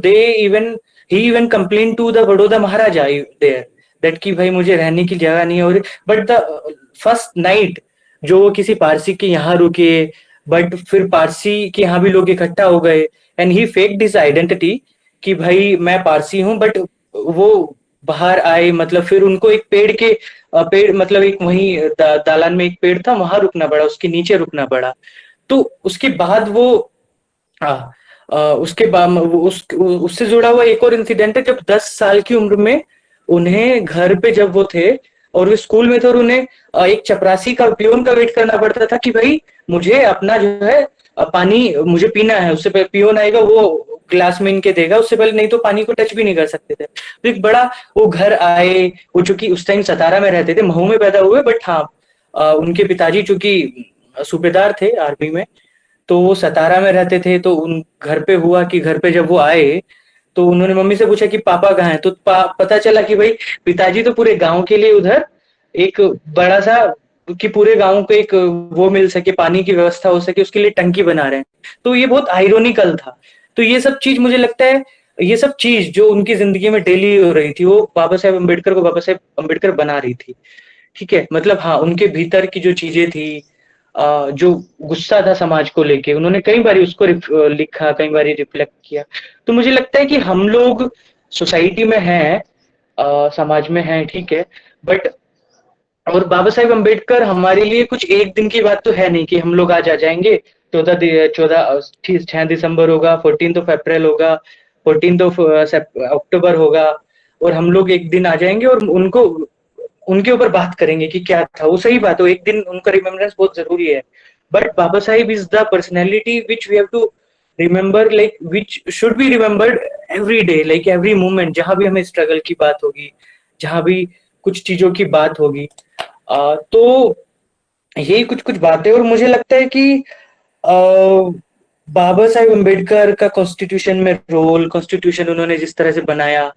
They even he even complain to the Baroda maharaja there that कि भाई मुझे रहने की जगह नहीं है। और बट द फर्स्ट नाइट जो वो किसी पारसी के यहाँ रुके, बट फिर पारसी के यहाँ भी लोग इकट्ठा हो गए and he faked his identity कि भाई मैं पारसी हूँ। बट वो बाहर आए, मतलब फिर उनको एक पेड़ के पेड़ मतलब एक वहीं दालान में एक पेड़ था, वहां रुकना पड़ा, उसके नीचे रुकना पड़ा। तो उसके बाद वो हाँ, उसके बाद उससे जुड़ा हुआ एक और इंसिडेंट है, जब 10 साल की उम्र में उन्हें घर पे जब वो थे और वो स्कूल में थे और उन्हें एक चपरासी का पियोन का वेट करना पड़ता था कि भाई मुझे अपना जो है पानी मुझे पीना है, उससे पहले पियोन आएगा वो ग्लास में इनके देगा, उससे पहले नहीं तो पानी को टच भी नहीं कर सकते थे। तो एक बड़ा वो घर आए, वो चूंकि उस टाइम सतारा में रहते थे, महू में पैदा हुए, बट हाँ उनके पिताजी चूंकि सूबेदार थे आर्मी में, तो वो सतारा में रहते थे। तो उन घर पे हुआ कि घर पे जब वो आए तो उन्होंने मम्मी से पूछा कि पापा कहाँ हैं, तो पता चला कि भाई पिताजी तो पूरे गांव के लिए उधर एक बड़ा सा कि पूरे गांव को एक वो मिल सके, पानी की व्यवस्था हो सके, उसके लिए टंकी बना रहे हैं। तो ये बहुत आयरोनिकल था। तो ये सब चीज मुझे लगता है, ये सब चीज जो उनकी जिंदगी में डेली हो रही थी, वो बाबा साहेब अम्बेडकर को बाबा साहेब अम्बेडकर बना रही थी। ठीक है, मतलब हाँ उनके भीतर की जो चीजें थी, जो गुस्सा था समाज को लेके, उन्होंने कई बार उसको लिखा, कई बार रिफ्लेक्ट किया। तो मुझे लगता है कि हम लोग सोसाइटी में हैं, समाज में हैं, ठीक है, बट और बाबा साहेब अम्बेडकर हमारे लिए कुछ एक दिन की बात तो है नहीं कि हम लोग आज आ जाएंगे। 6 दिसंबर होगा, 14 अप्रैल होगा, 14 अक्टूबर होगा, और हम लोग एक दिन आ जाएंगे और उनको उनके ऊपर बात करेंगे कि क्या था। वो सही बात है, एक दिन उनका रिमेम्बरेंस बहुत जरूरी है, but Baba Sahib is the personality which we have to remember, like which should be remembered every day, like every moment, जहां भी हमें स्ट्रगल की बात होगी, जहां भी कुछ चीजों की बात होगी। तो यही कुछ कुछ बातें। और मुझे लगता है कि बाबा साहेब अम्बेडकर का कॉन्स्टिट्यूशन में रोल, कॉन्स्टिट्यूशन उन्होंने जिस तरह से बनाया,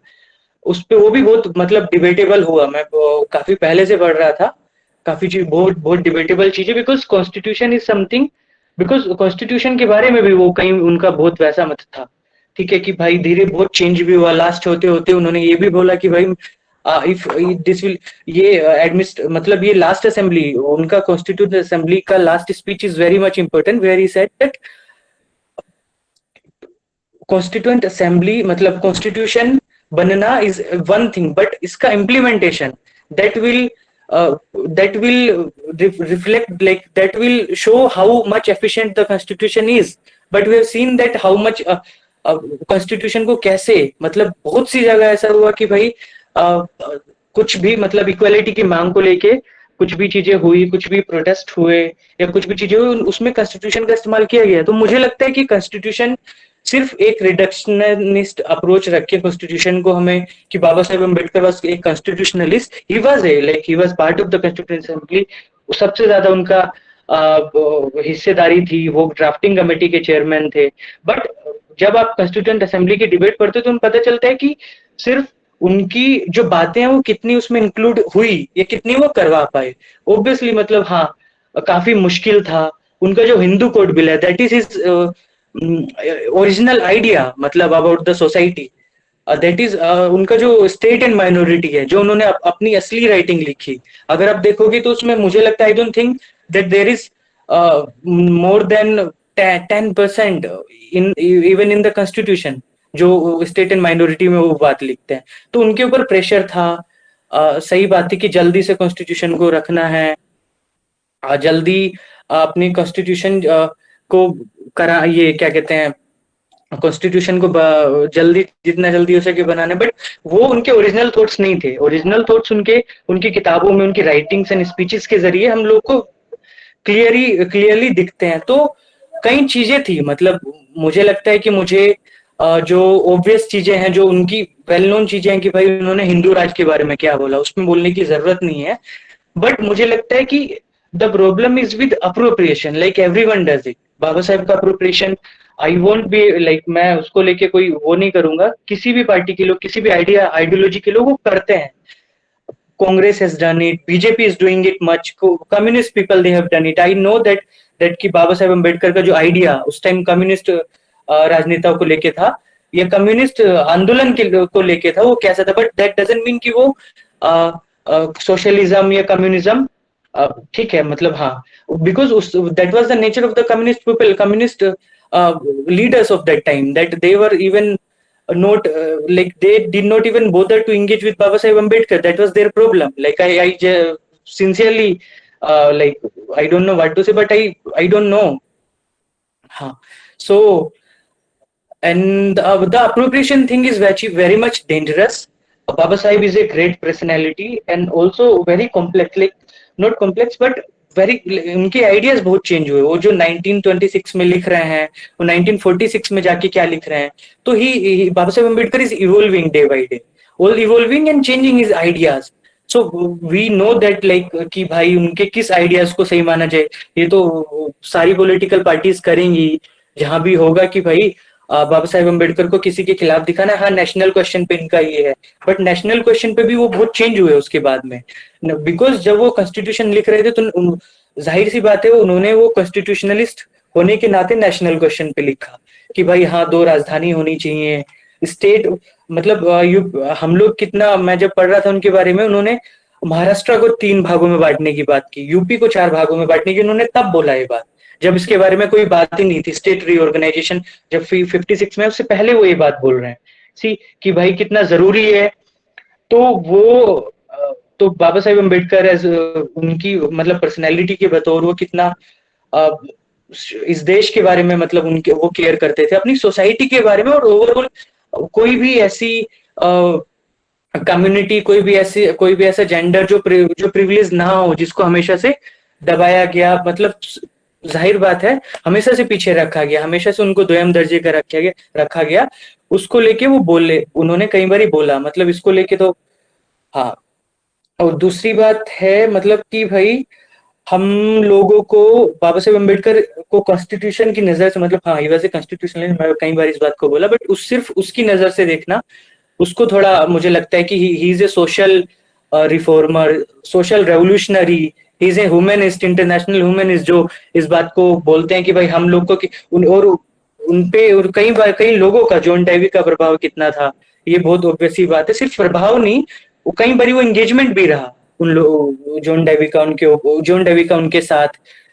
उस पे वो भी बहुत मतलब डिबेटेबल हुआ। मैं काफी पहले से पढ़ रहा था, काफी चीज बहुत बहुत डिबेटेबल चीजें, because constitution is something, because constitution के बारे में भी वो कहीं उनका बहुत वैसा मत था। ठीक है कि भाई धीरे बहुत चेंज भी हुआ, लास्ट होते होते उन्होंने ये भी बोला कि भाई इफ दिस विल ये एडमिस्ट मतलब ये लास्ट असेंबली, उनका कॉन्स्टिट्यूट असेंबली का last speech is very much important, where he said that constituent assembly मतलब कॉन्स्टिट्यूशन बनना इज वन थिंग, बट इसका implementation that will reflect, like that will show how much efficient the constitution is. But we have seen that how much constitution को कैसे, मतलब बहुत सी जगह ऐसा हुआ कि भाई कुछ भी मतलब इक्वालिटी की मांग को लेके कुछ भी चीजें हुई, कुछ भी प्रोटेस्ट हुए या कुछ भी चीजें हुई, उसमें कॉन्स्टिट्यूशन का इस्तेमाल किया गया। तो मुझे लगता है कि कॉन्स्टिट्यूशन सिर्फ एक रिडक्शनिस्ट अप्रोच रख के कॉन्स्टिट्यूशन को हमें कि बाबा साहेब अम्बेडकर वाज एक constitutionalist, he was a like he was part of the constitution assembly, सबसे ज्यादा उनका हिस्सेदारी थी, वो ड्राफ्टिंग कमेटी के चेयरमैन थे। बट जब आप कॉन्स्टिट्यूएंट असेंबली की डिबेट पढ़ते हो तो पता चलता है कि सिर्फ उनकी जो बातें हैं वो कितनी उसमें इंक्लूड हुई या कितनी वो करवा पाए। ऑब्वियसली मतलब हाँ काफी मुश्किल था। उनका जो हिंदू कोड बिल है that is his original idea, मतलब about the society, that is उनका जो स्टेट एंड माइनॉरिटी है, जो उन्होंने अपनी असली राइटिंग लिखी, अगर आप देखोगे तो उसमें मुझे लगता है I don't think that there is more than 10% in even in the constitution जो स्टेट एंड माइनॉरिटी में वो बात लिखते हैं। तो उनके ऊपर प्रेशर था, सही बात थी कि जल्दी से कॉन्स्टिट्यूशन को रखना है, जल्दी अपनी कॉन्स्टिट्यूशन को करा, ये क्या कहते हैं, कॉन्स्टिट्यूशन को जल्दी जितना जल्दी हो सके बनाने। बट वो उनके ओरिजिनल थॉट्स नहीं थे, ओरिजिनल थॉट्स उनके उनकी किताबों में, उनकी राइटिंग्स एंड स्पीचेस के जरिए हम लोग को क्लियरली दिखते हैं। तो कई चीजें थी, मतलब मुझे लगता है कि मुझे जो ऑब्वियस चीजें हैं, जो उनकी वेल नोन चीजें हैं कि भाई उन्होंने हिंदू राज के बारे में क्या बोला, उसमें बोलने की जरूरत नहीं है। बट मुझे लगता है कि the problem is with appropriation, like everyone does it. Baba Saheb का appropriation I won't be like, मैं उसको लेके कोई वो नहीं करूंगा, किसी भी पार्टी के लोग, किसी भी आइडियोलॉजी के लोग वो करते हैं। Congress has done it, BJP is doing it much, communist people they have done it. I know that कि बाबा साहेब अम्बेडकर का जो आइडिया उस टाइम कम्युनिस्ट राजनेताओं को लेके था, या कम्युनिस्ट आंदोलन को लेके था, वो कैसा था, बट दैट डजंट मीन कि वो सोशलिज्म या कम्युनिज्म ठीक है, मतलब हाँ, बिकॉज उस that was the nature of the communist people, communist leaders of that time, that they were even not like they did not even bother to engage with Baba Sahib Ambedkar. That was their problem. Like sincerely like I don't know what to say, but I don't know. Huh. So and the appropriation thing is very much dangerous. Baba Sahib is a great personality and also very complex, like not complex but very, उनके ideas बहुत change हुए। वो जो 1926 में लिख रहे हैं, वो 1946 में जाके क्या लिख रहे हैं, तो ही Baba Saheb Ambedkar is evolving day by day, all evolving and changing his ideas. So we know that like कि भाई उनके किस आइडियाज को सही माना जाए, ये तो सारी पॉलिटिकल पार्टीज करेंगी, जहां भी होगा कि भाई बाबा साहेब अम्बेडकर को किसी के खिलाफ दिखाना है, हाँ नेशनल क्वेश्चन पे इनका ये है, बट नेशनल क्वेश्चन पे भी वो बहुत चेंज हुए उसके बाद में, बिकॉज जब वो कॉन्स्टिट्यूशन लिख रहे थे तो जाहिर सी बात है उन्होंने वो कॉन्स्टिट्यूशनलिस्ट होने के नाते नेशनल क्वेश्चन पे लिखा कि भाई हाँ 2 राजधानी होनी चाहिए, स्टेट, मतलब हम लोग कितना, मैं जब पढ़ रहा था उनके बारे में, उन्होंने महाराष्ट्र को 3 भागों में बांटने की बात की, यूपी को 4 भागों में बांटने की, उन्होंने तब बोला ये बात जब इसके बारे में कोई बात ही नहीं थी, स्टेट रीऑर्गेनाइजेशन जब 56 में, उससे पहले वो ये बात बोल रहे हैं सी कि भाई कितना जरूरी है। तो वो तो बाबा साहेब अम्बेडकर एज उनकी मतलब पर्सनैलिटी के बतौर वो कितना इस देश के बारे में, मतलब उनके वो केयर करते थे, अपनी सोसाइटी के बारे में, और ओवरऑल कोई भी ऐसी कम्युनिटी, कोई भी ऐसा जेंडर जो प्रिविलेज ना हो, जिसको हमेशा से दबाया गया, मतलब जाहिर बात है हमेशा से पीछे रखा गया, हमेशा से उनको दोयम दर्जे का रखा गया, उसको लेके वो बोले, उन्होंने कई बार बोला, मतलब इसको लेके तो हाँ। और दूसरी बात है मतलब कि भाई हम लोगों को बाबा साहेब अम्बेडकर को कॉन्स्टिट्यूशन की नजर से, मतलब हाँ, वैसे कॉन्स्टिट्यूशन मैं कई बार इस बात को बोला, बट सिर्फ उसकी नजर से देखना, उसको थोड़ा मुझे लगता है कि he is a social reformer, social revolutionary, he is a humanist, international humanist, जो इस बात को बोलते हैं कि भाई हम लोग को और उनपे और कई लोगों का, जॉन डेवी का प्रभाव कितना था, ये बहुत ऑब्वियस ही बात है, सिर्फ प्रभाव नहीं, वो कई बार वो एंगेजमेंट भी रहा उन लोग, जॉन डेवी का उनके साथ,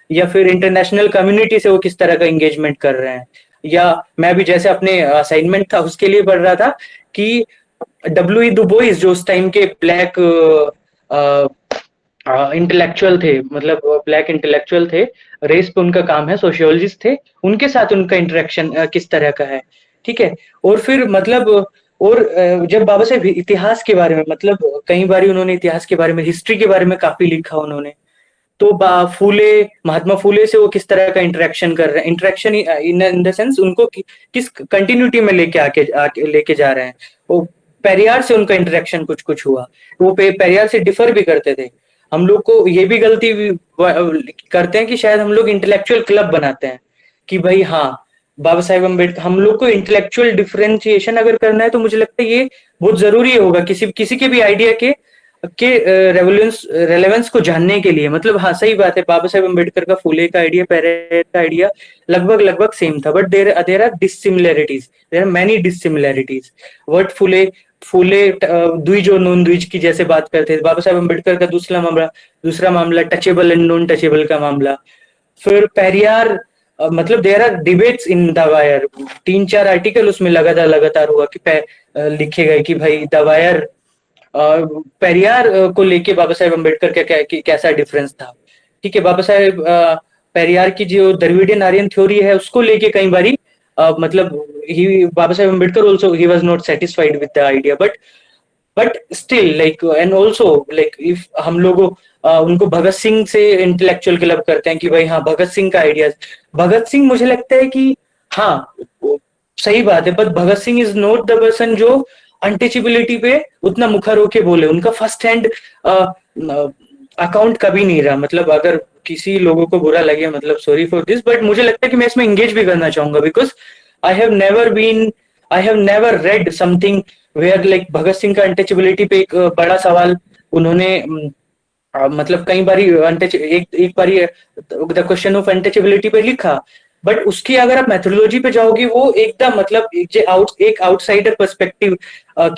या फिर इंटरनेशनल कम्युनिटी से वो किस तरह का एंगेजमेंट कर रहे हैं। या मैं भी जैसे अपने असाइनमेंट था उसके लिए पढ़ रहा था कि डब्ल्यू ई डुबोइस जो उस टाइम के ब्लैक इंटेलेक्चुअल थे, मतलब ब्लैक इंटेलेक्चुअल थे, रेस पे उनका काम है, सोशियोलॉजिस्ट थे, उनके साथ उनका इंटरेक्शन किस तरह का है, ठीक है। और फिर मतलब और जब बाबा साहेब इतिहास के बारे में, मतलब कई बार उन्होंने इतिहास के बारे में, हिस्ट्री के बारे में काफी लिखा उन्होंने, तो फूले, महात्मा फूले से वो किस तरह का इंटरेक्शन कर रहे हैं, इंटरेक्शन इन द सेंस उनको किस कंटिन्यूटी में लेके जा रहे हैं। वो पेरियार से उनका इंटरेक्शन कुछ कुछ हुआ, वो पेरियार से डिफर भी करते थे। हम लोग को ये भी गलती करते हैं कि शायद हम लोग इंटेलेक्चुअल क्लब बनाते हैं कि भाई हाँ बाबा साहेब अम्बेडकर, हम लोग को इंटेलेक्चुअल डिफरेंशिएशन अगर करना है तो मुझे लगता है ये बहुत जरूरी होगा किसी के भी आइडिया के रेलेवेंस को जानने के लिए। मतलब हाँ सही बात है, बाबा साहेब अम्बेडकर का, फूले का आइडिया, पेरियार का आइडिया लगभग सेम था, but there are dissimilarities, there are many dissimilarities. Word Phule द्विज और नॉन द्विज की जैसे बात करते थे, बाबा साहेब अम्बेडकर का दूसरा मामला टचेबल एंड नॉन टचेबल का मामला। फिर पेरियार मतलब there are debates in the Wire, 3-4 article उसमें लगातार हुआ कि लिखे गए कि भाई द वायर पेरियार को लेके बाबा साहेब अम्बेडकर का कैसा डिफरेंस था, ठीक है। बाबा साहेब पेरियार की जो द्रविडियन आर्यन थ्योरी है उसको लेके कई बारी मतलब Baba Saheb Ambedkar also he was not satisfied with the idea, but still like and also like if हम लोग उनको भगत सिंह से इंटेलेक्चुअल क्लब करते हैं कि भाई हाँ भगत सिंह का आइडियाज, भगत सिंह मुझे लगता है कि हाँ सही बात है, but Bhagat Singh is not the person जो अनटचेबिलिटी पे उतना मुखर होके बोले, उनका फर्स्ट हैंड अकाउंट कभी नहीं रहा। मतलब अगर किसी लोगों को बुरा लगे, मतलब सॉरी फॉर दिस, बट मुझे लगता है कि मैं इसमें एंगेज भी करना चाहूंगा, because I have never read something where like Bhagat Singh का अनटचेबिलिटी पे एक बड़ा सवाल उन्होंने मतलब कई बारी एक बारी द क्वेश्चन ऑफ अनटचेबिलिटी पे लिखा बट उसकी अगर आप मेथोडोलॉजी पे जाओगे वो एकदम मतलब एक आउटसाइडर पर्सपेक्टिव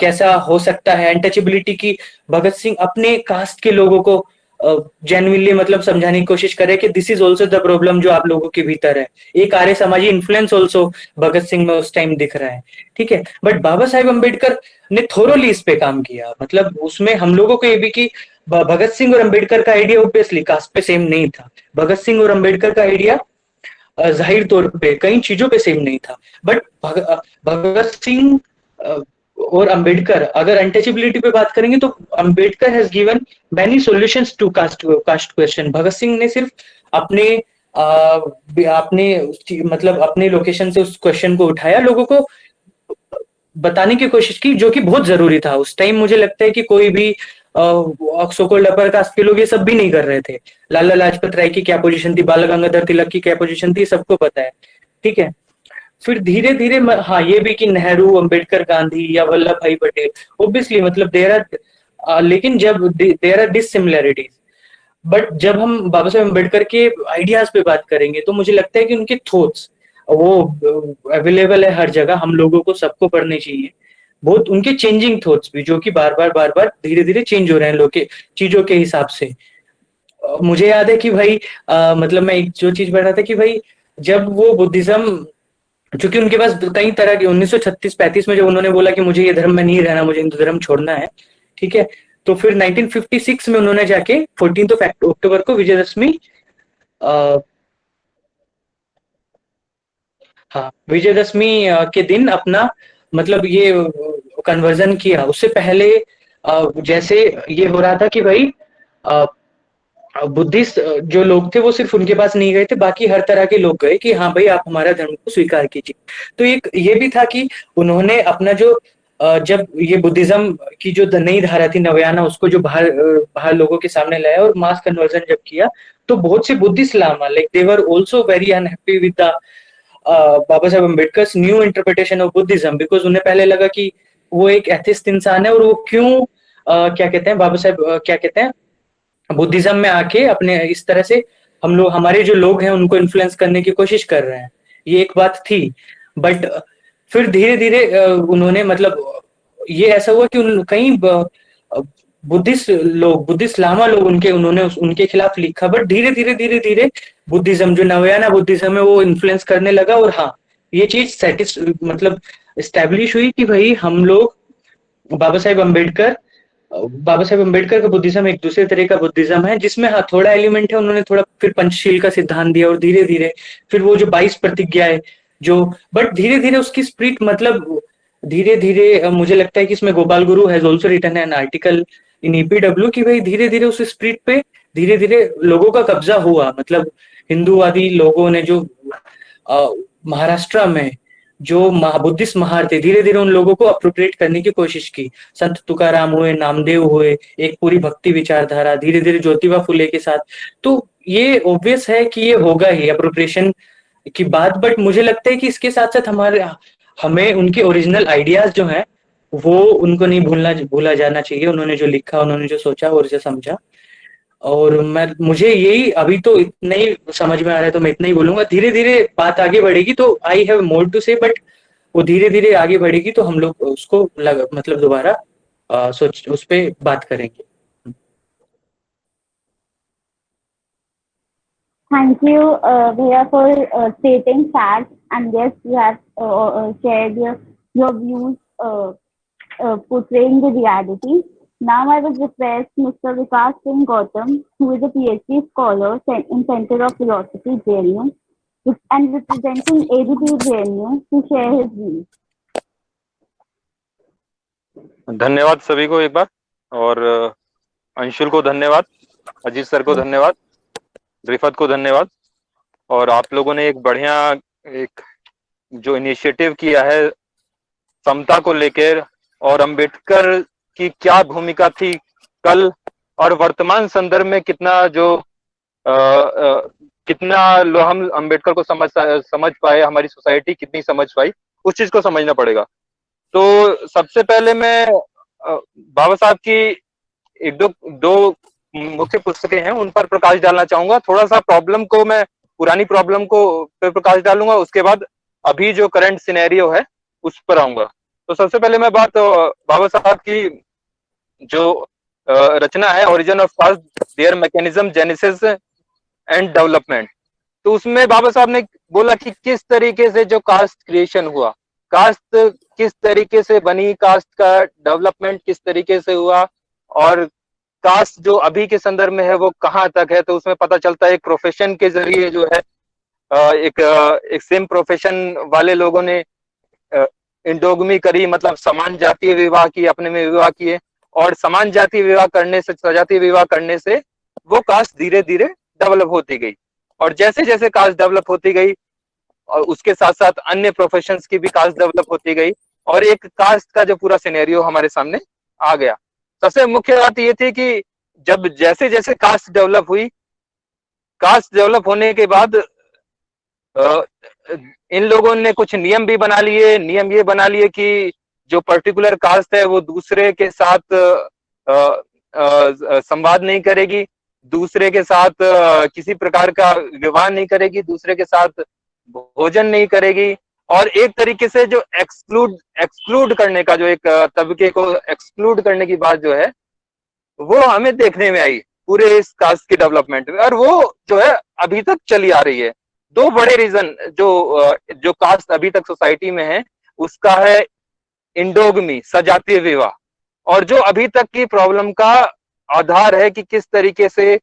कैसा हो सकता है, अनटचेबिलिटी की। भगत सिंह अपने कास्ट के लोगों को जेन्युइनली मतलब समझाने की कोशिश करे कि this is also the problem जो आप लोगों के भीतर है। एक आर्य समाजी इन्फ्लुएंस ऑल्सो भगत सिंह में उस टाइम दिख रहा है, ठीक है। बट बाबा साहेब अम्बेडकर ने थोरोली इस पे काम किया, मतलब उसमें हम लोगों को ये भी कि भगत सिंह और अम्बेडकर का आइडिया ऑब्वियसली कास्ट पे सेम नहीं था। भगत सिंह और अम्बेडकर का आइडिया जाहिर तौर पे कई चीजों पे सेम नहीं था। बट भगत सिंह और अंबेडकर अगर अनटचेबिलिटी पे बात करेंगे तो Ambedkar has given many solutions to caste question. Bhagat Singh ने सिर्फ अपने अपने मतलब अपने लोकेशन से उस क्वेश्चन को उठाया, लोगों को बताने की कोशिश की, जो कि बहुत जरूरी था उस टाइम। मुझे लगता है कि कोई भी सोकोल्ड अपर कास्ट के लोग ये सब भी नहीं कर रहे थे। लाला लाजपत राय की क्या पोजीशन थी, बाल गंगाधर तिलक की क्या पोजीशन थी, सबको पता है, ठीक है। फिर धीरे धीरे हाँ ये भी कि नेहरू, अंबेडकर, गांधी या वल्लभ भाई पटेल, ऑब्वियसली मतलब देर आर लेकिन जब देर आर डिसिमिलैरिटीज। बट जब हम बाबा साहेब अम्बेडकर के आइडियाज पे बात करेंगे तो मुझे लगता है कि उनके थॉट्स वो अवेलेबल है हर जगह, हम लोगों को सबको पढ़ने चाहिए। बहुत उनके चेंजिंग थॉट्स भी जो कि बार बार धीरे धीरे चेंज हो रहे हैं लोग के चीजों के हिसाब से। मुझे याद है कि भाई मतलब मैं एक जो चीज पढ़ रहा था कि भाई जब वो बुद्धिज्म, क्योंकि उनके पास कई तरह के 1936-35 में जब उन्होंने बोला कि मुझे ये धर्म में नहीं रहना, मुझे हिंदू धर्म छोड़ना है, ठीक है। तो फिर 1956 में उन्होंने जाके 14 अक्टूबर को विजयदशमी हाँ विजयदशमी के दिन अपना मतलब ये कन्वर्जन किया। उससे पहले जैसे ये हो रहा था कि भाई बुद्धिस्ट जो लोग थे वो सिर्फ उनके पास नहीं गए थे, बाकी हर तरह के लोग गए कि हाँ भाई आप हमारा धर्म को स्वीकार कीजिए। तो एक ये भी था कि उन्होंने अपना जो जब ये बुद्धिज्म की जो नई धारा थी नवयाना, उसको जो बाहर बाहर लोगों के सामने लाया और मास कन्वर्जन जब किया, तो बहुत से Buddhist lama like they were also very unhappy with the Baba Saheb Ambedkar new interpretation of Buddhism, because उन्हें पहले लगा कि वो एक एथिस्ट इंसान है और वो क्यों क्या कहते हैं बाबा साहेब क्या कहते हैं बुद्धिज्म में आके अपने इस तरह से हम लोग हमारे जो लोग हैं उनको इन्फ्लुएंस करने की कोशिश कर रहे हैं। ये एक बात थी। बट फिर धीरे धीरे उन्होंने मतलब ये ऐसा हुआ कि कई बुद्धिस्ट लामा लोग उन्होंने उनके खिलाफ लिखा। बट धीरे धीरे बुद्धिज्म जो नवयाना बुद्धिज्म है वो इन्फ्लुएंस करने लगा। और हाँ ये चीज मतलब स्टैब्लिश हुई कि भाई हम लोग बाबा साहेब अम्बेडकर बाबा साहेब अम्बेडकर का बुद्धिज्म एक दूसरे तरह का बुद्धिज्म है, जिसमें हाँ थोड़ा एलिमेंट है, उन्होंने थोड़ा फिर पंचशील का सिद्धांत दिया और धीरे धीरे फिर वो जो 22 प्रतिज्ञाएं जो, बट धीरे धीरे उसकी स्प्रिट मतलब धीरे धीरे मुझे लगता है कि इसमें Gopal Guru has also written an article in EPW की भाई धीरे धीरे उस स्प्रिट पे धीरे धीरे लोगों का कब्जा हुआ। मतलब हिंदूवादी लोगों ने जो महाराष्ट्र में जो बुद्धिस्ट महार थे धीरे धीरे उन लोगों को अप्रोप्रिएट करने की कोशिश की। संत तुकाराम हुए, नामदेव हुए, एक पूरी भक्ति विचारधारा धीरे धीरे ज्योतिबा फुले के साथ। तो ये ऑब्वियस है कि ये होगा ही अप्रोप्रिएशन की बात। बट मुझे लगता है कि इसके साथ साथ हमें उनके ओरिजिनल आइडियाज जो हैं वो उनको नहीं भूला जाना चाहिए। उन्होंने जो लिखा, उन्होंने जो सोचा और जो समझा। और मुझे यही अभी तो इतना ही समझ में आ रहा है तो मैं इतना ही बोलूंगा। धीरे धीरे बात आगे बढ़ेगी तो आई हैव मोर टू से, बट वो धीरे धीरे आगे बढ़ेगी तो हम लोग उसको मतलब दोबारा सोच उस पे बात करेंगे। Thank you, Bhaiya, for stating facts, and yes, you have shared your views portraying the reality. Now, I would request Mr. Vikas Singh Gautam, who is a PhD scholar in Center of Philosophy, JNU, and representing ABP JNU, to share his views. धन्यवाद सभी को एक बार, और अंशुल को धन्यवाद, Ajit sir को धन्यवाद, रिफत को धन्यवाद। और आप लोगों ने एक बढ़िया एक जो इनिशिएटिव किया है समता को लेकर, और अंबेडकर की क्या भूमिका थी कल और वर्तमान संदर्भ में कितना जो कितना हम अंबेडकर को समझ पाए, हमारी सोसाइटी कितनी समझ पाई, उस चीज को समझना पड़ेगा। तो सबसे पहले मैं बाबा साहब की एक दो मुख्य पुस्तकें हैं उन पर प्रकाश डालना चाहूंगा। थोड़ा सा प्रॉब्लम को मैं पुरानी प्रॉब्लम को पे प्रकाश डालूंगा, उसके बाद अभी जो करंट सिनेरियो है उस पर आऊंगा। तो सबसे पहले मैं बात बाबा साहब की जो रचना है origin of caste, their mechanism, genesis and development, तो उसमें बाबा साहब ने बोला कि किस तरीके से जो कास्ट क्रिएशन हुआ, कास्ट किस तरीके से बनी, कास्ट का डेवलपमेंट किस तरीके से हुआ, और कास्ट जो अभी के संदर्भ में है वो कहाँ तक है। तो उसमें पता चलता है एक प्रोफेशन के जरिए जो है एक सेम प्रोफेशन वाले लोगों ने इंडोगमी करी, मतलब समान जातीय विवाह की, अपने में विवाह किए, और समान जातीय विवाह करने से, सजातीय विवाह करने से वो कास्ट धीरे धीरे डेवलप होती गई। और जैसे जैसे कास्ट डेवलप होती गई और उसके साथ साथ अन्य प्रोफेशंस की भी कास्ट डेवलप होती गई, और एक कास्ट का जो पूरा सिनेरियो हमारे सामने आ गया। सबसे मुख्य बात ये थी कि जब जैसे जैसे कास्ट डेवलप हुई, कास्ट डेवलप होने के बाद इन लोगों ने कुछ नियम भी बना लिए। नियम ये बना लिए कि जो पर्टिकुलर कास्ट है वो दूसरे के साथ संवाद नहीं करेगी, दूसरे के साथ किसी प्रकार का विवाह नहीं करेगी, दूसरे के साथ भोजन नहीं करेगी, और एक तरीके से जो एक्सक्लूड करने का, जो एक तबके को एक्सक्लूड करने की बात जो है वो हमें देखने में आई पूरे इस कास्ट की डेवलपमेंट में, और वो जो है अभी तक चली आ रही है। दो बड़े रीजन जो कास्ट अभी तक सोसाइटी में है, उसका है इंडोगमी, सजातीय विवाह, और जो अभी तक की प्रॉब्लम का आधार है कि किस तरीके से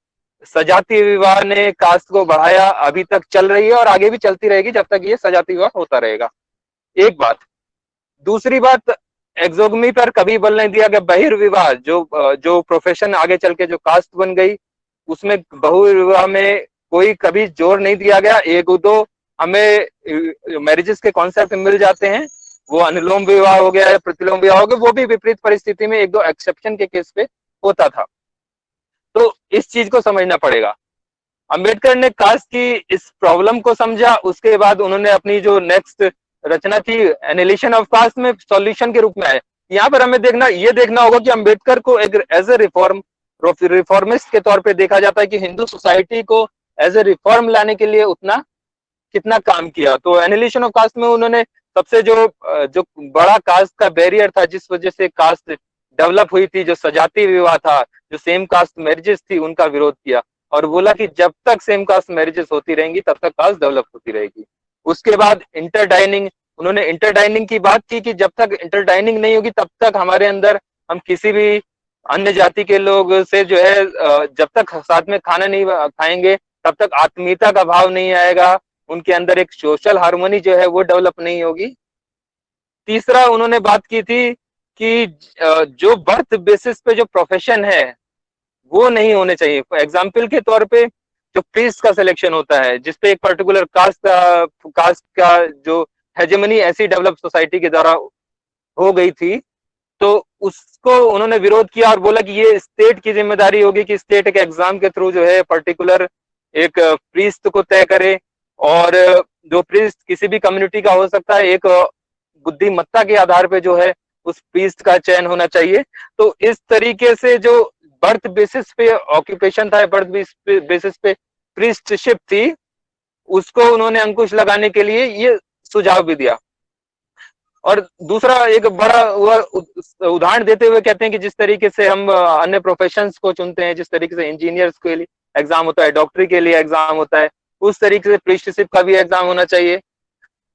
सजातीय विवाह ने कास्ट को बढ़ाया, अभी तक चल रही है और आगे भी चलती रहेगी जब तक ये सजातीय विवाह होता रहेगा। एक बात। दूसरी बात, एक्सोगमी पर कभी बल नहीं दिया गया। बहिर्विवाह जो प्रोफेशन आगे चल के जो कास्ट बन गई, उसमें बहुविवाह में कोई कभी जोर नहीं दिया गया। एक दो हमें मैरिजेस के कॉन्सेप्ट मिल जाते हैं, वो अनुलोम विवाह हो गया है, प्रतिलोम विवाह हो गया, वो भी विपरीत परिस्थिति में एक दो एक्सेप्शन के केस पे होता था। तो इस चीज को समझना पड़ेगा। अंबेडकर ने कास्ट की इस प्रॉब्लम को समझा, उसके बाद उन्होंने अपनी जो नेक्स्ट रचना थी एनालिसिस ऑफ कास्ट में सॉल्यूशन के रूप में आए। यहाँ पर हमें देखना होगा कि अंबेडकर को एक एज ए रिफॉर्मिस्ट के तौर पे देखा जाता है कि हिंदू सोसाइटी को एज ए रिफॉर्म लाने के लिए उतना कितना काम किया। तो एनालिसिस ऑफ कास्ट में उन्होंने सबसे जो बड़ा कास्ट का बैरियर था, जिस वजह से कास्ट डेवलप हुई थी, जो सजातीय विवाह था, जो सेम कास्ट मैरिजेस थी, उनका विरोध किया और बोला कि जब तक सेम कास्ट मैरिजेस होती रहेंगी तब तक कास्ट डेवलप होती रहेगी। उसके बाद इंटरडाइनिंग, उन्होंने इंटरडाइनिंग की बात की कि जब तक इंटरडाइनिंग नहीं होगी तब तक हमारे अंदर हम किसी भी अन्य जाति के लोग से जो है जब तक साथ में खाना नहीं खाएंगे तब तक आत्मीयता का भाव नहीं आएगा, उनके अंदर एक सोशल हार्मोनी जो है वो डेवलप नहीं होगी। तीसरा उन्होंने बात की थी कि जो बर्थ बेसिस पे जो प्रोफेशन है वो नहीं होने चाहिए। एग्जाम्पल के तौर पे जो प्रीस्ट का सिलेक्शन होता है, जिसपे एक पर्टिकुलर कास्ट का जो हेजेमनी ऐसी डेवलप सोसाइटी के द्वारा हो गई थी, तो उसको उन्होंने विरोध किया और बोला कि ये स्टेट की जिम्मेदारी होगी कि स्टेट एक एग्जाम के थ्रू जो है पर्टिकुलर एक प्रीस्ट को तय करे, और जो प्रीस्ट किसी भी कम्युनिटी का हो सकता है, एक बुद्धिमत्ता के आधार पे जो है उस प्रीस्ट का चयन होना चाहिए। तो इस तरीके से जो बर्थ बेसिस पे ऑक्यूपेशन था, बर्थ बेसिस पे प्रीस्टशिप थी, उसको उन्होंने अंकुश लगाने के लिए ये सुझाव भी दिया। और दूसरा एक बड़ा उदाहरण देते हुए कहते हैं कि जिस तरीके से हम अन्य प्रोफेशंस को चुनते हैं, जिस तरीके से इंजीनियर्स के लिए एग्जाम होता है, डॉक्टरी के लिए एग्जाम होता है, उस तरीके से प्रीस्टशिप का भी एग्जाम होना चाहिए।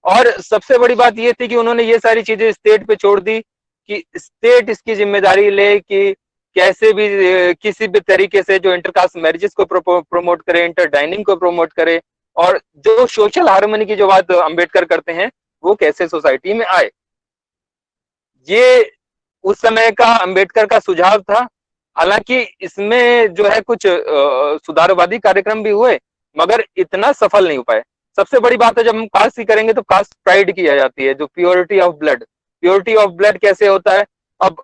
और सबसे बड़ी बात ये थी कि उन्होंने ये सारी चीजें स्टेट पे छोड़ दी कि स्टेट इसकी जिम्मेदारी ले कि कैसे भी किसी भी तरीके से जो इंटरकास्ट मैरिजेस को प्रमोट करे, इंटरडाइनिंग को प्रमोट करे, और जो सोशल हार्मनी की जो बात अंबेडकर करते हैं वो कैसे सोसाइटी में आए। ये उस समय का अंबेडकर का सुझाव था। हालांकि इसमें जो है कुछ सुधारवादी कार्यक्रम भी हुए मगर इतना सफल नहीं हो पाए। सबसे बड़ी बात है जब हम कास्ट की करेंगे तो कास्ट प्राइड की जाती है, जो purity of blood. Purity of blood कैसे होता है? अब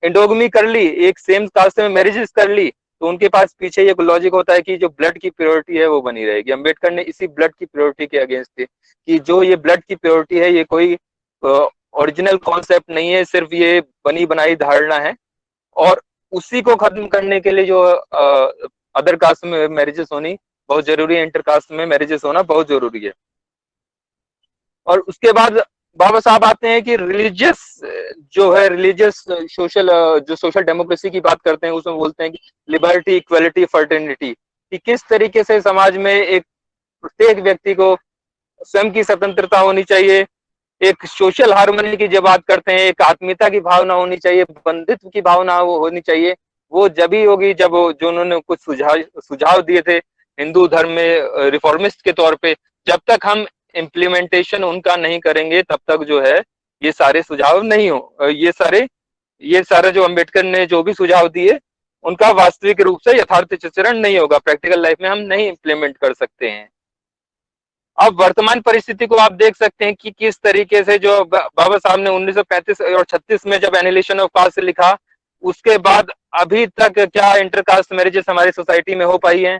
एंडोगमी कर ली, एक सेम कास्ट में मैरिजेस कर ली, तो उनके पास पीछे एक लॉजिक होता है कि जो ब्लड की प्योरिटी है वो बनी रहेगी। अंबेडकर ने इसी ब्लड की प्योरिटी के अगेंस्ट थी कि जो ये ब्लड की प्योरिटी है ये कोई ओरिजिनल कॉन्सेप्ट नहीं है, सिर्फ ये बनी बनाई धारणा है, और उसी को खत्म करने के लिए जो अदर कास्ट में मैरिजेस होनी बहुत जरूरी है, इंटरकास्ट में मैरिजेस होना बहुत जरूरी है। और उसके बाद बाबा साहब आते हैं कि रिलीजियस जो है, रिलीजियस सोशल, जो सोशल डेमोक्रेसी की बात करते हैं, उसमें बोलते हैं कि लिबर्टी, इक्वलिटी, फर्टर्निटी, कि किस तरीके से समाज में एक प्रत्येक व्यक्ति को स्वयं की स्वतंत्रता होनी चाहिए, एक सोशल हार्मनी की जब बात करते हैं, एक आत्मीयता की भावना होनी चाहिए, बंधुत्व की भावना वो होनी चाहिए। वो जब ही होगी जब जो उन्होंने कुछ सुझाव दिए थे हिंदू धर्म में रिफॉर्मिस्ट के तौर पे, जब तक हम इम्प्लीमेंटेशन उनका नहीं करेंगे तब तक जो है ये सारे सुझाव नहीं हो, ये सारे जो अम्बेडकर ने जो भी सुझाव दिए उनका वास्तविक रूप से यथार्थीकरण नहीं होगा, प्रैक्टिकल लाइफ में हम नहीं इम्प्लीमेंट कर सकते हैं। अब वर्तमान परिस्थिति को आप देख सकते हैं कि किस तरीके से जो बाबा साहब ने 1935 और 36 में जब एनिहिलेशन ऑफ कास्ट लिखा, उसके बाद अभी तक क्या इंटरकास्ट मैरिजेस हमारी सोसाइटी में हो पाई हैं?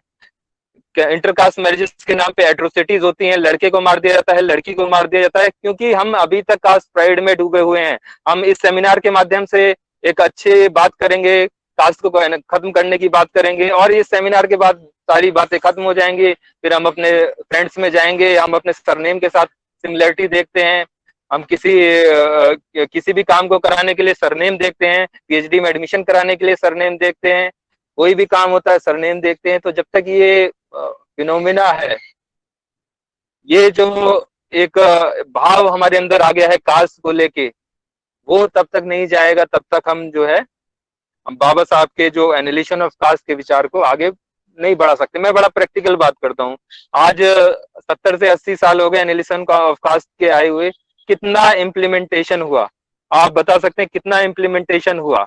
इंटरकास्ट मैरिजेस के नाम पे एट्रोसिटीज होती हैं, लड़के को मार दिया जाता है, लड़की को मार दिया जाता है, क्योंकि हम अभी तक कास्ट प्राइड में डूबे हुए हैं। हम इस सेमिनार के माध्यम से एक अच्छी बात करेंगे, कास्ट को खत्म करने की बात करेंगे, और इस सेमिनार के बाद सारी बातें खत्म हो जाएंगी। फिर हम अपने फ्रेंड्स में जाएंगे, हम अपने सरनेम के साथ सिमिलरिटी देखते हैं, हम किसी भी काम को कराने के लिए सरनेम देखते हैं, पीएचडी में एडमिशन कराने के लिए सरनेम देखते हैं, कोई भी काम होता है सरनेम देखते हैं। तो जब तक ये फिनोमिना है, ये जो एक भाव हमारे अंदर आ गया है कास्ट को लेके, वो तब तक नहीं जाएगा, तब तक हम जो है हम बाबा साहब के जो एनिहिलेशन ऑफ कास्ट के विचार को आगे नहीं बढ़ा सकते। मैं बड़ा प्रैक्टिकल बात करता हूँ। आज 70 से 80 साल हो गए एनिहिलेशन ऑफ कास्ट के आए हुए, कितना इम्प्लीमेंटेशन हुआ? आप बता सकते हैं कितना इम्प्लीमेंटेशन हुआ?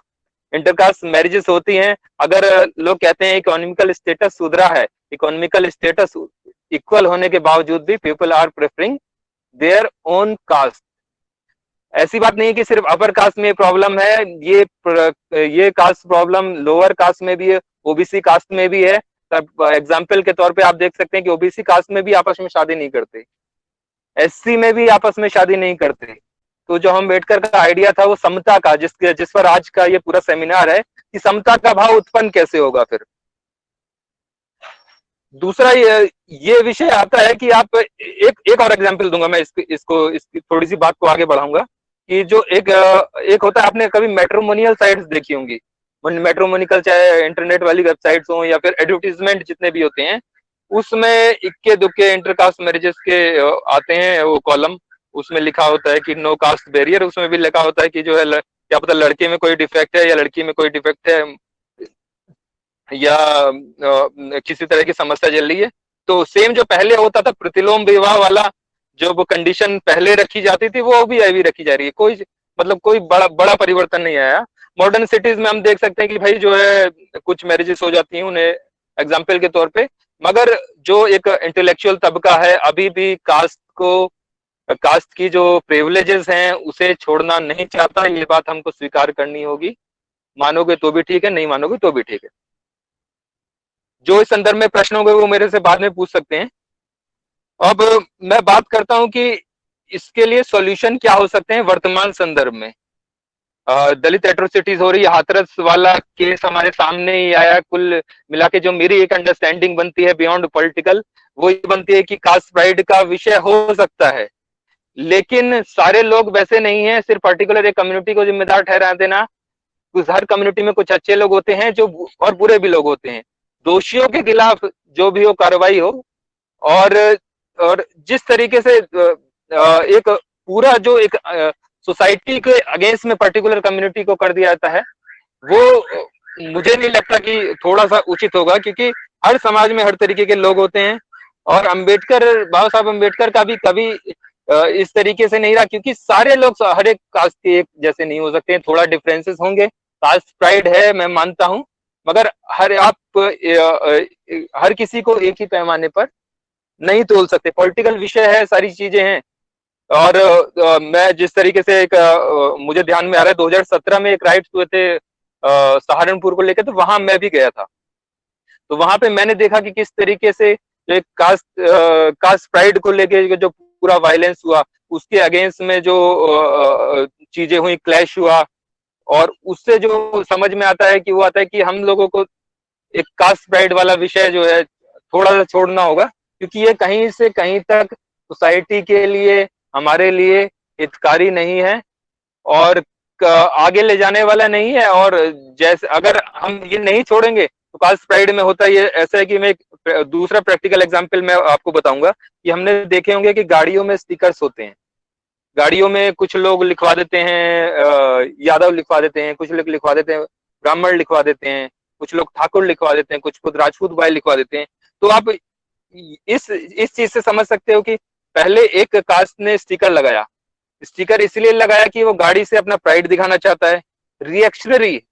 इंटरकास्ट मैरिजेस होती हैं, अगर लोग कहते हैं इकोनॉमिकल स्टेटस सुधरा है, इकोनॉमिकल स्टेटस इक्वल होने के बावजूद भी people are preferring their own caste. ऐसी बात नहीं है कि सिर्फ अपर कास्ट में प्रॉब्लम है, ये कास्ट प्रॉब्लम लोअर कास्ट में भी है, ओबीसी कास्ट में भी है। तब एग्जाम्पल के तौर पे आप देख सकते हैं कि ओबीसी कास्ट में भी आपस में शादी नहीं करते, एससी में भी आपस में शादी नहीं करते। तो जो अम्बेडकर का आइडिया था वो समता का, जिस पर आज का ये पूरा सेमिनार है, कि समता का भाव उत्पन्न कैसे होगा। फिर दूसरा ये विषय आता है कि आप एक और एग्जांपल दूंगा मैं, इसकी थोड़ी सी बात को आगे बढ़ाऊंगा, कि जो एक होता है, आपने कभी मैट्रिमोनियल साइट्स देखी होंगी, मैट्रिमोनिकल, चाहे इंटरनेट वाली वेबसाइट्स हो या फिर एडवर्टीजमेंट जितने भी होते हैं, उसमें इक्के दुक्के इंटरकास्ट मैरिजेस के आते हैं वो कॉलम, उसमें लिखा होता है कि नो कास्ट बैरियर, उसमें भी लिखा होता है कि जो है क्या पता लड़के में कोई डिफेक्ट है या लड़की में कोई डिफेक्ट है या किसी तरह की समस्या चल रही है। तो सेम जो पहले होता था प्रतिलोम विवाह वाला, जो वो कंडीशन पहले रखी जाती थी वो भी अभी रखी जा रही है, कोई बड़ा परिवर्तन नहीं आया। मॉडर्न सिटीज में हम देख सकते हैं कि भाई जो है कुछ मैरिजेस हो जाती हैं उन्हें एग्जाम्पल के तौर पे, मगर जो एक इंटेलेक्चुअल तबका है अभी भी कास्ट की जो प्रिविलेजेस हैं उसे छोड़ना नहीं चाहता। ये बात हमको स्वीकार करनी होगी, मानोगे तो भी ठीक है, नहीं मानोगे तो भी ठीक है। जो इस संदर्भ में प्रश्न होंगे वो मेरे से बाद में पूछ सकते हैं। अब मैं बात करता हूं कि इसके लिए सॉल्यूशन क्या हो सकते हैं वर्तमान संदर्भ में। दलित एट्रोसिटीज हो रही है, हाथरस वाला केस हमारे सामने ही आया। कुल मिला के जो मेरी एक अंडरस्टैंडिंग बनती है बियॉन्ड पॉलिटिकल, वो ये बनती है कि कास्ट प्राइड का विषय हो सकता है, लेकिन सारे लोग वैसे नहीं है सिर्फ पर्टिकुलर एक कम्युनिटी को जिम्मेदार ठहरा देना। हर कम्युनिटी में कुछ अच्छे लोग होते हैं जो, और बुरे भी लोग होते हैं। दोषियों के खिलाफ जो भी हो कार्रवाई हो, और जिस तरीके से एक पूरा जो एक सोसाइटी के अगेंस्ट में पर्टिकुलर कम्युनिटी को कर दिया जाता है, वो मुझे नहीं लगता कि थोड़ा सा उचित होगा, क्योंकि हर समाज में हर तरीके के लोग होते हैं। और बाबा साहब अम्बेडकर का भी कभी इस तरीके से नहीं रहा, क्योंकि सारे लोग हर एक कास्ट के एक जैसे नहीं हो सकते हैं, थोड़ा डिफरेंसेस होंगे। कास्ट प्राइड है, मैं मानता हूं, मगर हर किसी को एक ही पैमाने पर नहीं तोल सकते। पॉलिटिकल विषय है, सारी चीजें हैं। और मैं जिस तरीके से मुझे ध्यान में आ रहा है 2017 में एक राइट्स हुए थे सहारनपुर को लेकर, तो वहां मैं भी गया था। तो वहां पे मैंने देखा कि किस तरीके से जो कास्ट प्राइड को लेके जो पूरा वायलेंस हुआ, उसके अगेंस्ट में जो चीजें हुई, क्लैश हुआ, और उससे जो समझ में आता है कि वो आता है कि हम लोगों को एक कास्ट प्राइड वाला विषय जो है थोड़ा सा छोड़ना होगा, क्योंकि ये कहीं से कहीं तक सोसाइटी के लिए, हमारे लिए हितकारी नहीं है और आगे ले जाने वाला नहीं है। और जैसे अगर हम ये नहीं छोड़ेंगे तो कास्ट प्राइड में होता ये ऐसा है कि मैं एक दूसरा प्रैक्टिकल एग्जांपल मैं आपको बताऊंगा कि हमने देखे होंगे कि गाड़ियों में स्टिकर्स होते हैं। गाड़ियों में कुछ लोग लिखवा देते हैं यादव लिखवा देते हैं, कुछ लोग लिखवा देते हैं ब्राह्मण लिखवा देते हैं, कुछ लोग ठाकुर लिखवा देते हैं, कुछ खुद राजपूत भाई लिखवा देते हैं। तो आप इस चीज से समझ सकते हो कि पहले एक कास्ट ने स्टिकर लगाया, स्टिकर इसलिए लगाया कि वो गाड़ी से अपना प्राइड दिखाना चाहता है। रिएक्शनरी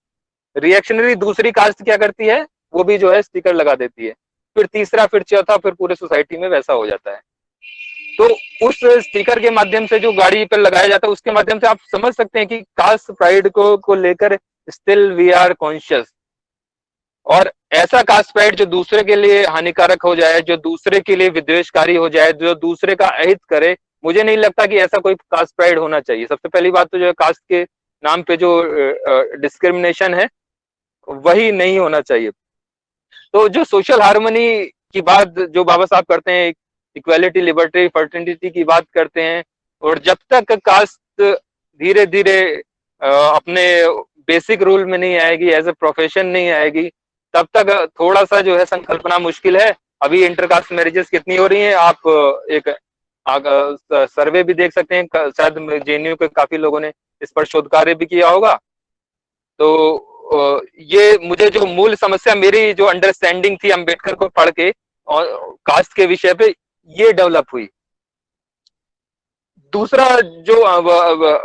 रिएक्शनरी दूसरी कास्ट क्या करती है, वो भी जो है स्टिकर लगा देती है, फिर तीसरा, फिर चौथा, फिर पूरे सोसाइटी में वैसा हो जाता है। तो उस स्टिकर के माध्यम से जो गाड़ी पर लगाया जाता है, उसके माध्यम से आप समझ सकते हैं कि कास्ट प्राइड को लेकर स्टिल वी आर कॉन्शियस। और ऐसा कास्ट प्राइड जो दूसरे के लिए हानिकारक हो जाए, जो दूसरे के लिए विद्वेषकारी हो जाए, जो दूसरे का अहित करे, मुझे नहीं लगता कि ऐसा कोई कास्ट प्राइड होना चाहिए। सबसे पहली बात तो जो है कास्ट के नाम पे जो डिस्क्रिमिनेशन है वही नहीं होना चाहिए। तो जो सोशल हार्मनी की बात जो बाबा साहब करते हैं, इक्वालिटी, लिबर्टी, फर्टिलिटी की बात करते हैं, और जब तक कास्ट धीरे धीरे अपने बेसिक रूल में नहीं आएगी, एज ए प्रोफेशन नहीं आएगी, तब तक थोड़ा सा जो है संकल्पना मुश्किल है। अभी इंटरकास्ट मैरिजेस कितनी हो रही हैं, आप एक सर्वे भी देख सकते हैं, शायद जेएनयू के काफी लोगों ने इस पर शोध कार्य भी किया होगा। तो ये मुझे जो मूल समस्या, मेरी जो अंडरस्टैंडिंग थी अंबेडकर को पढ़ के और कास्ट के विषय पे, ये डेवलप हुई। दूसरा जो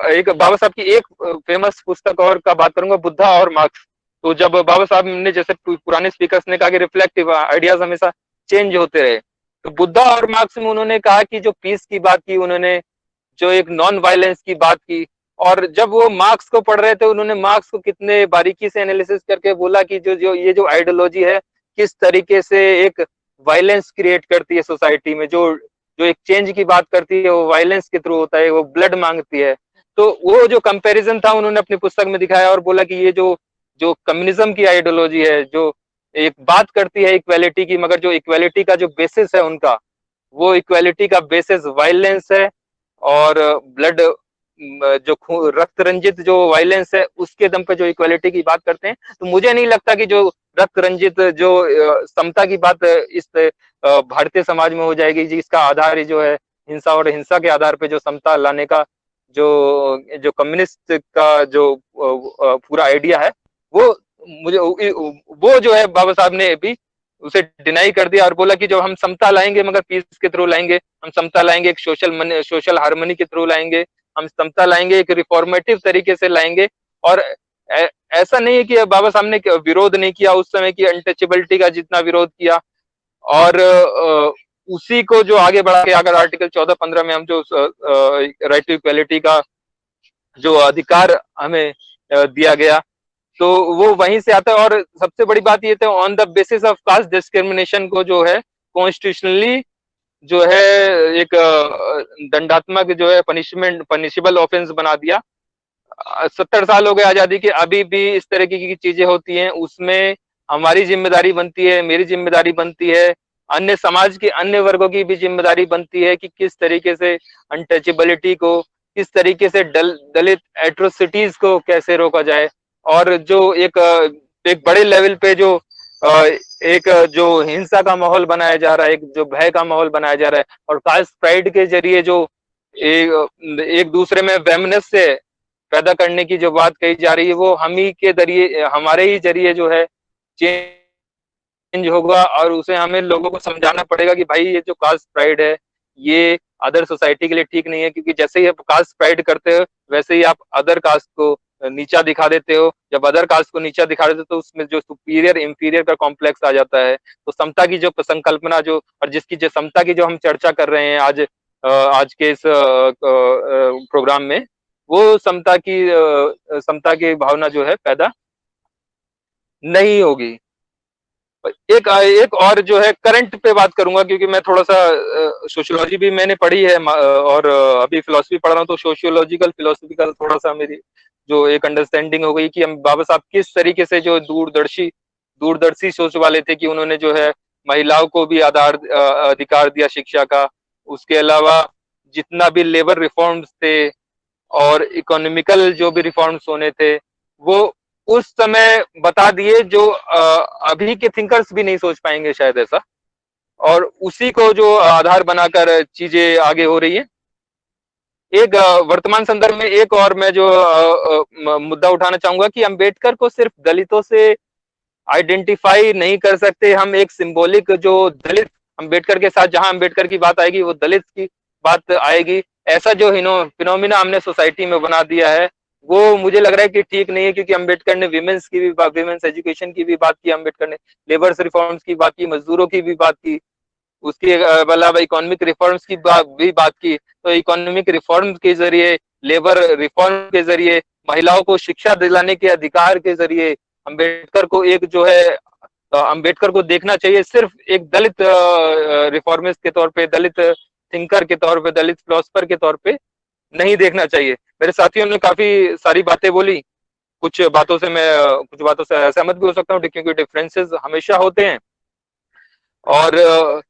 एक बाबा साहब की एक फेमस पुस्तक और का बात करूंगा, बुद्धा और मार्क्स। तो जब बाबा साहब ने, जैसे पुराने स्पीकर्स ने कहा कि रिफ्लेक्टिव आइडियाज हमेशा चेंज होते रहे, तो बुद्धा और मार्क्स में उन्होंने कहा कि जो पीस की बात की उन्होंने, जो एक नॉन वायलेंस की बात की, और जब वो मार्क्स को पढ़ रहे थे, उन्होंने मार्क्स को कितने बारीकी से एनालिसिस करके बोला कि ये जो आइडियोलॉजी है किस तरीके से एक वायलेंस क्रिएट करती है सोसाइटी में, जो जो एक चेंज की बात करती है वो वायलेंस के थ्रू होता है, वो ब्लड मांगती है। तो वो जो कंपैरिजन था उन्होंने अपनी पुस्तक में दिखाया और बोला कि ये जो जो कम्युनिज्म की आइडियोलॉजी है, जो एक बात करती है इक्वालिटी की, मगर जो इक्वालिटी का जो बेसिस है उनका, वो इक्वालिटी का बेसिस वायलेंस है, और ब्लड जो रक्त रंजित जो वायलेंस है उसके दम पे जो इक्वालिटी की बात करते हैं। तो मुझे नहीं लगता कि जो रक्त रंजित जो समता की बात इस भारतीय समाज में हो जाएगी, जिसका आधार ही जो है हिंसा, और हिंसा के आधार पे जो समता लाने का जो जो कम्युनिस्ट का जो पूरा आइडिया है, वो मुझे वो जो है बाबा साहब ने भी उसे डिनाई कर दिया और बोला कि जो हम समता लाएंगे मगर पीस के थ्रू लाएंगे, हम समता लाएंगे एक सोशल हार्मनी के थ्रू लाएंगे, हम समता लाएंगे एक रिफॉर्मेटिव तरीके से लाएंगे। और ऐसा नहीं है कि बाबा साहब ने विरोध नहीं किया उस समय की अनटचेबिलिटी का जितना विरोध किया, और उसी को जो आगे बढ़ा के अगर आर्टिकल 14-15 में हम जो राइट टू इक्वालिटी का जो अधिकार हमें दिया गया, तो वो वहीं से आता है। और सबसे बड़ी बात ये तो on the basis of caste discrimination को जो है कॉन्स्टिट्यूशनली जो है एक दंडात्मक जो है पनिशेबल ऑफेंस बना दिया। 70 साल हो गए आजादी के, अभी भी इस तरह की चीजें होती हैं। उसमें हमारी जिम्मेदारी बनती है, मेरी जिम्मेदारी बनती है, अन्य समाज के अन्य वर्गों की भी जिम्मेदारी बनती है कि किस तरीके से अनटचेबिलिटी को, किस तरीके से दलित एट्रोसिटीज को कैसे रोका जाए। और जो एक बड़े लेवल पे जो एक जो हिंसा का माहौल बनाया जा रहा है, एक जो भय का माहौल बनाया जा रहा है, और कास्ट प्राइड के जरिए जो एक दूसरे में वेमनेस से पैदा करने की जो बात कही जा रही है, वो हम ही के जरिए, हमारे ही जरिए जो है चेंज होगा। और उसे हमें लोगों को समझाना पड़ेगा कि भाई ये जो कास्ट प्राइड है ये अदर सोसाइटी के लिए ठीक नहीं है, क्योंकि जैसे ही आप कास्ट प्राइड करते हो वैसे ही आप अदर कास्ट को नीचा दिखा देते हो। जब अदर कास्ट को नीचा दिखा देते हो तो उसमें जो सुपीरियर इंफीरियर का कॉम्प्लेक्स आ जाता है। तो समता की जो संकल्पना जो, और जिसकी जो समता की जो हम चर्चा कर रहे हैं आज के इस प्रोग्राम में, वो समता की भावना जो है पैदा नहीं होगी। एक और जो है करंट पे बात करूंगा, क्योंकि मैं थोड़ा सा सोशियोलॉजी भी मैंने पढ़ी है और अभी फिलोसफी पढ़ रहा हूँ, तो सोशियोलॉजिकल फिलोसफिकल थोड़ा सा मेरी जो एक अंडरस्टैंडिंग हो गई कि हम बाबा साहब किस तरीके से जो दूरदर्शी सोच वाले थे कि उन्होंने जो है महिलाओं को भी अधिकार दिया शिक्षा का। उसके अलावा जितना भी लेबर रिफॉर्म्स थे और इकोनॉमिकल जो भी रिफॉर्म्स होने थे वो उस समय बता दिए, जो अभी के थिंकर्स भी नहीं सोच पाएंगे शायद ऐसा, और उसी को जो आधार बनाकर चीजें आगे हो रही है। एक वर्तमान संदर्भ में एक और मैं जो मुद्दा उठाना चाहूंगा कि अंबेडकर को सिर्फ दलितों से आइडेंटिफाई नहीं कर सकते हम। एक सिंबॉलिक जो दलित, अंबेडकर के साथ जहां अंबेडकर की बात आएगी वो दलित की बात आएगी, ऐसा जो फिनोमिना हमने सोसाइटी में बना दिया है वो मुझे लग रहा है कि ठीक नहीं है। क्योंकि अंबेडकर ने विमेंस की भी बात, विमेंस एजुकेशन की भी बात की, अंबेडकर ने लेबर्स रिफॉर्म्स की बात की, मजदूरों की भी बात की, उसके अलावा इकोनॉमिक रिफॉर्म्स की भी बात की। तो इकोनॉमिक रिफॉर्म के जरिए, लेबर रिफॉर्म के जरिए, महिलाओं को शिक्षा दिलाने के अधिकार के जरिए अंबेडकर को एक जो है अंबेडकर को देखना चाहिए सिर्फ एक दलित रिफॉर्मिस्ट के तौर पे, दलित थिंकर के तौर पे, दलित फिलोसफर के तौर पे नहीं देखना चाहिए। मेरे साथियों ने काफी सारी बातें बोली, कुछ बातों से मैं कुछ बातों से सहमत भी हो सकता हूँ क्योंकि डिफरेंसेस हमेशा होते हैं। और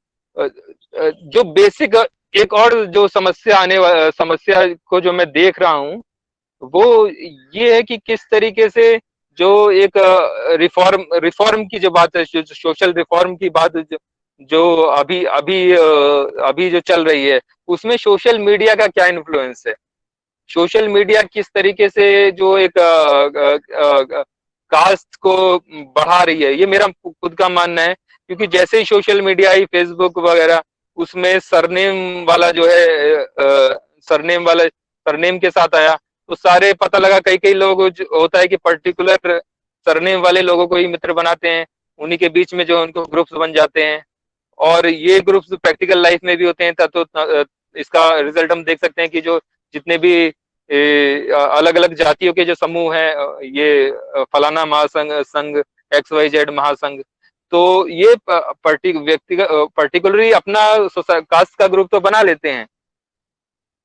जो बेसिक एक और जो समस्या को जो मैं देख रहा हूँ वो ये है कि किस तरीके से जो एक रिफॉर्म की जो बात है, सोशल रिफॉर्म की बात जो अभी जो चल रही है उसमें सोशल मीडिया का क्या इन्फ्लुएंस है। सोशल मीडिया किस तरीके से जो एक कास्ट को बढ़ा रही है, ये मेरा खुद का मानना है। क्योंकि जैसे ही सोशल मीडिया आई, फेसबुक वगैरह, उसमें सरनेम वाला जो है सरनेम के साथ आया तो सारे पता लगा, कई कई लोग होता है कि पर्टिकुलर सरनेम वाले लोगों को ही मित्र बनाते हैं, उन्हीं के बीच में जो उनको ग्रुप्स बन जाते हैं। और ये ग्रुप्स प्रैक्टिकल लाइफ में भी होते हैं। तो इसका रिजल्ट हम देख सकते हैं कि जो जितने भी अलग अलग जातियों के जो समूह हैं, ये फलाना महासंघ, संघ XYZ महासंघ, तो ये व्यक्तिगत पर्टिकुलरली अपना कास्ट का ग्रुप तो बना लेते हैं,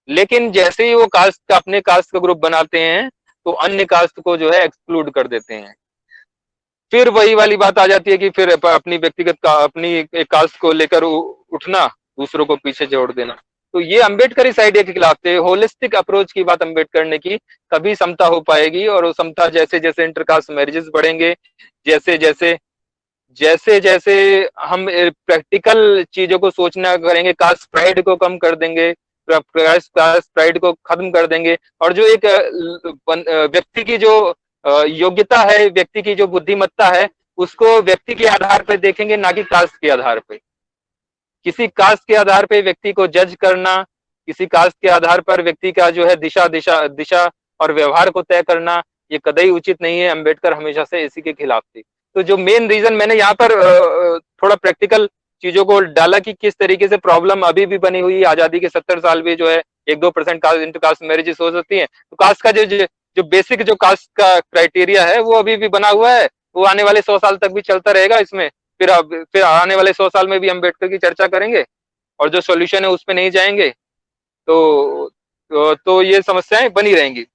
लेकिन जैसे ही वो कास्ट अपने कास्ट का ग्रुप बनाते हैं तो अन्य कास्ट को जो है एक्सक्लूड कर देते हैं। फिर वही वाली बात आ जाती है कि फिर अपनी अपनी एक कास्ट को लेकर उठना, दूसरों को पीछे जोड़ देना। तो ये अंबेडकर इस आइडिया के खिलाफ थे। होलिस्टिक अप्रोच की बात अंबेडकर ने की, तभी समता हो पाएगी। और वो समता जैसे जैसे इंटरकास्ट मैरिजेस बढ़ेंगे, जैसे जैसे जैसे जैसे हम प्रैक्टिकल चीजों को सोचना करेंगे, कास्ट प्राइड को कम कर देंगे, कास्ट प्राइड को खत्म कर देंगे, और जो एक व्यक्ति की जो योग्यता है, व्यक्ति की जो बुद्धिमत्ता है, उसको व्यक्ति के आधार पर देखेंगे, ना कि कास्ट के आधार पर। किसी कास्ट के आधार पर व्यक्ति को जज करना, किसी कास्ट के आधार पर व्यक्ति का जो है दिशा और व्यवहार को तय करना, ये कतई उचित नहीं है। अंबेडकर हमेशा से इसी के खिलाफ थे। तो जो मेन रीजन मैंने यहाँ पर थोड़ा प्रैक्टिकल चीजों को डाला कि किस तरीके से प्रॉब्लम अभी भी बनी हुई है। आजादी के 70 साल में जो है 1-2% इंटरकास्ट मैरिजेस हो सकती है। तो कास्ट का जो बेसिक जो कास्ट का क्राइटेरिया है वो अभी भी बना हुआ है, वो आने वाले 100 साल तक भी चलता रहेगा। इसमें फिर आने वाले 100 साल में भी अम्बेडकर की चर्चा करेंगे और जो सोल्यूशन है उस पर नहीं जाएंगे। तो ये समस्याएं बनी रहेंगी।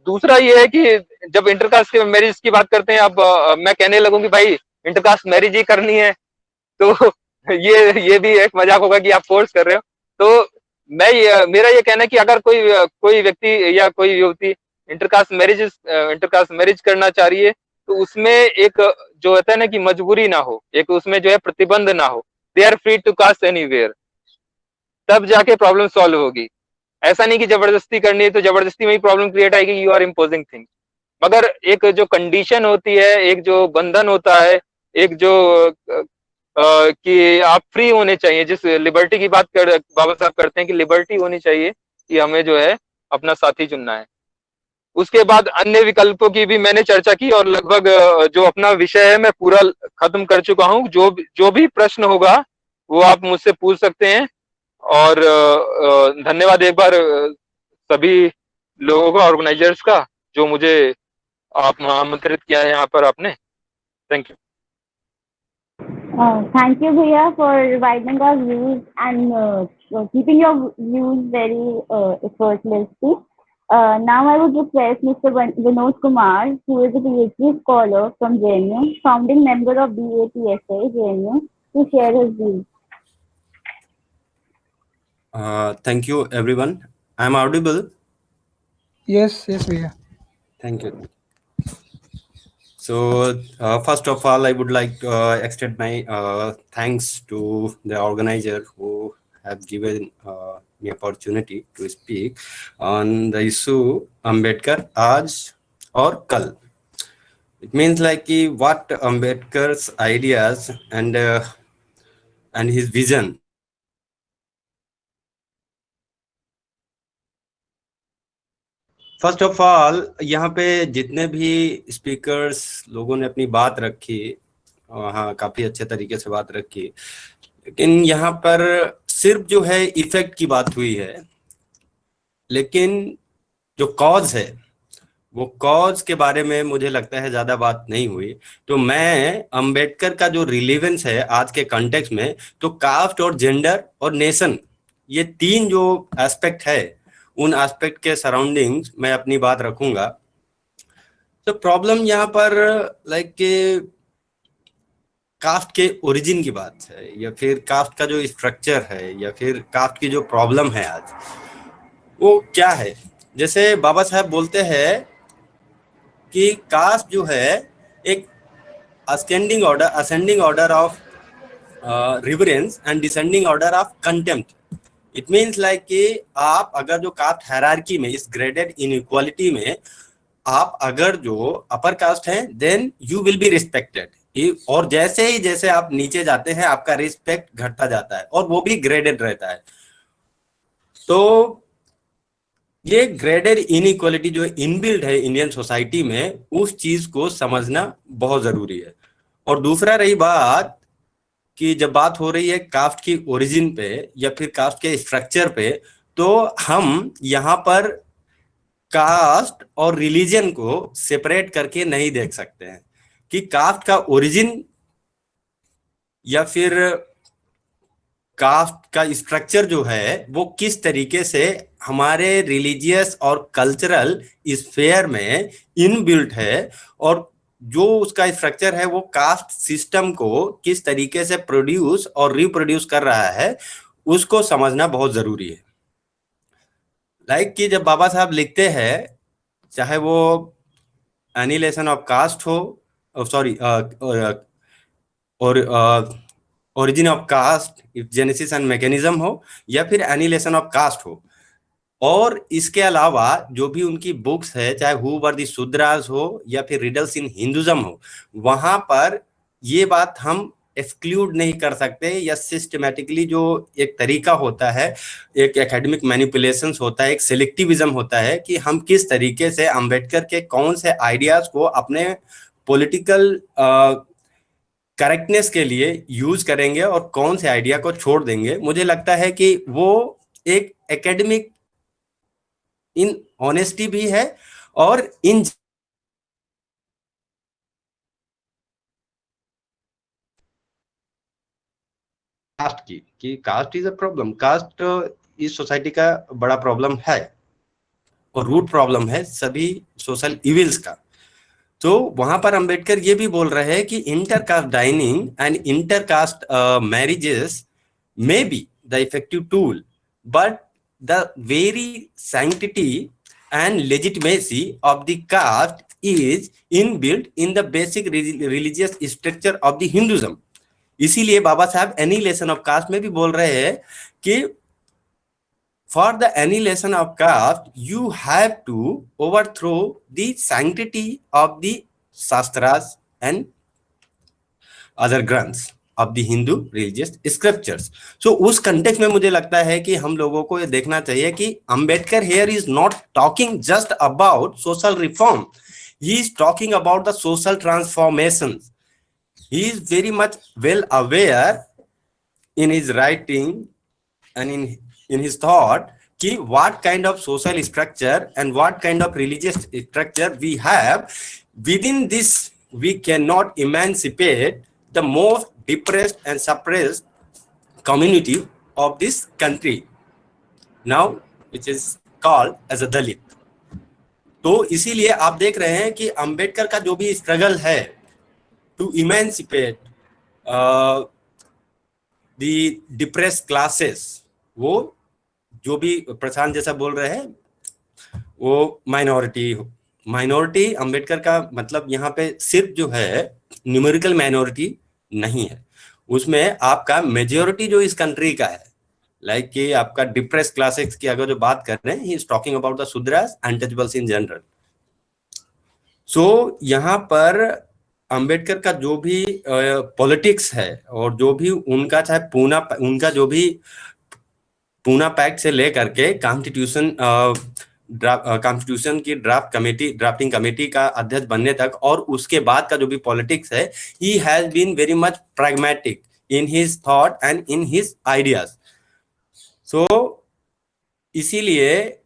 दूसरा ये है कि जब इंटरकास्ट मैरिज की बात करते हैं, अब मैं कहने लगूं कि भाई इंटरकास्ट मैरिज ही करनी है, तो ये भी एक मजाक होगा कि आप फोर्स कर रहे हो। तो मेरा ये कहना है कि अगर कोई व्यक्ति या कोई युवती इंटरकास्ट मैरिज करना चाह रही है तो उसमें एक जो होता है ना कि मजबूरी ना हो, एक उसमें जो है प्रतिबंध ना हो, they are free to caste anywhere, तब जाके प्रॉब्लम सॉल्व होगी। ऐसा नहीं कि जबरदस्ती करनी है तो जबरदस्ती में ही प्रॉब्लम क्रिएट आएगी, यू आर इम्पोजिंग थिंग। मगर एक जो कंडीशन होती है, एक जो बंधन होता है, एक जो कि आप फ्री होने चाहिए, जिस लिबर्टी की बात बाबा साहब करते हैं कि लिबर्टी होनी चाहिए कि हमें जो है अपना साथी चुनना है। उसके बाद अन्य विकल्पों की भी मैंने चर्चा की और लगभग जो अपना विषय है मैं पूरा खत्म कर चुका हूँ। जो भी प्रश्न होगा वो आप मुझसे पूछ सकते हैं। और धन्यवाद एक बार सभी लोगों का, ऑर्गेनाइजर्स का, जो मुझे आप आमंत्रित किया है यहाँ पर आपने। Thank you. Thank you, Bhaiya, for widening our views and keeping your views very effortlessly. Now I would request Mr. Vinod Kumar, who is a PhD scholar from JNU, founding member of BAPSA JNU, to share his views. Thank you, everyone. I'm audible. Yes, Bhaiya. Thank you. So, first of all, I would like to extend my thanks to the organizer who have given me opportunity to speak on the issue Ambedkar Aaj or Kal. It means like what Ambedkar's ideas and his vision. First of all यहाँ पे जितने भी speakers लोगों ने अपनी बात रखी, हाँ काफी अच्छे तरीके से बात रखी, लेकिन यहाँ पर सिर्फ जो है इफेक्ट की बात हुई है, लेकिन जो कॉज है वो कॉज के बारे में मुझे लगता है ज्यादा बात नहीं हुई। तो मैं अंबेडकर का जो रिलेवेंस है आज के कॉन्टेक्स्ट में, तो कास्ट और जेंडर और नेशन, ये तीन जो एस्पेक्ट है, उन एस्पेक्ट के सराउंडिंग्स मैं अपनी बात रखूंगा। तो प्रॉब्लम यहाँ पर लाइक कास्ट के ओरिजिन की बात है, या फिर कास्ट का जो स्ट्रक्चर है, या फिर कास्ट की जो प्रॉब्लम है आज, वो क्या है। जैसे बाबा साहब बोलते हैं कि कास्ट जो है एक ascending order of reverence and descending order of contempt. It means like कि आप अगर जो कास्ट हायरार्की में, इस ग्रेडेड इनइक्वालिटी में आप अगर जो अपर कास्ट हैं, then you will be respected, और जैसे ही जैसे आप नीचे जाते हैं आपका रिस्पेक्ट घटता जाता है, और वो भी ग्रेडेड रहता है। तो ये ग्रेडेड इनइक्वालिटी जो इनबिल्ट है इंडियन सोसाइटी में, उस चीज को समझना बहुत जरूरी है। और दूसरा रही बात कि जब बात हो रही है कास्ट की ओरिजिन पे या फिर कास्ट के स्ट्रक्चर पे, तो हम यहाँ पर कास्ट और रिलीजन को सेपरेट करके नहीं देख सकते हैं कि कास्ट का ओरिजिन या फिर कास्ट का स्ट्रक्चर जो है वो किस तरीके से हमारे रिलीजियस और कल्चरल स्फेयर में इनबिल्ट है, और जो उसका स्ट्रक्चर है वो कास्ट सिस्टम को किस तरीके से प्रोड्यूस और रिप्रोड्यूस कर रहा है, उसको समझना बहुत जरूरी है। लाइक कि जब बाबा साहब लिखते हैं, चाहे वो एनिहिलेशन ऑफ कास्ट हो, सॉरी और origin of caste, genesis and mechanism हो, या फिर एनिहिलेशन ऑफ कास्ट हो, और इसके अलावा जो भी उनकी बुक्स है, चाहे हु वर द शूद्रास हो या फिर रिडल्स इन हिंदुइज्म हो, वहां पर ये बात हम एक्सक्लूड नहीं कर सकते, या सिस्टमेटिकली जो एक तरीका होता है, एक एकेडमिक मैनिपुलेशंस होता है, एक सिलेक्टिविज्म होता है कि हम किस तरीके से अंबेडकर के कौन से आइडियाज को अपने पॉलिटिकल करेक्टनेस के लिए यूज करेंगे और कौन से आइडिया को छोड़ देंगे। मुझे लगता है कि वो एक एकेडमिक इन ऑनेस्टी भी है, और इन कास्ट की caste is a problem. Caste इस सोसाइटी का बड़ा प्रॉब्लम है और रूट प्रॉब्लम है सभी सोशल इविल्स का। तो वहां पर अंबेडकर ये भी बोल रहे हैं कि intercaste dining and intercaste marriages may be the effective tool, but the very sanctity and legitimacy of the caste is inbuilt in the basic religious structure of the Hinduism। इसीलिए बाबा साहब annihilation of caste में भी बोल रहे हैं कि for the annihilation of caste you have to overthrow the sanctity of the shastras and other grants of the Hindu religious scriptures। So उस context में मुझे लगता है कि हम लोगों को ये देखना चाहिए कि Ambedkar here is not talking just about social reform, he is talking about the social transformations। He is very much well aware in his writing and in his thought कि what kind of social structure and what kind of religious structure we have, within this we cannot emancipate the most depressed and suppressed community of this country now, which is called as a Dalit। तो इसीलिए आप देख रहे हैं कि अंबेडकर का जो भी स्ट्रगल है to emancipate the depress classes, वो जो भी प्रशांत जैसा बोल रहे हैं वो माइनॉरिटी अंबेडकर का मतलब यहाँ पे सिर्फ जो है न्यूमेरिकल माइनॉरिटी नहीं है, उसमें आपका मेजोरिटी जो इस कंट्री का है, लाइक कि आपका डिप्रेस क्लासेस की अगर जो बात कर रहे हैं, he is talking about the Shudras untouchables in general. सो यहाँ पर अंबेडकर का जो भी पॉलिटिक्स है और जो भी उनका चाहे उनका जो भी पूना पैक्ट से लेकर के कॉन्स्टिट्यूशन की ड्राफ्टिंग कमेटी का अध्यक्ष बनने तक और उसके बाद का जो भी पॉलिटिक्स है, he has been very much pragmatic in his thought and in his ideas. सो इसीलिए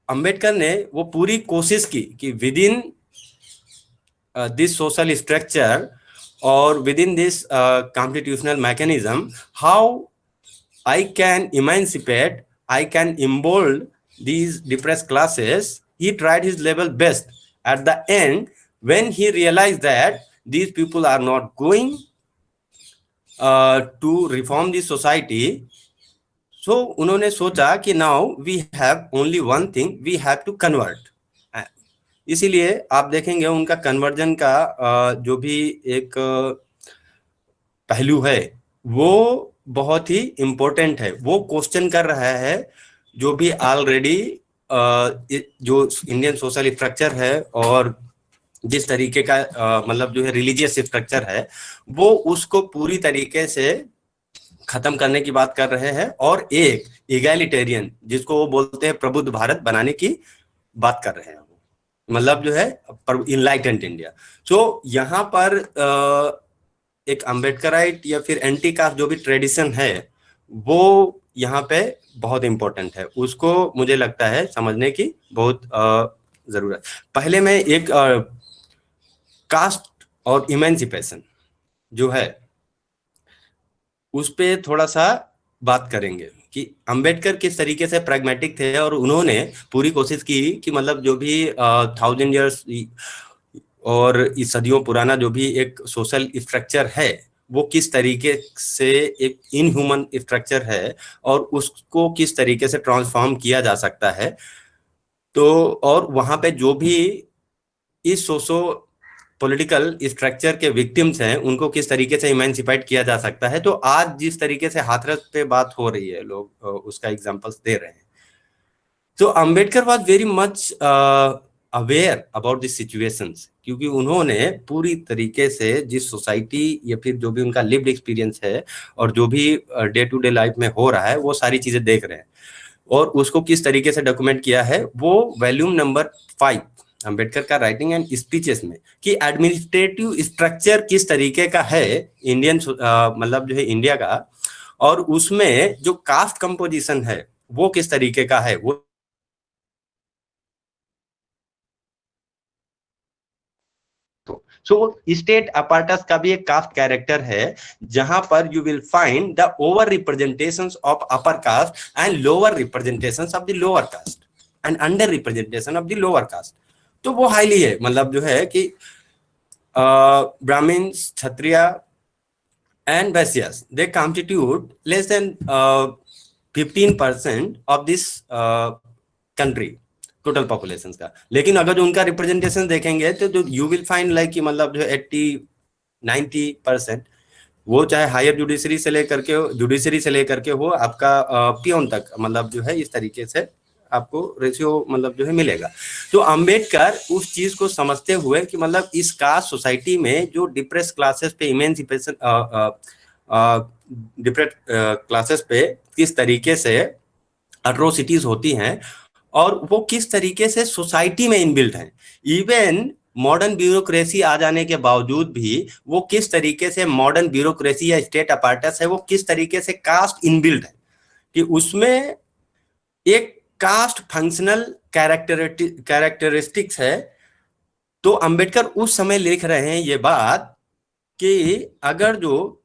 अंबेडकर ने वो पूरी कोशिश की कि within this social structure और within this constitutional mechanism, how I can emancipate, I can embolden these depressed classes. He tried his level best. At the end, when he realized that these people are not going to reform the society, so उन्होंने सोचा कि now we have only one thing, we have to convert. इसीलिए आप देखेंगे उनका conversion का जो भी एक पहलू है वो बहुत ही इंपॉर्टेंट है। वो क्वेश्चन कर रहा है जो भी ऑलरेडी जो इंडियन सोशल स्ट्रक्चर है और जिस तरीके का मतलब जो है रिलीजियस स्ट्रक्चर है, वो उसको पूरी तरीके से खत्म करने की बात कर रहे हैं और एक इगैलिटेरियन, जिसको वो बोलते हैं प्रबुद्ध भारत बनाने की बात कर रहे हैं, मतलब जो है इनलाइटेंड इंडिया। सो यहाँ पर एक अम्बेडकराइट या फिर एंटी कास्ट जो भी ट्रेडिशन है वो यहाँ पे बहुत इंपॉर्टेंट है, उसको मुझे लगता है समझने की बहुत जरूरत। पहले मैं एक कास्ट और इमेंसिपेशन जो है उस पे थोड़ा सा बात करेंगे कि अंबेडकर किस तरीके से प्रैग्मेटिक थे और उन्होंने पूरी कोशिश की कि मतलब जो भी 1000 इयर्स और इस सदियों पुराना जो भी एक सोशल स्ट्रक्चर है वो किस तरीके से एक इनह्यूमन स्ट्रक्चर है और उसको किस तरीके से ट्रांसफॉर्म किया जा सकता है। तो और वहां पे जो भी इस सोशो पॉलिटिकल स्ट्रक्चर के विक्टिम्स हैं उनको किस तरीके से इमेंसिपेट किया जा सकता है। तो आज जिस तरीके से हाथरस पे बात हो रही है, लोग उसका एग्जांपल्स दे रहे हैं। तो Ambedkar was very much aware about this situations, क्योंकि उन्होंने पूरी तरीके से जिस सोसाइटी या फिर जो भी उनका लिव्ड एक्सपीरियंस है और जो भी डे टू डे लाइफ में हो रहा है वो सारी चीजें देख रहे हैं और उसको किस तरीके से डॉक्यूमेंट किया है। वो वॉल्यूम नंबर 5 अंबेडकर का राइटिंग एंड स्पीचेस में कि एडमिनिस्ट्रेटिव स्ट्रक्चर किस तरीके का है इंडियन मतलब जो है इंडिया का, और उसमें जो कास्ट कंपोजिशन है वो किस तरीके का है। वो सो स्टेट अपार्टस का भी एक कास्ट कैरेक्टर है जहां पर you will find the over representations of upper caste and lower representations of the lower caste and under representation of the lower caste. तो वो हाईली है, मतलब जो है कि Brahmans, Kshatriya and Vaishyas they constitute less than 15% of this country total population का। लेकिन अगर जो उनका रिप्रेजेंटेशन देखेंगे तो यू विल फाइंड लाइक कि मतलब जो 80-90% वो चाहे हायर जुडिशरी से लेकर के हो आपका पियोन तक, मतलब जो है इस तरीके से आपको रेशियो मतलब जो है मिलेगा। तो अंबेडकर उस चीज को समझते हुए कि मतलब इस कास्ट सोसाइटी में जो डिप्रेस क्लासेस पे इमेंसिपेशन डिप्रेस क्लासेस पे किस तरीके से अट्रोसिटीज होती हैं और वो किस तरीके से सोसाइटी में इनबिल्ट है। इवन मॉडर्न ब्यूरोक्रेसी आ जाने के बावजूद भी वो किस तरीके से मॉडर्न ब्यूरोक्रेसी या स्टेट अपार्टस है वो किस तरीके से कास्ट इनबिल्ट है कि उसमें एक कास्ट फंक्शनल कैरेक्टरिस्टिक्स है। तो अंबेडकर उस समय लिख रहे हैं ये बात कि अगर जो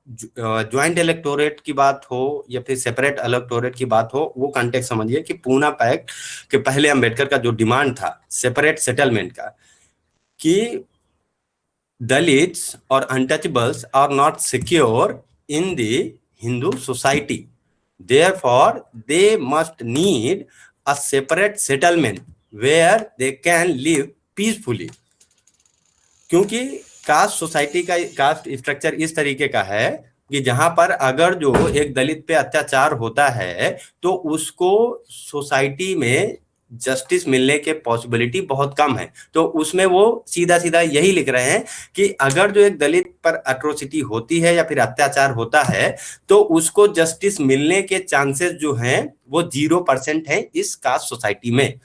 ज्वाइंट इलेक्टोरेट की बात हो या फिर सेपरेट इलेक्टोरेट की बात हो, वो कॉन्टेक्स्ट समझिए कि पूना पैक्ट के पहले अंबेडकर का जो डिमांड था सेपरेट सेटलमेंट का, कि दलित्स और untouchables are not secure in the Hindu society, therefore they must need a separate settlement where they can live peacefully। क्योंकि कास्ट सोसाइटी का कास्ट स्ट्रक्चर इस तरीके का है कि जहां पर अगर जो एक दलित पे अत्याचार होता है तो उसको सोसाइटी में जस्टिस मिलने के पॉसिबिलिटी बहुत कम है। तो उसमें वो सीधा सीधा यही लिख रहे हैं कि अगर जो एक दलित पर अट्रोसिटी होती है या फिर अत्याचार होता है तो उसको जस्टिस मिलने के चांसेस जो हैं वो 0% है इस कास्ट सोसाइटी में,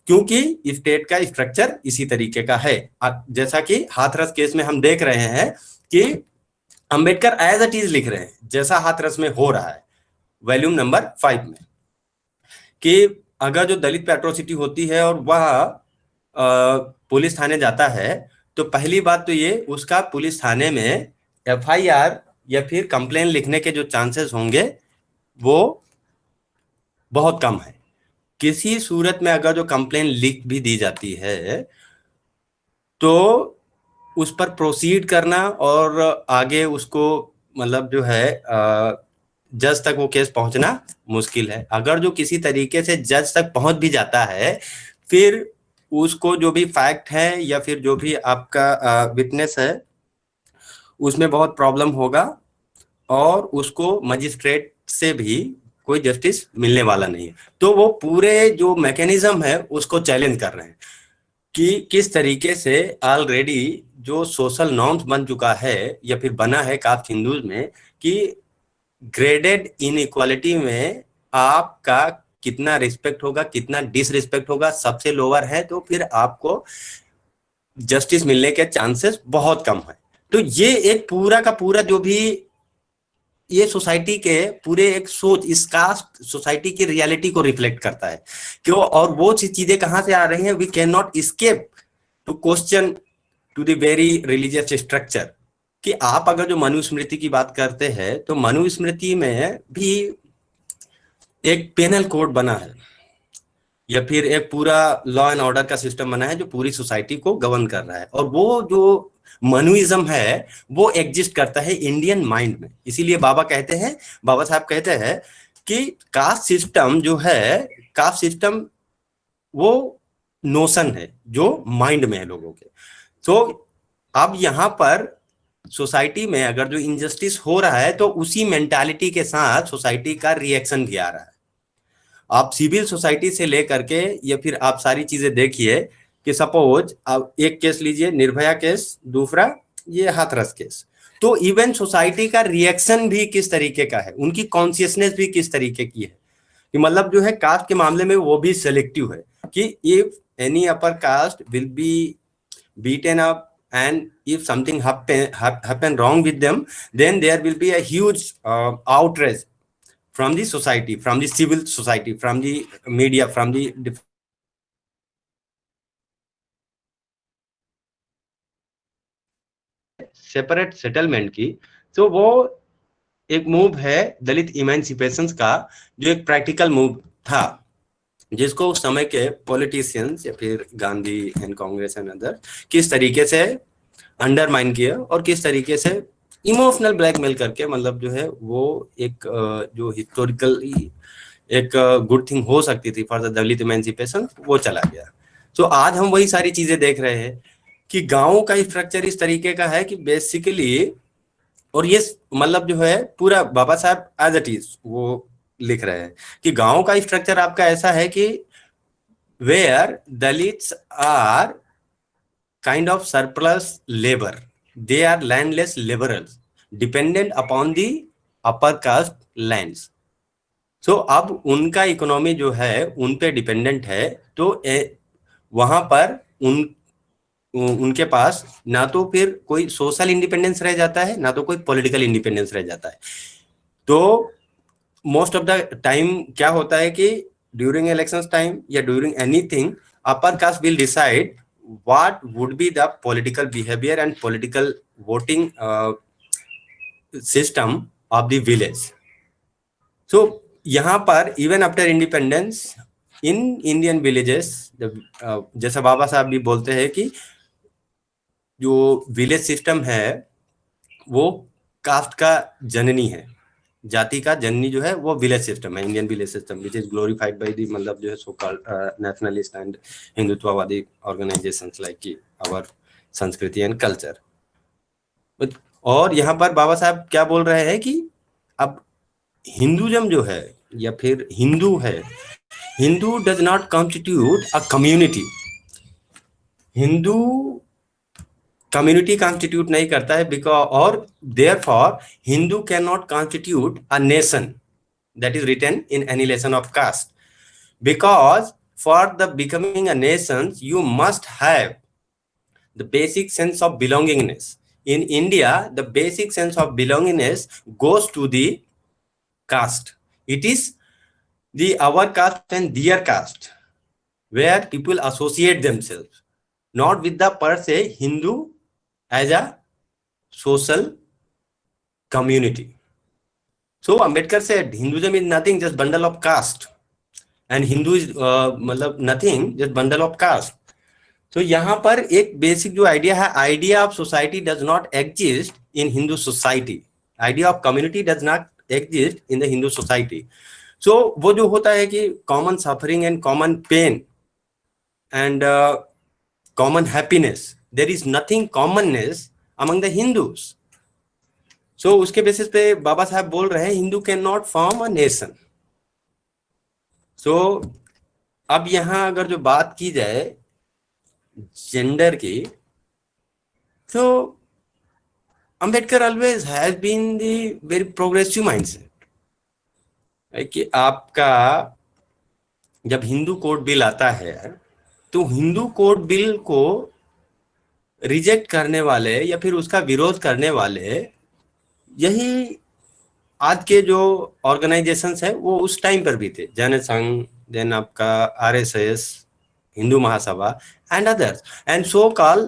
क्योंकि स्टेट का स्ट्रक्चर इसी तरीके का है। जैसा कि हाथरस केस में हम देख रहे हैं कि अंबेडकर एज इट इज लिख रहे हैं जैसा हाथरस में हो रहा है वॉल्यूम नंबर 5 में, कि अगर जो दलित पे एट्रोसिटी होती है और वह पुलिस थाने जाता है तो पहली बात तो ये उसका पुलिस थाने में FIR या फिर कंप्लेन लिखने के जो चांसेस होंगे वो बहुत कम है। किसी सूरत में अगर जो कंप्लेन लिख भी दी जाती है तो उस पर प्रोसीड करना और आगे उसको मतलब जो है जज तक वो केस पहुंचना मुश्किल है। अगर जो किसी तरीके से जज तक पहुंच भी जाता है फिर उसको जो भी फैक्ट है या फिर जो भी आपका विटनेस है उसमें बहुत प्रॉब्लम होगा और उसको मजिस्ट्रेट से भी कोई जस्टिस मिलने वाला नहीं है। तो वो पूरे जो मैकेनिज्म है उसको चैलेंज कर रहे हैं कि किस तरीके से ऑलरेडी जो सोशल नॉर्म्स बन चुका है या फिर बना है कास्ट हिंदूज में कि ग्रेडेड इनइक्वालिटी में आपका कितना रिस्पेक्ट होगा कितना डिसरिस्पेक्ट होगा, सबसे लोअर है तो फिर आपको जस्टिस मिलने के चांसेस बहुत कम है। तो ये एक पूरा का पूरा जो भी ये सोसाइटी के पूरे एक सोच इस कास्ट सोसाइटी की रियलिटी को रिफ्लेक्ट करता है क्यों, और वो चीजें कहां से आ रही हैं, we can not escape to question to the very religious structure. कि आप अगर जो मनुस्मृति की बात करते हैं तो मनुस्मृति में भी एक पेनल कोड बना है या फिर एक पूरा लॉ एंड ऑर्डर का सिस्टम बना है जो पूरी सोसाइटी को गवर्न कर रहा है, और वो जो मनुइज्म है वो एग्जिस्ट करता है इंडियन माइंड में। इसीलिए बाबा साहब कहते हैं कि कास्ट सिस्टम जो है, कास्ट सिस्टम वो नोशन है जो माइंड में है लोगों के। तो अब यहाँ पर सोसाइटी में अगर जो इनजस्टिस हो रहा है तो उसी मेंटालिटी के साथ सोसाइटी का रिएक्शन भी आ रहा है। आप सिविल सोसाइटी से लेकर के या फिर आप सारी चीजें देखिए कि सपोज आप एक केस लीजिए निर्भया केस, दूसरा ये हाथरस केस, तो इवन सोसाइटी का रिएक्शन भी किस तरीके का है, उनकी कॉन्शियसनेस भी किस तरीके की है कि मतलब जो है कास्ट के मामले में वो भी सेलेक्टिव है कि if any upper caste will be beaten up and if something happen wrong with them then there will be a huge outrage from the society, from the civil society, from the media, from the separate settlement की। तो वो एक move है दलित emancipation का जो एक practical move था जिसको उस समय के पॉलिटिशियंस या फिर Gandhi and Congress and other किस तरीके से अंडरमाइन किया और किस तरीके से इमोशनल ब्लैकमेल करके मतलब जो है वो एक जो हिस्टोरिकली एक गुड थिंग हो सकती थी फॉर द दलित इमेंसिपेशन वो चला गया। तो आज हम वही सारी चीजें देख रहे हैं कि गांवों का स्ट्रक्चर इस तरीके का है कि बेसिकली, और ये मतलब जो है पूरा बाबा साहब एज इट इज वो लिख रहे हैं कि गांव का स्ट्रक्चर आपका ऐसा है कि where Dalits are kind of surplus labour, they are landless labourers dependent upon the upper caste lands. सो अब उनका इकोनॉमी जो है उन पे डिपेंडेंट है, तो वहां पर उनके पास ना तो फिर कोई सोशल इंडिपेंडेंस रह जाता है ना तो कोई पॉलिटिकल इंडिपेंडेंस रह जाता है। तो मोस्ट ऑफ द टाइम क्या होता है कि ड्यूरिंग इलेक्शन टाइम या during anything upper caste will decide what would be the political behaviour and political voting system of the village. So यहाँ पर even after independence in Indian villages, जैसा बाबा साहब भी बोलते हैं कि जो विलेज सिस्टम है वो कास्ट का जननी है, जाति का जननी जो है वो विलेज सिस्टम है, Indian village system, which is glorified by the मतलब जो है सो कॉल्ड नेशनलिस्ट एंड हिंदुत्ववादी ऑर्गेनाइजेशंस लाइक की आवर संस्कृति एंड कल्चर। और यहाँ पर बाबा साहब क्या बोल रहे हैं कि अब हिंदुज्म जो है या फिर हिंदू है, Hindu does not constitute a community, Hindu community constitute नहीं करता है, बिकॉज और therefore Hindu can not constitute a nation that is written in annihilation of caste, because for the becoming a nation you must have the basic sense of belongingness. In India, the basic sense of belongingness goes to the caste. It is the our caste and their caste, where people associate themselves, not with the per se Hindu as a social community. So Ambedkar said Hinduism is nothing, just bundle of caste, and Hindu is nothing, just bundle of caste. तो यहाँ पर एक basic जो idea है, idea of society does not exist in Hindu society, idea of community does not exist in the Hindu society. So वो जो होता है कि common suffering and common pain and common happiness, there is nothing commonness among the Hindus. So उसके basis पे बाबा साहब बोल रहे हैं Hindu can not form a nation. So अब यहाँ अगर जो बात की जाए जेंडर की, तो Ambedkar always has been the very progressive mindset, कि आपका जब हिंदू कोड बिल आता है तो हिंदू कोड बिल को रिजेक्ट करने वाले या फिर उसका विरोध करने वाले यही आज के जो ऑर्गेनाइजेशंस है वो उस टाइम पर भी थे, जन संघ, देन आपका RSS, Hindu Mahasabha and others, and so called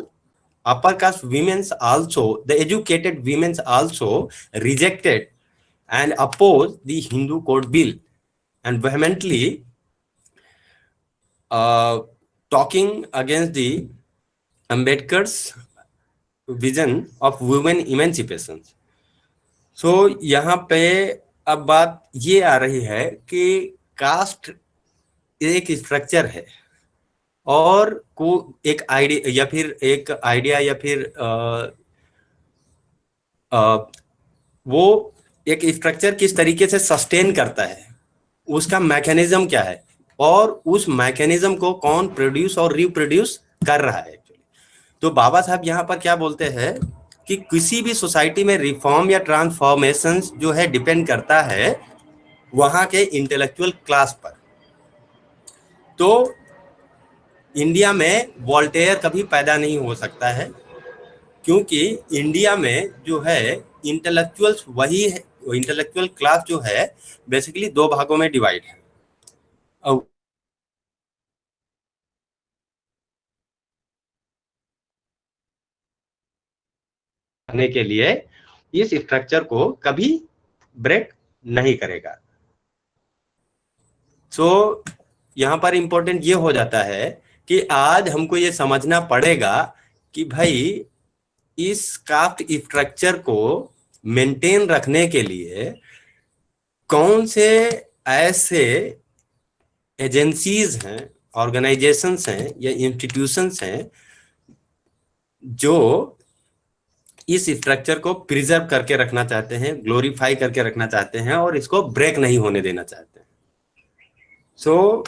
upper caste women's also, the educated women's also rejected and opposed the Hindu code bill and vehemently talking against the Ambedkar's vision of women emancipation. So यहाँ पे अब बात ये आ रही है कि cast एक structure है और को एक आइडिया या फिर वो एक स्ट्रक्चर किस तरीके से सस्टेन करता है, उसका मैकेनिज्म क्या है और उस मैकेनिज्म को कौन प्रोड्यूस और रिप्रोड्यूस कर रहा है. तो बाबा साहब यहाँ पर क्या बोलते हैं कि किसी भी सोसाइटी में रिफॉर्म या ट्रांसफॉर्मेशन जो है डिपेंड करता है वहां के इंटेलेक्चुअल क्लास पर. तो इंडिया में वोल्टेयर कभी पैदा नहीं हो सकता है, क्योंकि इंडिया में जो है इंटेलेक्चुअल्स वही है, इंटेलेक्चुअल क्लास जो है बेसिकली दो भागों में डिवाइड है. करने के लिए इस स्ट्रक्चर को कभी ब्रेक नहीं करेगा. सो यहाँ पर इंपॉर्टेंट ये हो जाता है कि आज हमको ये समझना पड़ेगा कि भाई इस कास्ट स्ट्रक्चर को मेंटेन रखने के लिए कौन से ऐसे एजेंसीज हैं, ऑर्गेनाइजेशंस हैं या इंस्टीट्यूशंस हैं जो इस स्ट्रक्चर को प्रिजर्व करके रखना चाहते हैं, ग्लोरीफाई करके रखना चाहते हैं और इसको ब्रेक नहीं होने देना चाहते हैं. सो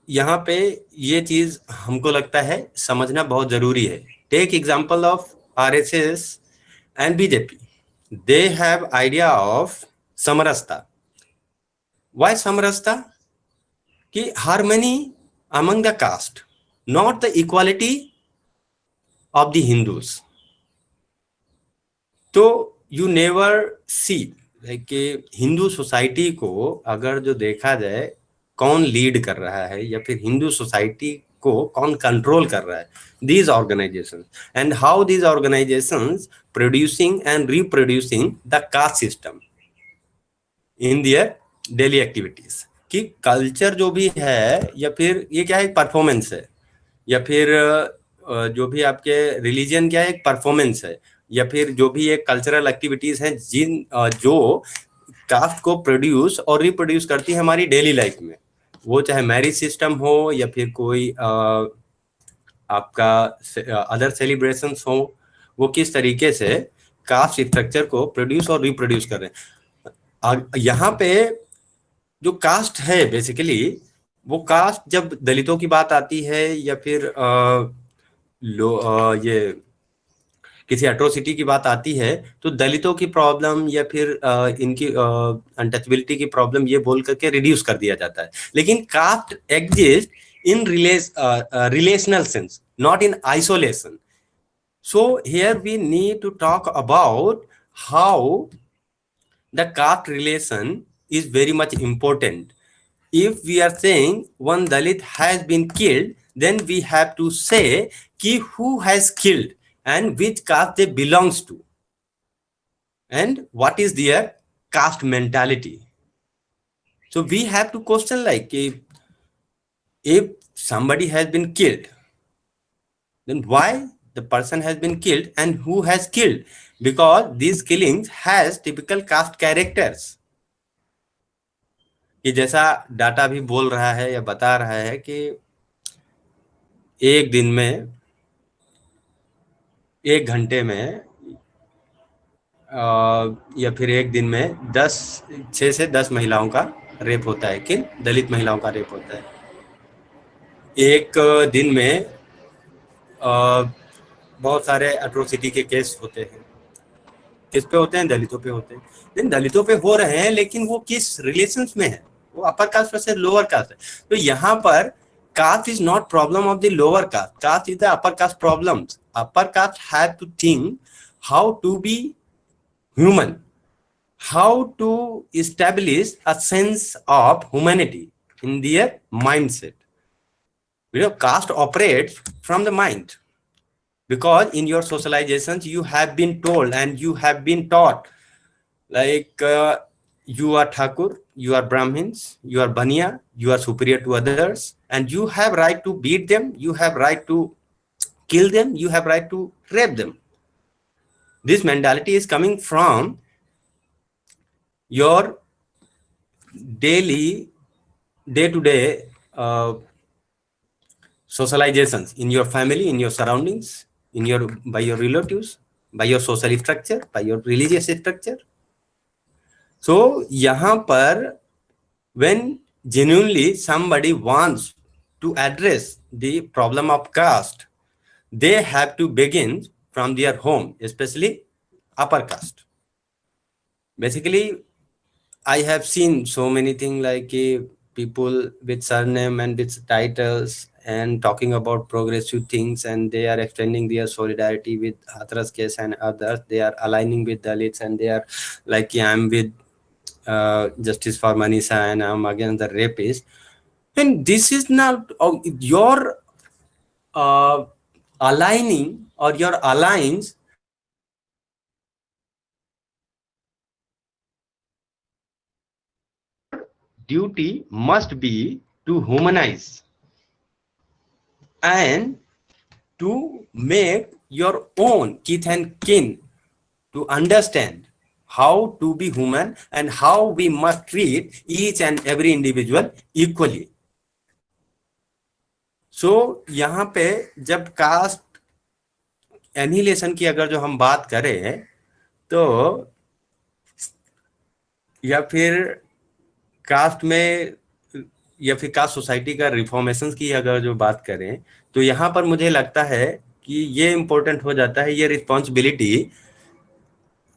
यहाँ पे ये चीज हमको लगता है समझना बहुत जरूरी है. Take example of RSS and BJP, they have idea of samrasta. Why samrasta? कि harmony among the caste, not the equality of the Hindus. तो यू नेवर सी कि हिंदू सोसाइटी को अगर जो देखा जाए कौन लीड कर रहा है या फिर हिंदू सोसाइटी को कौन कंट्रोल कर रहा है, these organizations, and how these organizations producing and reproducing the caste system in their daily activities। कि कल्चर जो भी है या फिर ये क्या है, एक परफॉर्मेंस है, या फिर जो भी आपके रिलीजन क्या है, एक परफॉर्मेंस है, या फिर जो भी एक कल्चरल एक्टिविटीज हैं जो कास्ट को प्रोड्यूस और रिप्रोड्यूस करती है हमारी डेली लाइफ में, वो चाहे मैरिज सिस्टम हो या फिर कोई आपका अदर सेलिब्रेशंस हो, वो किस तरीके से कास्ट स्ट्रक्चर को प्रोड्यूस और रिप्रोड्यूस कर रहे हैं। यहाँ पे जो कास्ट है बेसिकली, वो कास्ट जब दलितों की बात आती है या फिर ये किसी एट्रोसिटी की बात आती है, तो दलितों की प्रॉब्लम या फिर इनकी अनटचबिलिटी की प्रॉब्लम ये बोल करके रिड्यूस कर दिया जाता है। लेकिन caste exist in relational sense, not in isolation. So here we need to talk about how the caste relation is very much important. If we are saying one Dalit has been killed, then we have to say ki who has killed and which caste they belongs to, and what is their caste mentality. So we have to question like if somebody has been killed, then why the person has been killed and who has killed, because these killings has typical caste characters। कि जैसा data भी बोल रहा है या बता रहा है कि एक दिन में, एक घंटे में या फिर एक दिन में 6 से 10 महिलाओं का रेप होता है, कि दलित महिलाओं का रेप होता है। एक दिन में बहुत सारे एट्रोसिटी के केस होते हैं। किस पे होते हैं? दलितों पे होते हैं। लेकिन दलितों पे हो रहे हैं, लेकिन वो किस रिलेशंस में है? वो upper caste versus lower caste है। तो यहाँ पर caste is not problem of the lower caste, caste is the upper caste problem. Upper caste have to think how to be human, how to establish a sense of humanity in their mindset. You know, caste operates from the mind, because in your socializations you have been told and you have been taught like you are Thakur, you are Brahmins, you are Baniya, you are superior to others, and you have right to beat them, you have right to kill them, you have right to rape them. This mentality is coming from your daily day-to-day socializations in your family, in your surroundings, by your relatives, by your social structure, by your religious structure. So यहाँ पर when genuinely somebody wants to address the problem of caste, they have to begin from their home, especially upper caste. Basically, I have seen so many things like people with surname and with titles and talking about progressive things, and they are extending their solidarity with Hathras case and others. They are aligning with Dalits, and they are like, I'm with Justice for Manisha and I'm against the rapist. And this is not your aligning or your alliance duty must be to humanize and to make your own kith and kin to understand how to be human and how we must treat each and every individual equally. So यहाँ पे जब cast annihilation की अगर जो हम बात करें, तो या फिर कास्ट में या फिर कास्ट सोसाइटी का रिफॉर्मेशन की अगर जो बात करें, तो यहाँ पर मुझे लगता है कि ये इम्पोर्टेंट हो जाता है, ये रिस्पॉन्सिबिलिटी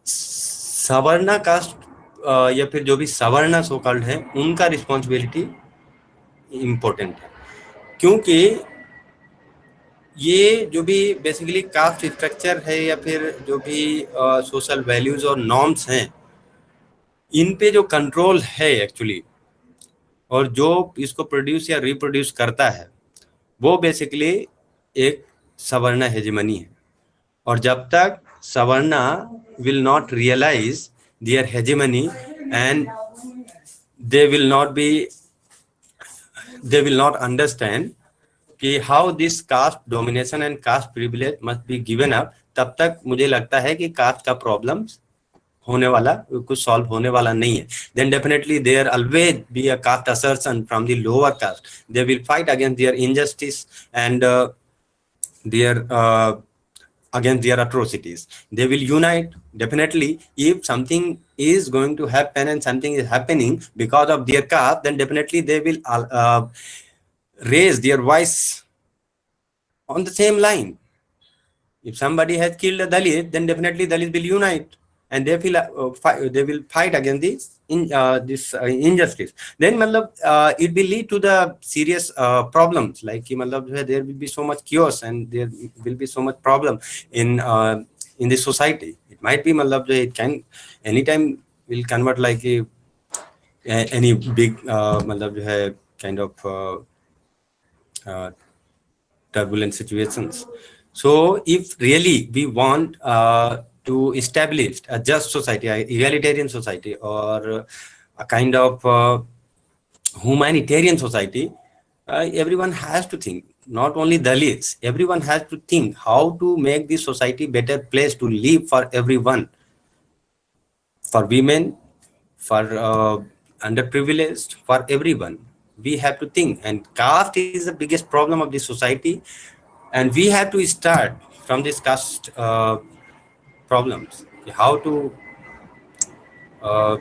सवर्णा कास्ट या फिर जो भी सवर्णा सो कॉल्ड है, उनका रिस्पॉन्सिबिलिटी इम्पोर्टेंट है। क्योंकि ये जो भी बेसिकली कास्ट स्ट्रक्चर है या फिर जो भी सोशल वैल्यूज और नॉर्म्स हैं, इन पे जो कंट्रोल है एक्चुअली, और जो इसको प्रोड्यूस या रिप्रोड्यूस करता है, वो बेसिकली एक सवर्ण हेजेमनी है। और जब तक सवर्ण will not realize their hegemony and they will not be they will not understand कि how this caste domination and caste privilege must be given up, तब तक मुझे लगता है कि कास्ट का प्रॉब्लम होने वाला कुछ सॉल्व होने वाला नहीं है। Then definitely there always be a caste assertion from the lower caste. They will fight against their injustice and their against their atrocities. They will unite. Definitely, if something is going to happen and something is happening because of their caste, then definitely they will raise their voice on the same line. If somebody has killed a Dalit, then definitely Dalit will unite and they will fight against this injustice. Then it will lead to the serious problems, like there will be so much chaos and there will be so much problem in the society. It might be it can anytime will convert like any big kind of turbulent situations. So if really we want to establish a just society, a egalitarian society, or a kind of humanitarian society, everyone has to think, not only Dalits, everyone has to think how to make this society better place to live for everyone, for women, for underprivileged, for everyone. We have to think, and caste is the biggest problem of this society, and we have to start from this caste problems, how to uh,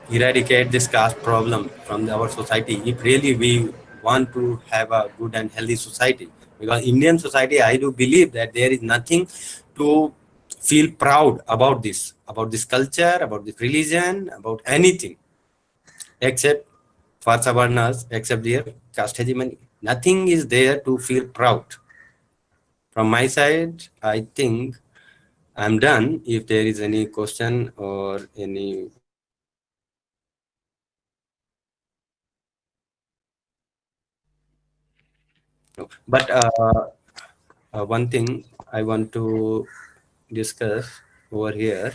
eradicate this caste problem from our society if really we want to have a good and healthy society. Because Indian society, I do believe that there is nothing to feel proud about this culture, about this religion, about anything, except for Savarnas, except their caste hegemony. Nothing is there to feel proud. From my side, I think I'm done. If there is any question or any but one thing I want to discuss over here,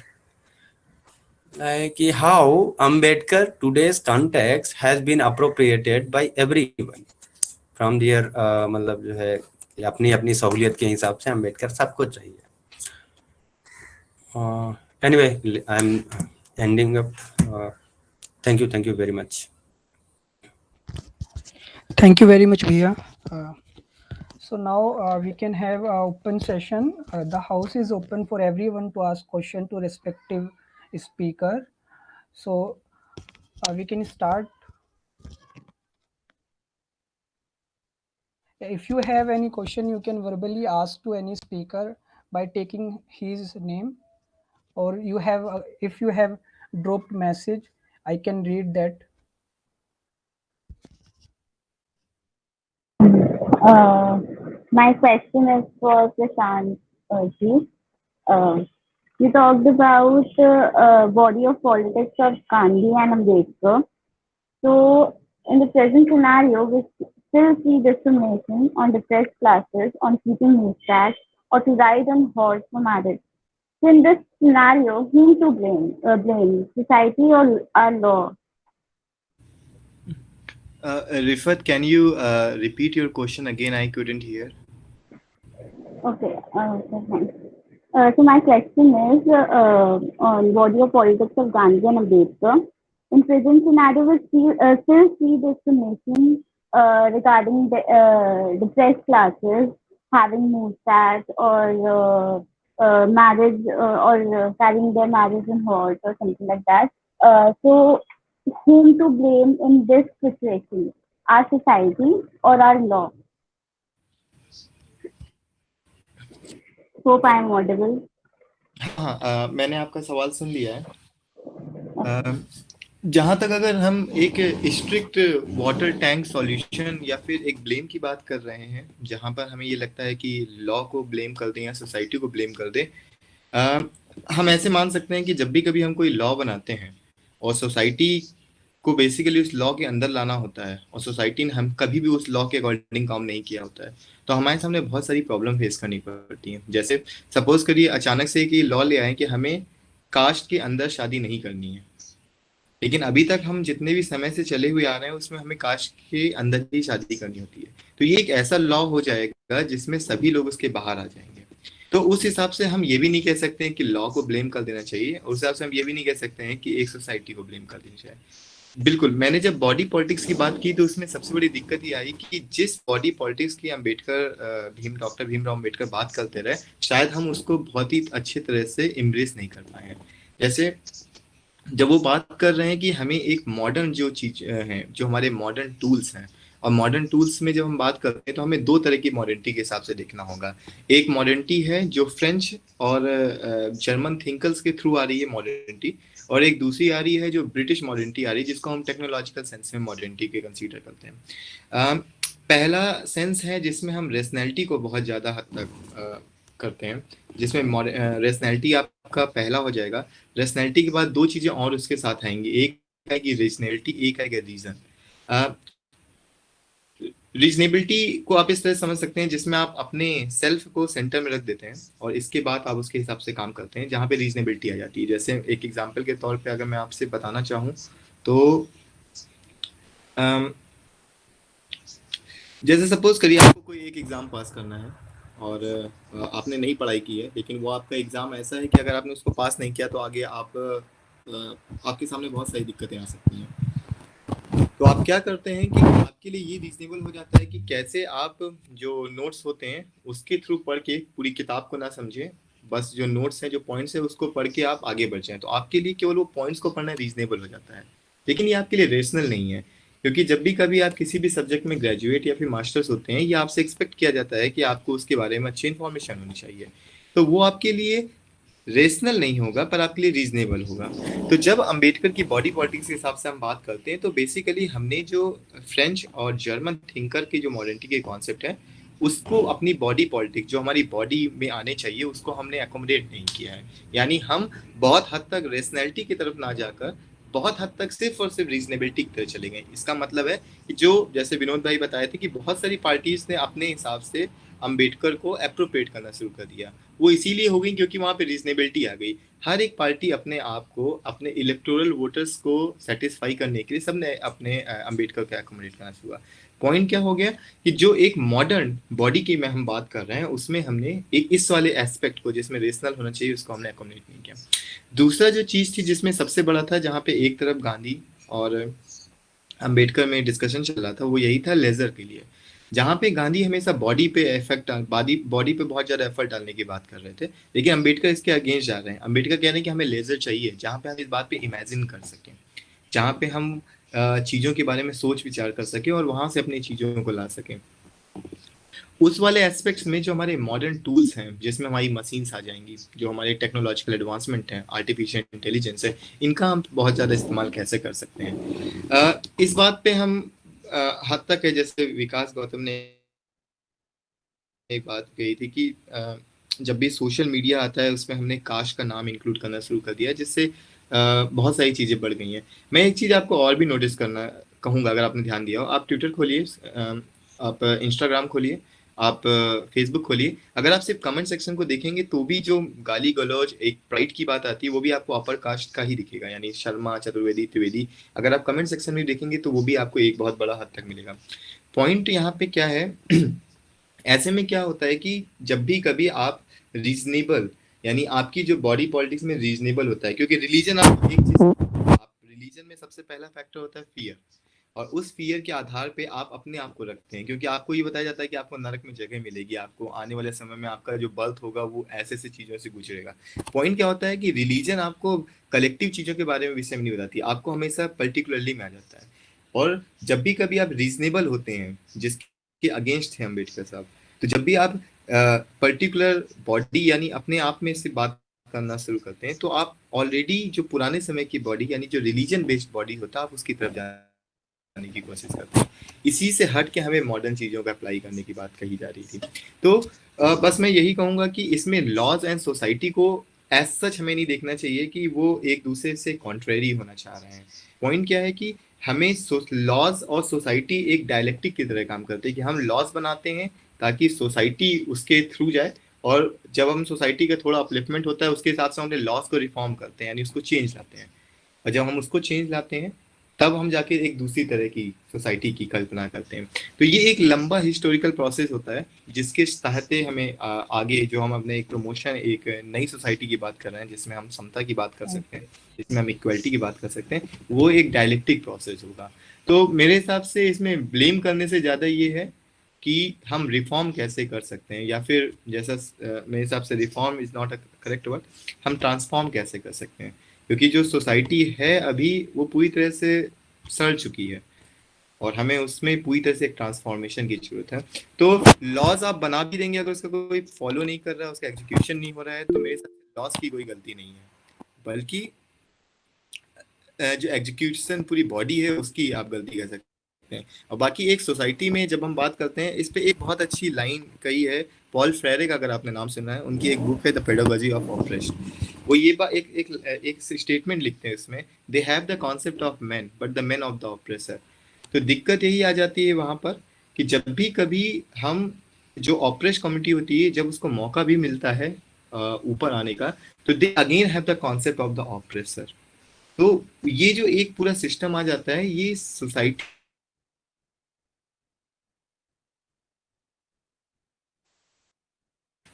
like how Ambedkar today's context has been appropriated by everyone from their मतलब जो है अपनी अपनी सहूलियत के हिसाब से अम्बेडकर सबको चाहिए. Anyway, I'm ending up. Thank you very much. Thank you very much, Bhaiya. So now we can have an open session. The house is open for everyone to ask question to respective speaker. So we can start. If you have any question, you can verbally ask to any speaker by taking his name, or you have if you have dropped message, I can read that. My question is for Prashant ji. You talked about body of politics of Gandhi and Ambedkar. So, in the present scenario, we still see discrimination on depressed classes, on keeping mustache, or to ride on horse for marriage. So, in this scenario, whom to blame? Blame society or our law? Rifat, can you repeat your question again? I couldn't hear. Okay, thanks. So my question is on body of politics of Gandhi and Ambedkar. In present scenario, we still see discrimination regarding the depressed classes having mustache or marriage or carrying their marriage in horse or something like that. So whom to blame in this situation? Our society or our law? Hope I am audible. हाँ, मैंने आपका सवाल सुन लिया है. जहाँ तक अगर हम एक स्ट्रिक्ट वाटर टैंक सॉल्यूशन या फिर एक ब्लेम की बात कर रहे हैं, जहाँ पर हमें ये लगता है कि लॉ को ब्लेम कर दें या सोसाइटी को ब्लेम कर दें, हम ऐसे मान सकते हैं कि जब भी कभी हम कोई लॉ बनाते हैं और सोसाइटी को बेसिकली उस लॉ के अंदर लाना होता है और सोसाइटी ने हम कभी भी उस लॉ के अकॉर्डिंग काम नहीं किया होता है, तो हमारे सामने बहुत सारी प्रॉब्लम फेस करनी पड़ती है। जैसे सपोज करिए अचानक से कि लॉ ले आए कि हमें कास्ट के अंदर शादी नहीं करनी है, लेकिन अभी तक हम जितने भी समय से चले हुए आ रहे हैं उसमें हमें कास्ट के अंदर ही शादी करनी होती है। तो ये एक ऐसा लॉ हो जाएगा जिसमें सभी लोग उसके बाहर आ जाएंगे। तो उस हिसाब से हम ये भी नहीं कह सकते हैं कि लॉ को ब्लेम कर देना चाहिए, उस हिसाब से हम ये भी नहीं कह सकते हैं कि एक सोसाइटी को ब्लेम कर देना चाहिए। बिल्कुल, मैंने जब बॉडी पॉलिटिक्स की बात की तो उसमें सबसे बड़ी दिक्कत ये आई कि जिस बॉडी पॉलिटिक्स की डॉक्टर भीमराव अम्बेडकर बात करते रहे, शायद हम उसको बहुत ही अच्छे तरह से इम्ब्रेस नहीं कर पाए हैं। जैसे जब वो बात कर रहे हैं कि हमें एक मॉडर्न जो चीज है, जो हमारे मॉडर्न टूल्स हैं, और मॉडर्न टूल्स में जब हम बात करते हैं तो हमें दो तरह की मॉडर्निटी के हिसाब से देखना होगा। एक मॉडर्निटी है जो फ्रेंच और जर्मन थिंकर्स के थ्रू आ रही है मॉडर्निटी, और एक दूसरी आ रही है जो ब्रिटिश मॉडर्निटी आ रही है, जिसको हम टेक्नोलॉजिकल सेंस में मॉडर्निटी के कंसीडर करते हैं। पहला सेंस है जिसमें हम रेशनैलिटी को बहुत ज़्यादा हद तक करते हैं, जिसमें रेशनैलिटी आपका पहला हो जाएगा। रेशनैलिटी के बाद दो चीज़ें और उसके साथ आएंगी, एक आएगी रीजनेबिलिटी, एक आएगा रीजन। रीजनेबिलिटी को आप इस तरह समझ सकते हैं जिसमें आप अपने सेल्फ को सेंटर में रख देते हैं और इसके बाद आप उसके हिसाब से काम करते हैं, जहाँ पे रीजनेबिलिटी आ जाती है। जैसे एक एग्जांपल के तौर पे अगर मैं आपसे बताना चाहूँ तो जैसे सपोज करिए आपको कोई एक एग्जाम पास करना है और आपने नहीं पढ़ाई की है, लेकिन वो आपका एग्जाम ऐसा है कि अगर आपने उसको पास नहीं किया तो आगे आपके सामने बहुत सारी दिक्कतें आ सकती हैं। तो आप क्या करते हैं कि आपके लिए ये रीजनेबल हो जाता है कि कैसे आप जो नोट्स होते हैं उसके थ्रू पढ़ के पूरी किताब को ना समझें, बस जो नोट्स हैं, जो पॉइंट्स है, उसको पढ़ के आप आगे बढ़ जाएं। तो आपके लिए केवल वो पॉइंट्स को पढ़ना रीजनेबल हो जाता है, लेकिन ये आपके लिए रेशनल नहीं है, क्योंकि जब भी कभी आप किसी भी सब्जेक्ट में ग्रेजुएट या फिर मास्टर्स होते हैं, ये आपसे एक्सपेक्ट किया जाता है कि आपको उसके बारे में अच्छी इन्फॉर्मेशन होनी चाहिए। तो वो आपके लिए रेशनल नहीं होगा पर आपके लिए रीजनेबल होगा। तो जब अंबेडकर की बॉडी पॉलिटिक्स के हिसाब से हम बात करते हैं तो बेसिकली हमने जो फ्रेंच और जर्मन थिंकर की जो मॉडर्निटी के कॉन्सेप्ट है उसको अपनी बॉडी पॉलिटिक्स जो हमारी बॉडी में आने चाहिए उसको हमने एकोमोडेट नहीं किया है। यानी हम बहुत हद तक रेशनैलिटी की तरफ ना जाकर बहुत हद तक सिर्फ और सिर्फ रीजनेबिलिटी की तरफ चले गए। इसका मतलब है कि जो जैसे विनोद भाई बताए थे कि बहुत सारी पार्टीज ने अपने हिसाब से अंबेडकर को अप्रोप्रिएट करना शुरू कर दिया। वो इसीलिए हो गई क्योंकि वहां पे रीजनेबिलिटी आ गई। हर एक पार्टी अपने आप को अपने इलेक्टोरल वोटर्स को सेटिस्फाई करने के लिए सबने अपने अंबेडकर को एकोमोडेट करना शुरू हुआ। पॉइंट क्या हो गया कि जो एक मॉडर्न बॉडी की में हम बात कर रहे हैं उसमें हमने एक इस वाले एस्पेक्ट को जिसमें रेशनल होना चाहिए उसको हमने एकोमोडेट नहीं किया। दूसरा जो चीज थी जिसमें सबसे बड़ा था, जहाँ पे एक तरफ गांधी और अंबेडकर में डिस्कशन चल रहा था, वो यही था लेजर के लिए, जहाँ पे गांधी हमेशा बॉडी पे बॉडी पे बहुत ज्यादा एफर्ट डालने की बात कर रहे थे, लेकिन अंबेडकर इसके अगेंस्ट जा रहे हैं। अंबेडकर कह रहे हैं कि हमें लेजर चाहिए जहाँ पे हम इस बात पे इमेजिन कर सकें, जहाँ पे हम चीजों के बारे में सोच विचार कर सकें और वहां से अपनी चीजों को ला सकें। उस वाले एस्पेक्ट्स में जो हमारे मॉडर्न टूल्स हैं जिसमें हमारी मशीन्स आ जाएंगी, जो हमारे टेक्नोलॉजिकल एडवांसमेंट है, आर्टिफिशियल इंटेलिजेंस है, इनका हम बहुत ज़्यादा इस्तेमाल कैसे कर सकते हैं। इस बात पे हम हद तक है, जैसे विकास गौतम ने एक बात कही थी कि जब भी सोशल मीडिया आता है उसमें हमने कास्ट का नाम इंक्लूड करना शुरू कर दिया, जिससे बहुत सारी चीज़ें बढ़ गई हैं। मैं एक चीज़ आपको और भी नोटिस करना कहूँगा, अगर आपने ध्यान दिया हो, आप ट्विटर खोलिए, आप इंस्टाग्राम खोलिए, आप फेसबुक खोलिए, अगर आप सिर्फ कमेंट सेक्शन को देखेंगे तो भी जो गाली गलौज एक प्राइड की बात आती है वो भी आपको अपर कास्ट का ही दिखेगा, यानी शर्मा, चतुर्वेदी, त्रिवेदी। अगर आप कमेंट सेक्शन में देखेंगे तो वो भी आपको एक बहुत बड़ा हद तक मिलेगा। पॉइंट यहाँ पे क्या है ऐसे में क्या होता है कि जब भी कभी आप रीजनेबल, यानी आपकी जो बॉडी पॉलिटिक्स में रीजनेबल होता है, क्योंकि रिलीजन आप एक चीज, आप रिलीजन में सबसे पहला फैक्टर होता है फियर, और उस फियर के आधार पे आप अपने आप को रखते हैं, क्योंकि आपको ये बताया जाता है कि आपको नरक में जगह मिलेगी, आपको आने वाले समय में आपका जो बर्थ होगा वो ऐसे ऐसे चीजों से गुजरेगा। पॉइंट क्या होता है कि रिलीजन आपको कलेक्टिव चीजों के बारे में विषय में नहीं बताती, आपको हमेशा पर्टिकुलरली में आ जाता है। और जब भी कभी आप रीजनेबल होते हैं, जिसके अगेंस्ट थे अम्बेडकर साहब, तो जब भी आप पर्टिकुलर बॉडी यानी अपने आप में से बात करना शुरू करते हैं तो आप ऑलरेडी जो पुराने समय की बॉडी यानी जो रिलीजन बेस्ड बॉडी होता है आप उसकी तरफ जाने की कोशिश करते हैं। इसी से हट के हमें मॉडर्न चीज़ों का अप्लाई करने की बात कही जा रही थी। तो बस मैं यही कहूँगा कि इसमें लॉज एंड सोसाइटी को एज सच हमें नहीं देखना चाहिए कि वो एक दूसरे से कॉन्ट्रेरी होना चाह रहे हैं। पॉइंट क्या है कि हमें लॉज और सोसाइटी एक डायलेक्टिक की तरह काम करते हैं कि हम लॉज बनाते हैं ताकि सोसाइटी उसके थ्रू जाए, और जब हम सोसाइटी का थोड़ा अपलिफ्टमेंट होता है उसके हिसाब से हम अपने लॉज को रिफॉर्म करते हैं, यानी उसको चेंज लाते हैं। और जब हम उसको चेंज लाते हैं तब हम जाके एक दूसरी तरह की सोसाइटी की कल्पना करते हैं। तो ये एक लंबा हिस्टोरिकल प्रोसेस होता है जिसके तहत हमें आगे जो हम अपने एक प्रमोशन, एक नई सोसाइटी की बात कर रहे हैं जिसमें हम समता की बात कर सकते हैं, जिसमें हम इक्वलिटी की बात कर सकते हैं, वो एक डायलेक्टिक प्रोसेस होगा। तो मेरे हिसाब से इसमें ब्लेम करने से ज़्यादा ये है कि हम रिफॉर्म कैसे कर सकते हैं, या फिर जैसा मेरे हिसाब से reform is not a correct word, हम ट्रांसफॉर्म कैसे कर सकते हैं, क्योंकि जो सोसाइटी है अभी वो पूरी तरह से सड़ चुकी है और हमें उसमें पूरी तरह से एक ट्रांसफॉर्मेशन की जरूरत है। तो लॉज आप बना भी देंगे, अगर उसका कोई फॉलो नहीं कर रहा है, उसका एग्जीक्यूशन नहीं हो रहा है, तो मेरे हिसाब से लॉज की कोई गलती नहीं है, बल्कि जो एग्जीक्यूशन पूरी बॉडी है उसकी आप गलती कर सकते हैं। और बाकी एक सोसाइटी में जब हम बात करते हैं, इस पे एक बहुत अच्छी लाइन कही है पॉल फ्रेरे का, अगर आपने नाम सुना है, उनकी एक बुक है द पेडागोजी ऑफ ऑपरेशन। वो ये एक स्टेटमेंट लिखते हैं इसमें, they have the concept of man but the man of the oppressor. तो दिक्कत यही आ जाती है वहां पर कि जब भी कभी हम, जो ऑपरेश कम्युनिटी होती है, जब उसको मौका भी मिलता है ऊपर आने का, तो they again have the concept of the oppressor. तो ये जो एक पूरा सिस्टम आ जाता है, ये सोसाइटी,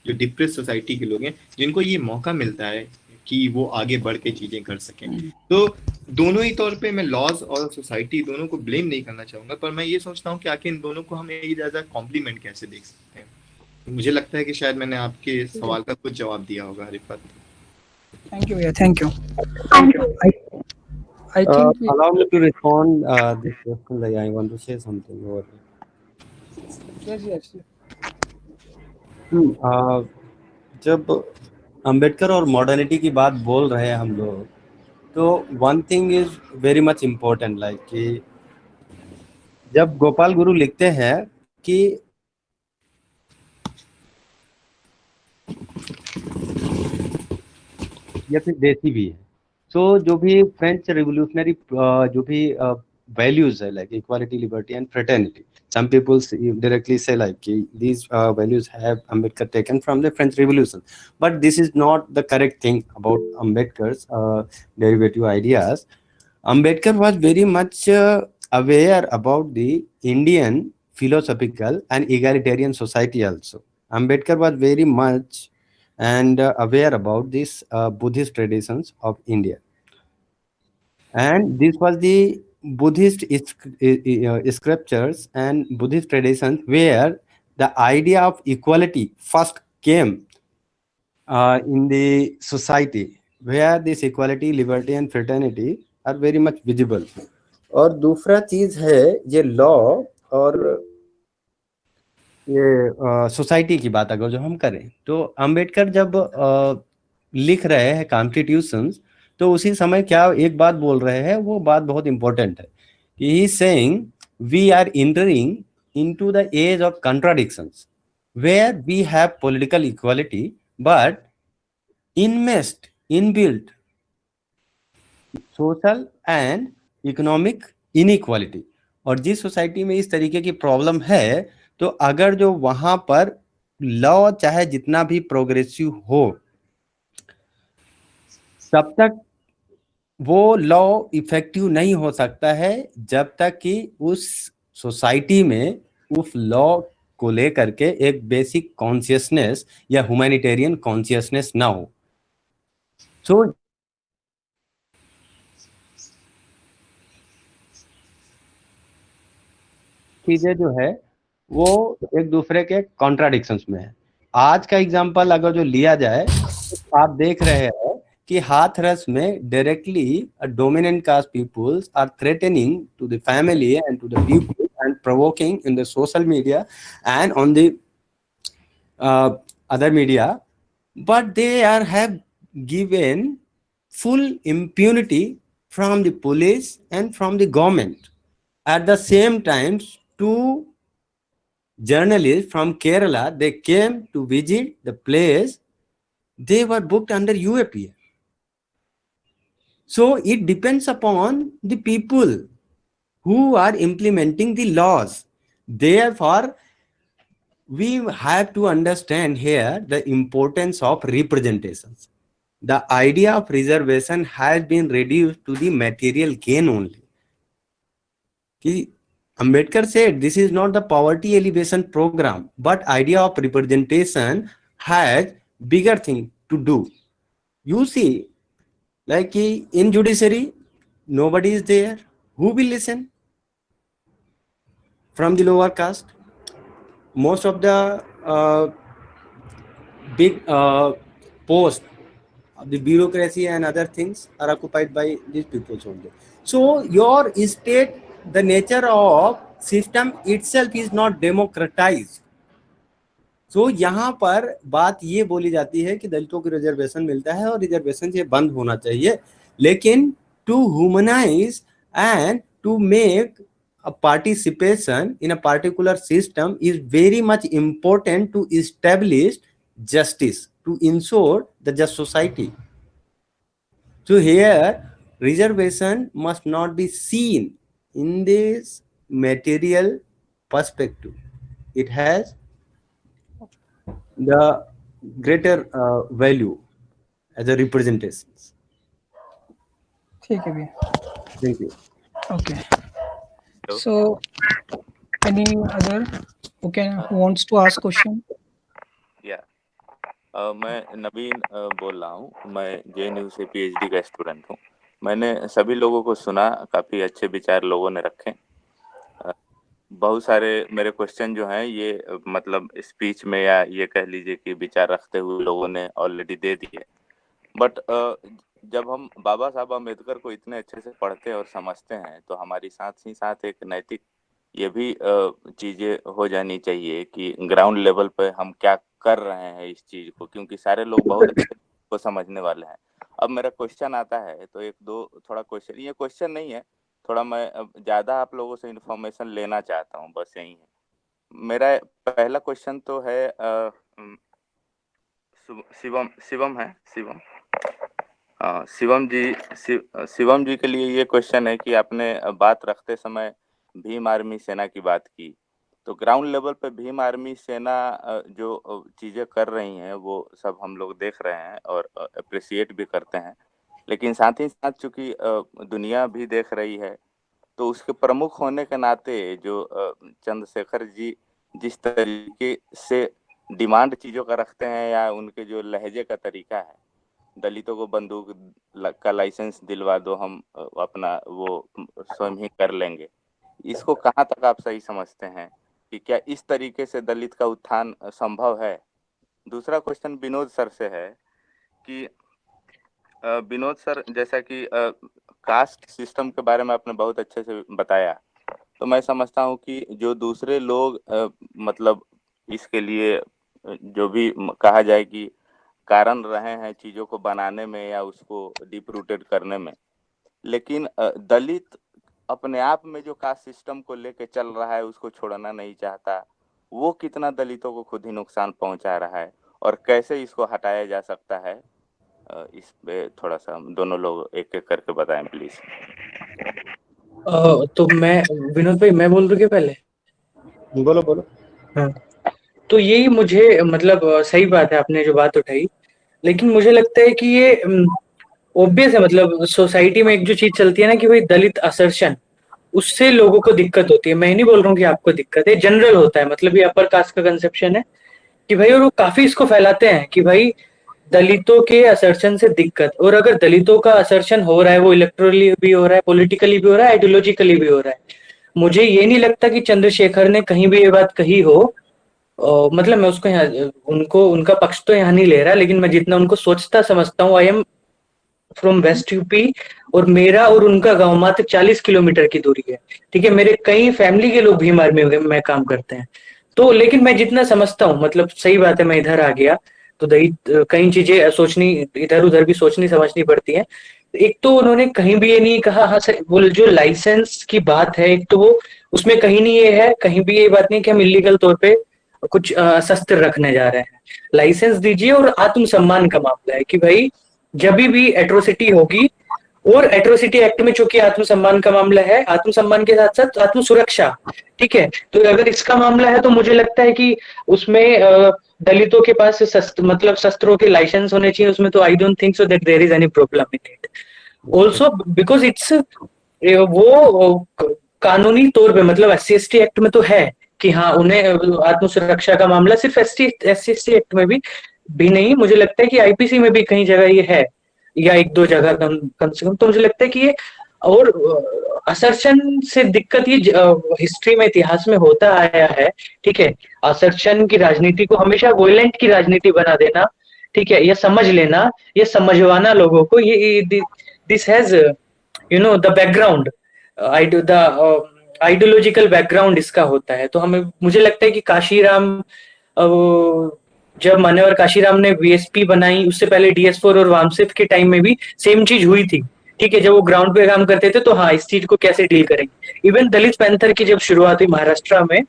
जो डिप्रेस सोसाइटी के लोग हैं जिनको ये मौका मिलता है कि वो आगे बढ़ के चीजें कर सकें, तो दोनों ही तौर पे मैं लॉज और सोसाइटी दोनों को ब्लेम नहीं करना चाहूंगा, पर मैं ये सोचता हूँ कि आखिर इन दोनों को हम एज एज अ कॉम्प्लीमेंट कैसे देख सकते हैं। तो मुझे लगता है कि शायद मैंने आपके सवाल का कुछ जवाब दिया होगा Rifat. Thank you. Yeah, thank you. Thank you. I think we, Allow me to respond this question. Like I want to say something over here. yes. जब अंबेडकर और मॉडर्निटी की बात बोल रहे हैं हम लोग, तो one thing is very much important, like कि जब गोपाल गुरु लिखते हैं कि या फिर देसी भी है, तो जो भी फ्रेंच रिवोल्यूशनरी जो भी values है, like equality, liberty and fraternity, some people directly say like these values have Ambedkar taken from the French Revolution, but this is not the correct thing about Ambedkar's derivative ideas. Ambedkar was very much aware about the Indian philosophical and egalitarian society also. Ambedkar was very much and aware about these Buddhist traditions of India. And this was the Buddhist scriptures and Buddhist traditions where the idea of equality first came in the society, where this equality, liberty and fraternity are very much visible. और दूसरा चीज है ये law और ये society की बात अगर जो हम करें, तो अंबेडकर जब लिख रहे हैं कॉन्स्टिट्यूशंस, तो उसी समय क्या एक बात बोल रहे हैं, वो बात बहुत इंपॉर्टेंट है कि he saying we are entering into the age of contradictions where we have political equality but immense inbuilt social and economic inequality. और जिस सोसाइटी में इस तरीके की प्रॉब्लम है, तो अगर जो वहां पर लॉ चाहे जितना भी प्रोग्रेसिव हो, तब तक वो लॉ इफेक्टिव नहीं हो सकता है जब तक कि उस सोसाइटी में उस लॉ को लेकर के एक बेसिक कॉन्शियसनेस या ह्यूमैनिटेरियन कॉन्शियसनेस ना हो। सो चीजें जो है वो एक दूसरे के कॉन्ट्राडिक्शंस में है। आज का एग्जांपल अगर जो लिया जाए, तो आप देख रहे हैं कि हाथरस में directly dominant caste peoples are threatening to the family and to the people and provoking in the social media and on the other media, but they are have given full impunity from the police and from the government. At the same time, two journalists from Kerala, they came to visit the place. They were booked under UAPA. So it depends upon the people who are implementing the laws. Therefore, we have to understand here the importance of representations. The idea of reservation has been reduced to the material gain only. Ambedkar said this is not the poverty alleviation program, but idea of representation has bigger thing to do. You see, like in judiciary, nobody is there. Who will listen? From the lower caste, most of the big post, the bureaucracy and other things are occupied by these people only. So your state, the nature of system itself is not democratized. So यहाँ पर बात ये बोली जाती है कि दलितों को रिजर्वेशन मिलता है और रिजर्वेशन ये बंद होना चाहिए, लेकिन to humanize and to make a participation in a particular system is very much important to establish justice, to ensure the just society. So here reservation must not be seen in this material perspective. It has the greater value as a representation. ठीक है भैया. Thank you. Okay. So, any other who wants to ask question? या मैं नवीन बोल रहा हूँ. मैं JNU से PhD का स्टूडेंट हूँ. मैंने सभी लोगों को सुना, काफ़ी अच्छे विचार लोगों ने रखे. बहुत सारे मेरे क्वेश्चन जो हैं ये मतलब स्पीच में या ये कह लीजिए कि विचार रखते हुए लोगों ने ऑलरेडी दे दिए. बट जब हम बाबा साहब अम्बेडकर को इतने अच्छे से पढ़ते और समझते हैं तो हमारी साथ ही साथ एक नैतिक ये भी चीज़ें हो जानी चाहिए कि ग्राउंड लेवल पे हम क्या कर रहे हैं इस चीज़ को, क्योंकि सारे लोग बहुत अच्छे को समझने वाले हैं. अब मेरा क्वेश्चन आता है तो एक दो थोड़ा क्वेश्चन, ये क्वेश्चन नहीं है, थोड़ा मैं ज़्यादा आप लोगों से इन्फॉर्मेशन लेना चाहता हूँ, बस यही है. मेरा पहला क्वेश्चन तो है शिवम है, शिवम जी के लिए ये क्वेश्चन है कि आपने बात रखते समय भीम आर्मी सेना की बात की, तो ग्राउंड लेवल पे भीम आर्मी सेना जो चीज़ें कर रही हैं वो सब हम लोग देख रहे हैं और अप्रिशिएट भी करते हैं, लेकिन साथ ही साथ चूँकि दुनिया भी देख रही है तो उसके प्रमुख होने के नाते जो चंद्रशेखर जी जिस तरीके से डिमांड चीज़ों का रखते हैं या उनके जो लहजे का तरीका है, दलितों को बंदूक का लाइसेंस दिलवा दो, हम अपना वो स्वयं ही कर लेंगे, इसको कहाँ तक आप सही समझते हैं कि क्या इस तरीके से दलित का उत्थान संभव है? दूसरा क्वेश्चन विनोद सर से है कि विनोद सर, जैसा कि कास्ट सिस्टम के बारे में आपने बहुत अच्छे से बताया, तो मैं समझता हूँ कि जो दूसरे लोग मतलब इसके लिए जो भी कहा जाए कि कारण रहे हैं चीज़ों को बनाने में या उसको डीप रूटेड करने में, लेकिन दलित अपने आप में जो कास्ट सिस्टम को लेके चल रहा है उसको छोड़ना नहीं चाहता, वो कितना दलितों को खुद ही नुकसान पहुंचा रहा है और कैसे इसको हटाया जा सकता है, इस पे थोड़ा सा दोनों लोग एक एक करके बताएं प्लीज. तो मैं विनोद भाई मैं बोल दूं क्या पहले? बोलो. हाँ, तो यही मुझे मतलब सही बात है आपने जो बात उठाई, लेकिन मुझे लगता है कि ये ऑब्वियस है, मतलब सोसाइटी में एक जो चीज चलती है ना कि भाई दलित असर्शन, उससे लोगों को दिक्कत होती है. मैं नहीं बोल रहा हूँ कि आपको दिक्कत है, जनरल होता है, मतलब ये अपर कास्ट का कंसेप्शन है कि भाई, और वो काफी इसको फैलाते हैं कि भाई दलितों के असर्शन से दिक्कत. और अगर दलितों का असर्शन हो रहा है, वो इलेक्टोरली भी हो रहा है, पॉलिटिकली भी हो रहा है, आइडियोलॉजिकली भी हो रहा है. मुझे ये नहीं लगता कि चंद्रशेखर ने कहीं भी ये बात कही हो, मतलब मैं उसको यहाँ उनका पक्ष तो यहाँ नहीं ले रहा, लेकिन मैं जितना उनको सोचता समझता हूँ, I am from west UP और मेरा और उनका गांव मात्र 40 किलोमीटर की दूरी है. ठीक है, मेरे कई फैमिली के लोग भीम आर्मी में काम करते हैं. तो लेकिन मैं जितना समझता हूँ, मतलब सही बात है, मैं इधर आ गया तो कई चीजें सोचनी, इधर उधर भी सोचनी समझनी पड़ती है. एक तो उन्होंने कहीं भी ये नहीं कहा, हाँ वो जो लाइसेंस की बात है, एक तो वो उसमें कहीं नहीं ये है, कहीं भी ये बात नहीं कि हम इलीगल तौर पे कुछ शस्त्र रखने जा रहे हैं. लाइसेंस दीजिए. और आत्मसम्मान का मामला है कि भाई जब भी एट्रोसिटी होगी और एट्रोसिटी एक्ट में चूंकि आत्मसम्मान का मामला है, आत्मसम्मान के साथ साथ आत्म सुरक्षा, ठीक है, तो अगर इसका मामला है तो मुझे लगता है कि उसमें दलितों के पास मतलब शस्त्रों के लाइसेंस होने चाहिए उसमें, तो I don't think so that there is any problem in it also, because it's वो कानूनी तौर पे मतलब SC/ST एक्ट में तो है कि हाँ उन्हें आत्म सुरक्षा का मामला सिर्फ SC/ST एक्ट में भी नहीं, मुझे लगता है कि IPC में भी कहीं जगह ये है, या एक दो जगह कम से कम, तो मुझे लगता है कि ये और असर्शन से दिक्कत ये हिस्ट्री में इतिहास में होता आया है, ठीक है, असर्शन की राजनीति को हमेशा वोयलेंट की राजनीति बना देना, ठीक है, ये समझ लेना, ये समझवाना लोगों को, ये this has you know the background, the ideological background इसका होता है। तो हमें मुझे लगता है कि काशीराम जब मान्यवर काशीराम ने VSP बनाई, उससे पहले DS4 और वामसिफ के टाइम में भी सेम चीज हुई थी, ठीक है, जब वो ग्राउंड पे काम करते थे तो हाँ इस चीज को कैसे डील करेंगे। इवन दलित पैंथर की जब शुरुआत हुई महाराष्ट्र में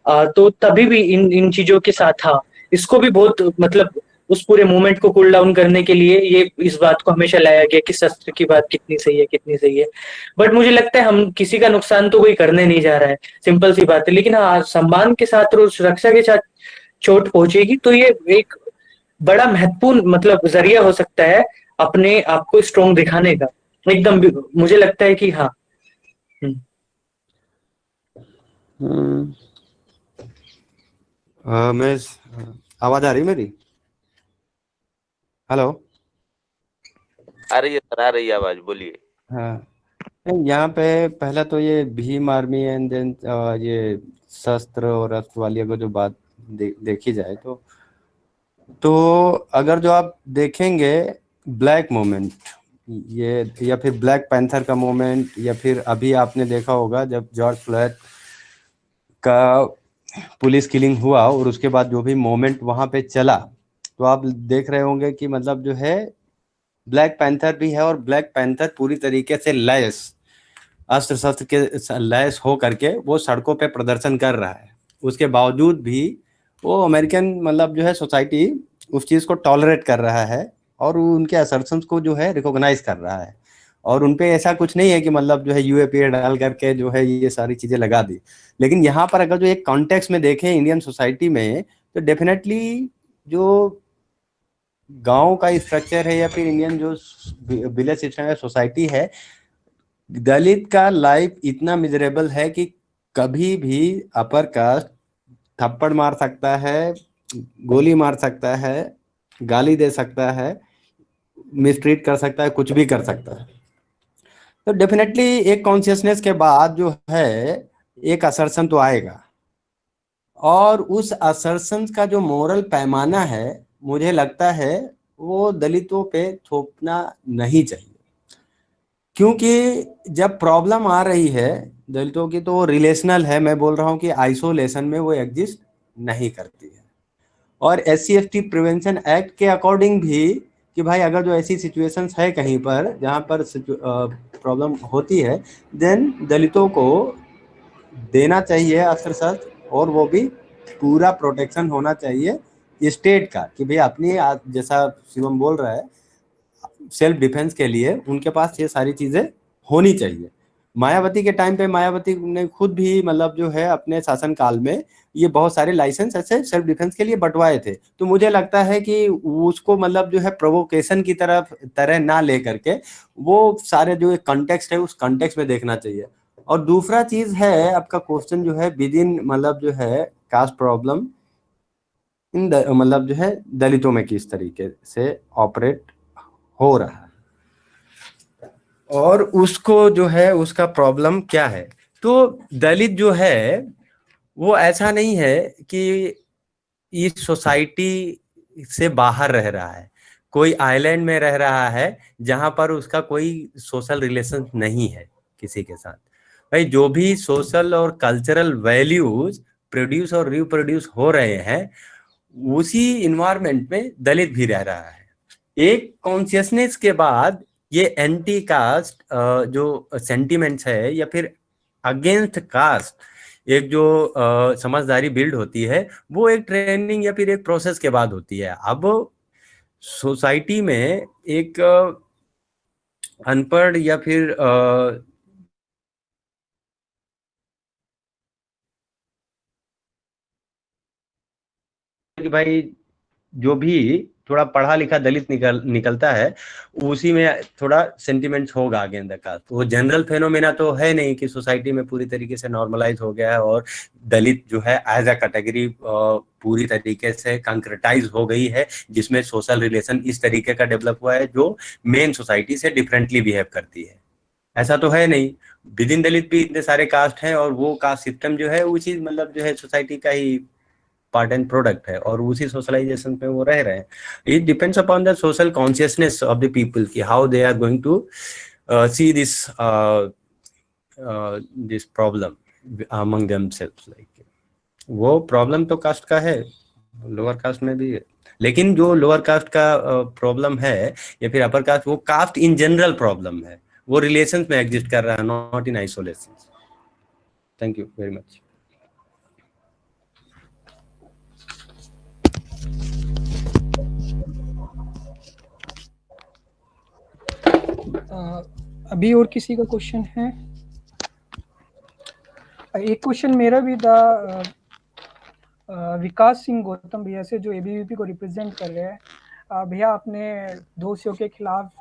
तो तभी भी इन चीजों के साथ था, इसको भी बहुत मतलब उस पूरे मूवमेंट को कूल डाउन करने के लिए ये इस बात को हमेशा लाया गया कि शस्त्र की बात कितनी सही है कितनी सही है, बट मुझे लगता है हम किसी का नुकसान तो कोई करने नहीं जा रहा है, सिंपल सी बात है, लेकिन हाँ सम्मान के साथ और सुरक्षा के साथ चोट पहुंचेगी तो ये एक बड़ा महत्वपूर्ण मतलब जरिया हो सकता है अपने आप को स्ट्रॉन्ग दिखाने का, एकदम मुझे लगता है कि हाँ। मैं आवाज आ रही मेरी? हेलो, आ रही है सर, आ रही है आवाज, बोलिए। हाँ, यहाँ पे पहला तो ये भीम आर्मी एंड देन ये शस्त्र और अस्त्र वाली अगर जो बात देखी जाए तो अगर जो आप देखेंगे ब्लैक मूवमेंट ये या फिर ब्लैक पैंथर का मूवमेंट, या फिर अभी आपने देखा होगा जब जॉर्ज फ्लॉयड का पुलिस किलिंग हुआ और उसके बाद जो भी मूवमेंट वहां पे चला, तो आप देख रहे होंगे कि मतलब जो है ब्लैक पैंथर भी है और ब्लैक पैंथर पूरी तरीके से लैस अस्त्र शस्त्र के लैस हो करके वो सड़कों पे प्रदर्शन कर रहा है। उसके बावजूद भी वो अमेरिकन मतलब जो है सोसाइटी उस चीज़ को टॉलरेट कर रहा है और उनके असर्शंस को जो है रिकॉग्नाइज कर रहा है, और उनपे ऐसा कुछ नहीं है कि मतलब जो है UAPA डाल करके जो है ये सारी चीज़ें लगा दी। लेकिन यहाँ पर अगर जो एक कॉन्टेक्स्ट में देखें इंडियन सोसाइटी में, तो डेफिनेटली जो गांव का स्ट्रक्चर है या फिर इंडियन जो विलेज सिस्टम है, सोसाइटी है, दलित का लाइफ इतना मिजरेबल है कि कभी भी अपर कास्ट थप्पड़ मार सकता है, गोली मार सकता है, गाली दे सकता है, मिसट्रीट कर सकता है, कुछ भी कर सकता है। तो डेफिनेटली एक कॉन्शियसनेस के बाद जो है एक असर्शन तो आएगा, और उस असर्शन का जो मोरल पैमाना है मुझे लगता है वो दलितों पे थोपना नहीं चाहिए, क्योंकि जब प्रॉब्लम आ रही है दलितों की तो वो रिलेशनल है। मैं बोल रहा हूँ कि आइसोलेशन में वो एग्जिस्ट नहीं करती है। और SC/ST प्रिवेंशन एक्ट के अकॉर्डिंग भी कि भाई अगर जो ऐसी सिचुएशंस है कहीं पर जहाँ पर प्रॉब्लम होती है, देन दलितों को देना चाहिए अस्त्र शस्त्र, और वो भी पूरा प्रोटेक्शन होना चाहिए स्टेट का, कि भाई अपनी जैसा शिवम बोल रहा है सेल्फ डिफेंस के लिए उनके पास ये सारी चीजें होनी चाहिए। मायावती के टाइम पे मायावती ने खुद भी मतलब जो है अपने शासन काल में ये बहुत सारे लाइसेंस ऐसे सेल्फ डिफेंस के लिए बंटवाए थे। तो मुझे लगता है कि उसको मतलब जो है प्रोवोकेशन की तरह ना ले करके वो सारे जो कॉन्टेक्स्ट है उस कॉन्टेक्स्ट में देखना चाहिए। और दूसरा चीज है आपका क्वेश्चन जो है विद इन मतलब जो है कास्ट प्रॉब्लम इन मतलब जो है दलितों में किस तरीके से ऑपरेट हो रहा है और उसको जो है उसका प्रॉब्लम क्या है। तो दलित जो है वो ऐसा नहीं है कि इस सोसाइटी से बाहर रह रहा है, कोई आइलैंड में रह रहा है जहां पर उसका कोई सोशल रिलेशन नहीं है किसी के साथ। भाई जो भी सोशल और कल्चरल वैल्यूज प्रोड्यूस और रिप्रोड्यूस हो रहे हैं उसी इन्वायरमेंट में दलित भी रह रहा है। एक कॉन्शियसनेस के बाद ये एंटी कास्ट जो सेंटिमेंट्स है या फिर अगेंस्ट कास्ट एक जो समझदारी बिल्ड होती है वो एक ट्रेनिंग या फिर एक प्रोसेस के बाद होती है। अब सोसाइटी में एक अनपढ़ या फिर कि भाई जो भी थोड़ा पढ़ा लिखा दलित निकलता है उसी में थोड़ा सेंटिमेंट्स होगा आगे अंदर का। तो वो जनरल फेनोमेना तो है नहीं कि सोसाइटी में पूरी तरीके से नॉर्मलाइज हो गया है और दलित जो है एज अ कैटेगरी पूरी तरीके से कंक्रेटाइज हो गई है, जिसमें सोशल रिलेशन इस तरीके का डेवलप हुआ है जो मेन सोसाइटी से डिफरेंटली बिहेव करती है। ऐसा तो है नहीं। विद इन दलित भी इतने सारे कास्ट हैं और वो कास्ट सिस्टम जो है उसी मतलब जो है सोसाइटी का ही पार्ट एंड प्रोडक्ट है और उसी सोशलाइजेशन पे वो रह रहे हैं। It depends upon the social consciousness of the people कि how they are going to see this this problem among themselves. Like वो प्रॉब्लम तो कास्ट का है, लोअर कास्ट में भी है, लेकिन जो लोअर कास्ट का प्रॉब्लम है या फिर अपर कास्ट, वो कास्ट इन जनरल प्रॉब्लम है, वो रिलेशंस में एग्जिस्ट कर रहा है, not in isolation. Thank you very much. अभी और किसी का क्वेश्चन है? एक क्वेश्चन मेरा भी था विकास सिंह गौतम भैया से, जो एबीवीपी को रिप्रेजेंट कर रहे हैं। भैया आपने दोषियों के खिलाफ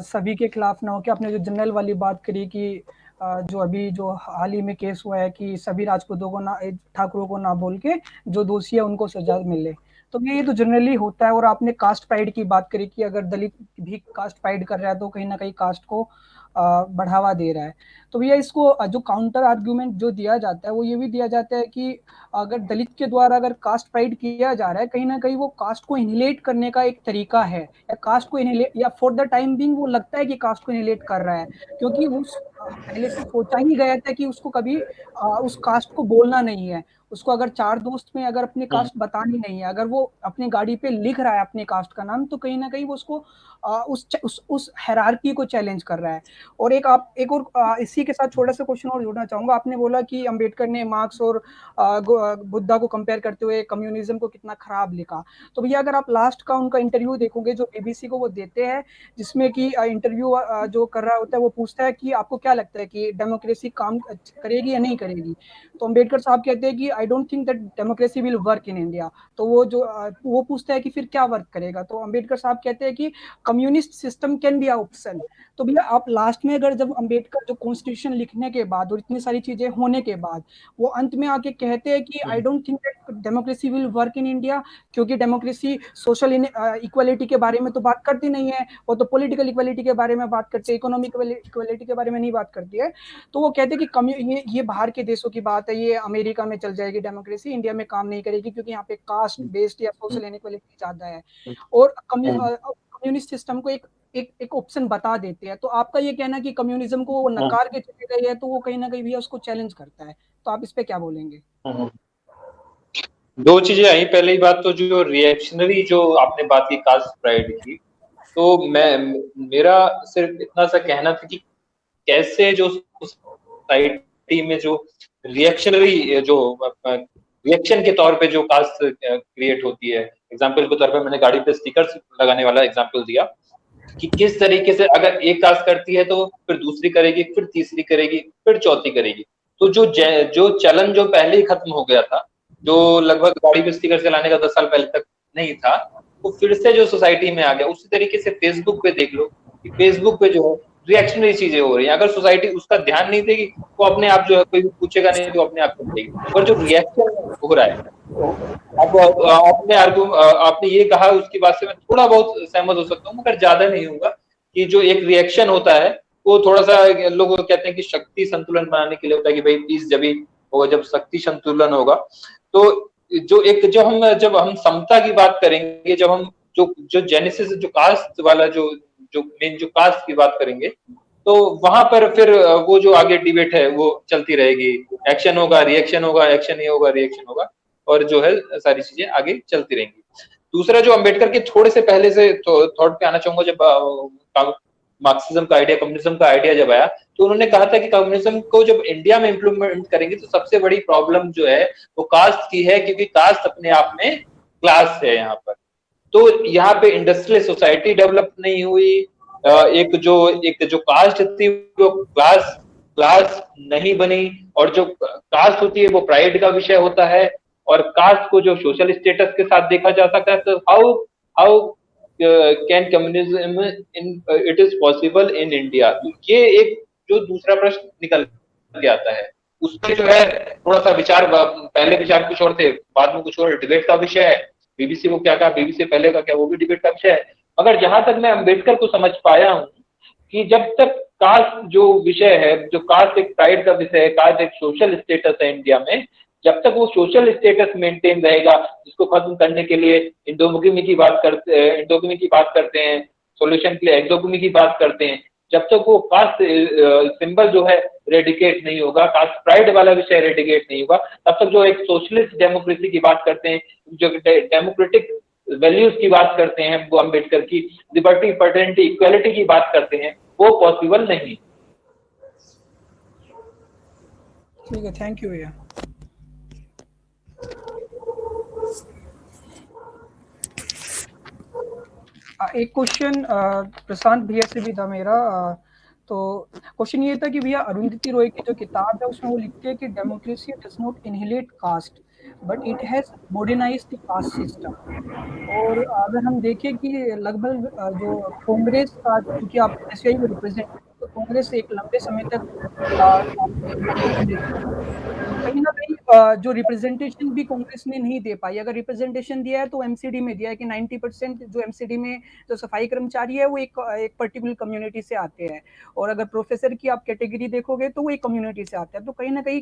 सभी के खिलाफ ना हो के आपने जो जनरल वाली बात करी कि जो अभी जो हाल ही में केस हुआ है कि सभी राजपूतों को ना, ठाकुरों को ना बोल के जो दोषी है उनको सजा मिले, तो ये तो जनरली होता है। और आपने कास्ट प्राइड की बात करी कि अगर दलित भी कास्ट प्राइड कर रहा है तो कहीं ना कहीं कास्ट को बढ़ावा दे रहा है। तो भैया इसको जो काउंटर आर्ग्यूमेंट जो दिया जाता है वो ये भी दिया जाता है कि अगर दलित के द्वारा अगर कास्ट प्राइड किया जा रहा है, कहीं ना कहीं वो कास्ट को इनहेलेट करने का एक तरीका है, या कास्ट को इनहेलेट, या फॉर द टाइम बिंग वो लगता है कि कास्ट को इनहेलेट कर रहा है, क्योंकि वो पहले से सोचा ही गया था कि उसको कभी उस कास्ट को बोलना नहीं है। उसको अगर चार दोस्त में अगर अपनी कास्ट बतानी नहीं है, अगर वो अपनी गाड़ी पे लिख रहा है अपने कास्ट का नाम, तो कहीं ना कहीं वो उसको उस हायरार्की को चैलेंज कर रहा है। और एक और इसी के साथ छोटा सा क्वेश्चन और जोड़ना चाहूंगा। आपने बोला कि अंबेडकर ने मार्क्स और बुद्धा को कंपेयर करते हुए कम्युनिज्म को कितना खराब लिखा। तो भैया अगर आप लास्ट का उनका इंटरव्यू देखोगे जो बीबीसी को वो देते हैं, जिसमें कि इंटरव्यू जो कर रहा होता है वो पूछता है कि आपको क्या लगता है कि डेमोक्रेसी काम करेगी या नहीं करेगी, तो अंबेडकर साहब कहते हैं कि आई don't think that democracy will work in India. तो वो पूछता है कि फिर क्या वर्क करेगा, तो अंबेडकर साहब कहते हैं कि communist system can be a option. तो भैया आप लास्ट में अगर जब अंबेडकर जो कॉन्स्टिट्यूशन लिखने के बाद और इतनी सारी चीजें होने के बाद वो अंत में आके कहते हैं कि आई don't think that democracy will work in India, क्योंकि डेमोक्रेसी सोशल इक्वालिटी के बारे में तो बात करती नहीं है, वो तो पॉलिटिकल इक्वालिटी के बारे में बात करती है, इकोनॉमिक इक्वालिटी के बारे में नहीं बात करती है। तो वो कहते हैं कि ये बाहर के देशों की बात है, ये अमेरिका में चल जाएगी डेमोक्रेसी, इंडिया में काम नहीं करेगी, क्योंकि यहाँ पे कास्ट बेस्ड या सोशल इनइक्वालिटी ज्यादा है। और कम्युनिस्ट सिस्टम को एक ऑप्शन बता देते हैं। तो आपका ये कहना कि कम्युनिज्म को वो नकार के चले गए हैं, तो वो कहीं ना कहीं भी उसको चैलेंज करता है, तो आप इस पे क्या बोलेंगे? दो चीजें आई। पहली बात तो जो रिएक्शनरी जो आपने बात की कास्ट प्राइड की, तो मेरा सिर्फ इतना सा कहना था कि कैसे जो सोसाइटी में जो रिएक्शनरी जो रिएक्शन के तौर पे जो कास्ट क्रिएट होती है, एग्जांपल के तौर पे मैंने गाड़ी पे स्टिकर्स लगाने वाला एग्जांपल दिया कि किस तरीके से अगर एक कास्ट करती है तो फिर दूसरी करेगी, फिर तीसरी करेगी, फिर चौथी करेगी। तो जो चलन जो पहले ही खत्म हो गया था, जो लगभग गाड़ी पे स्टिकर चलाने का 10 साल पहले तक नहीं था, वो फिर से जो सोसाइटी में आ गया। उसी तरीके से फेसबुक पे देख लो कि फेसबुक पे जो है रिएक्शनरी चीजें हो रही है। अगर सोसाइटी उसका ध्यान नहीं देगी तो अपने आप जो है, कोई पूछेगा नहीं तो अपने आप करेगी। और जो रिएक्शन हो रहा है, अब आपने ये कहा, उसकी बात से मैं थोड़ा बहुत सहमत हो सकता हूँ, मगर ज्यादा नहीं होगा। कि जो एक रिएक्शन होता है वो थोड़ा सा लोग कहते हैं कि शक्ति संतुलन बनाने के लिए होता है कि भाई पीस जब ही होगा, जब शक्ति संतुलन होगा। तो जब हम समता की बात करेंगे, जब हम जो जेनेसिस जो कास्ट वाला जो मेन जो कास्ट की बात करेंगे, तो वहां पर फिर वो जो आगे डिबेट है वो चलती रहेगी। एक्शन होगा, रिएक्शन होगा, एक्शन नहीं होगा, रिएक्शन होगा, और जो है सारी चीजें आगे चलती रहेंगी। दूसरा, जो अंबेडकर के थोड़े से पहले से थॉट पे आना चाहूंगा, जब मार्क्सिज्म का आइडिया, कम्युनिज्म का आइडिया जब आया, तो उन्होंने कहा था कि कम्युनिज्म को जब इंडिया में इम्प्लीमेंट करेंगे तो सबसे बड़ी प्रॉब्लम जो है वो कास्ट की है, क्योंकि कास्ट अपने आप में क्लास है यहाँ पर। तो यहाँ पे इंडस्ट्रियल सोसाइटी डेवलप नहीं हुई, एक जो कास्ट थी वो क्लास नहीं बनी, और जो कास्ट होती है वो प्राइड का विषय होता है, और कास्ट को जो सोशल स्टेटस के साथ देखा जा सकता है। तो how how can communism in it is possible in India, ये एक जो दूसरा प्रश्न निकल के आता है। उसमें जो है थोड़ा सा विचार, पहले विचार कुछ और थे, बाद में कुछ और, डिबेट का विषय है। बीबीसी को क्या कहा, बीबीसी पहले का क्या, वो भी डिबेट का विषय है। मगर जहां तक मैं अम्बेडकर को समझ पाया हूँ कि जब तक कास्ट जो विषय है, जो कास्ट एक प्राइड का विषय है, कास्ट एक सोशल स्टेटस है इंडिया में, जब तक वो सोशल स्टेटस मेंटेन रहेगा, जिसको खत्म करने के लिए इंडोमिगी की बात करते हैं, सॉल्यूशन के लिए एक्सोगमी की बात करते हैं, जब तक वो कास्ट सिंबल जो है रेडिकेट नहीं होगा, कास्ट प्राइड वाला विषय रेडिकेट नहीं होगा, तब तक जो एक सोशलिस्ट डेमोक्रेसी की बात करते हैं, जो डेमोक्रेटिक वैल्यूज की बात करते हैं, वो अम्बेडकर की लिबर्टी, फ्रेटर्निटी, इक्वालिटी की बात करते हैं, वो पॉसिबल नहीं। ठीक है, थैंक यू भैया। एक क्वेश्चन प्रशांत भैया से भी था मेरा। तो क्वेश्चन ये था कि भैया अरुंधति रॉय की जो किताब है उसमें वो लिखते हैं कि democracy does not annihilate caste but it has modernised the caste system. और अगर हम देखें कि लगभग जो कांग्रेस का, क्योंकि आप एसआई को रिप्रेजेंट, तो कांग्रेस एक लंबे समय तक कहीं ना कहीं जो रिप्रेजेंटेशन भी कांग्रेस ने नहीं दे पाई। अगर रिप्रेजेंटेशन दिया है तो एमसीडी में दिया है कि 90% जो एमसीडी में जो सफाई कर्मचारी है वो एक पर्टिकुलर कम्युनिटी से आते हैं, और अगर प्रोफेसर की आप कैटेगरी देखोगे तो वो एक कम्युनिटी से आते हैं। तो कहीं ना कहीं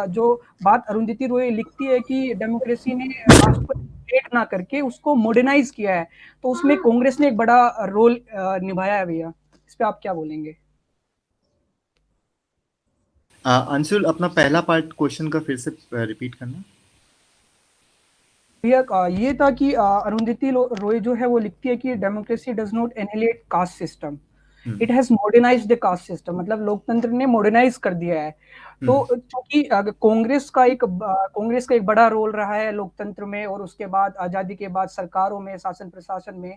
जो बात अरुंधति रॉय लिखती है कि डेमोक्रेसी ने कास्ट को क्रिएट ना करके उसको मॉडर्नाइज किया है, तो उसमें कांग्रेस ने एक बड़ा रोल निभाया है भैया। इस पे आप क्या बोलेंगे? अंशुल, अपना पहला पार्ट क्वेश्चन का फिर से रिपीट करना। भैया ये था कि अरुंधति रॉय जो है वो लिखती है कि democracy does not annihilate caste system, it has modernised the caste system, मतलब लोकतंत्र ने मॉडर्नाइज कर दिया है। तो क्योंकि कांग्रेस का एक बड़ा रोल रहा है लोकतंत्र में, और उसके बाद आजादी के बाद सरकारों में, शासन प्रशासन में।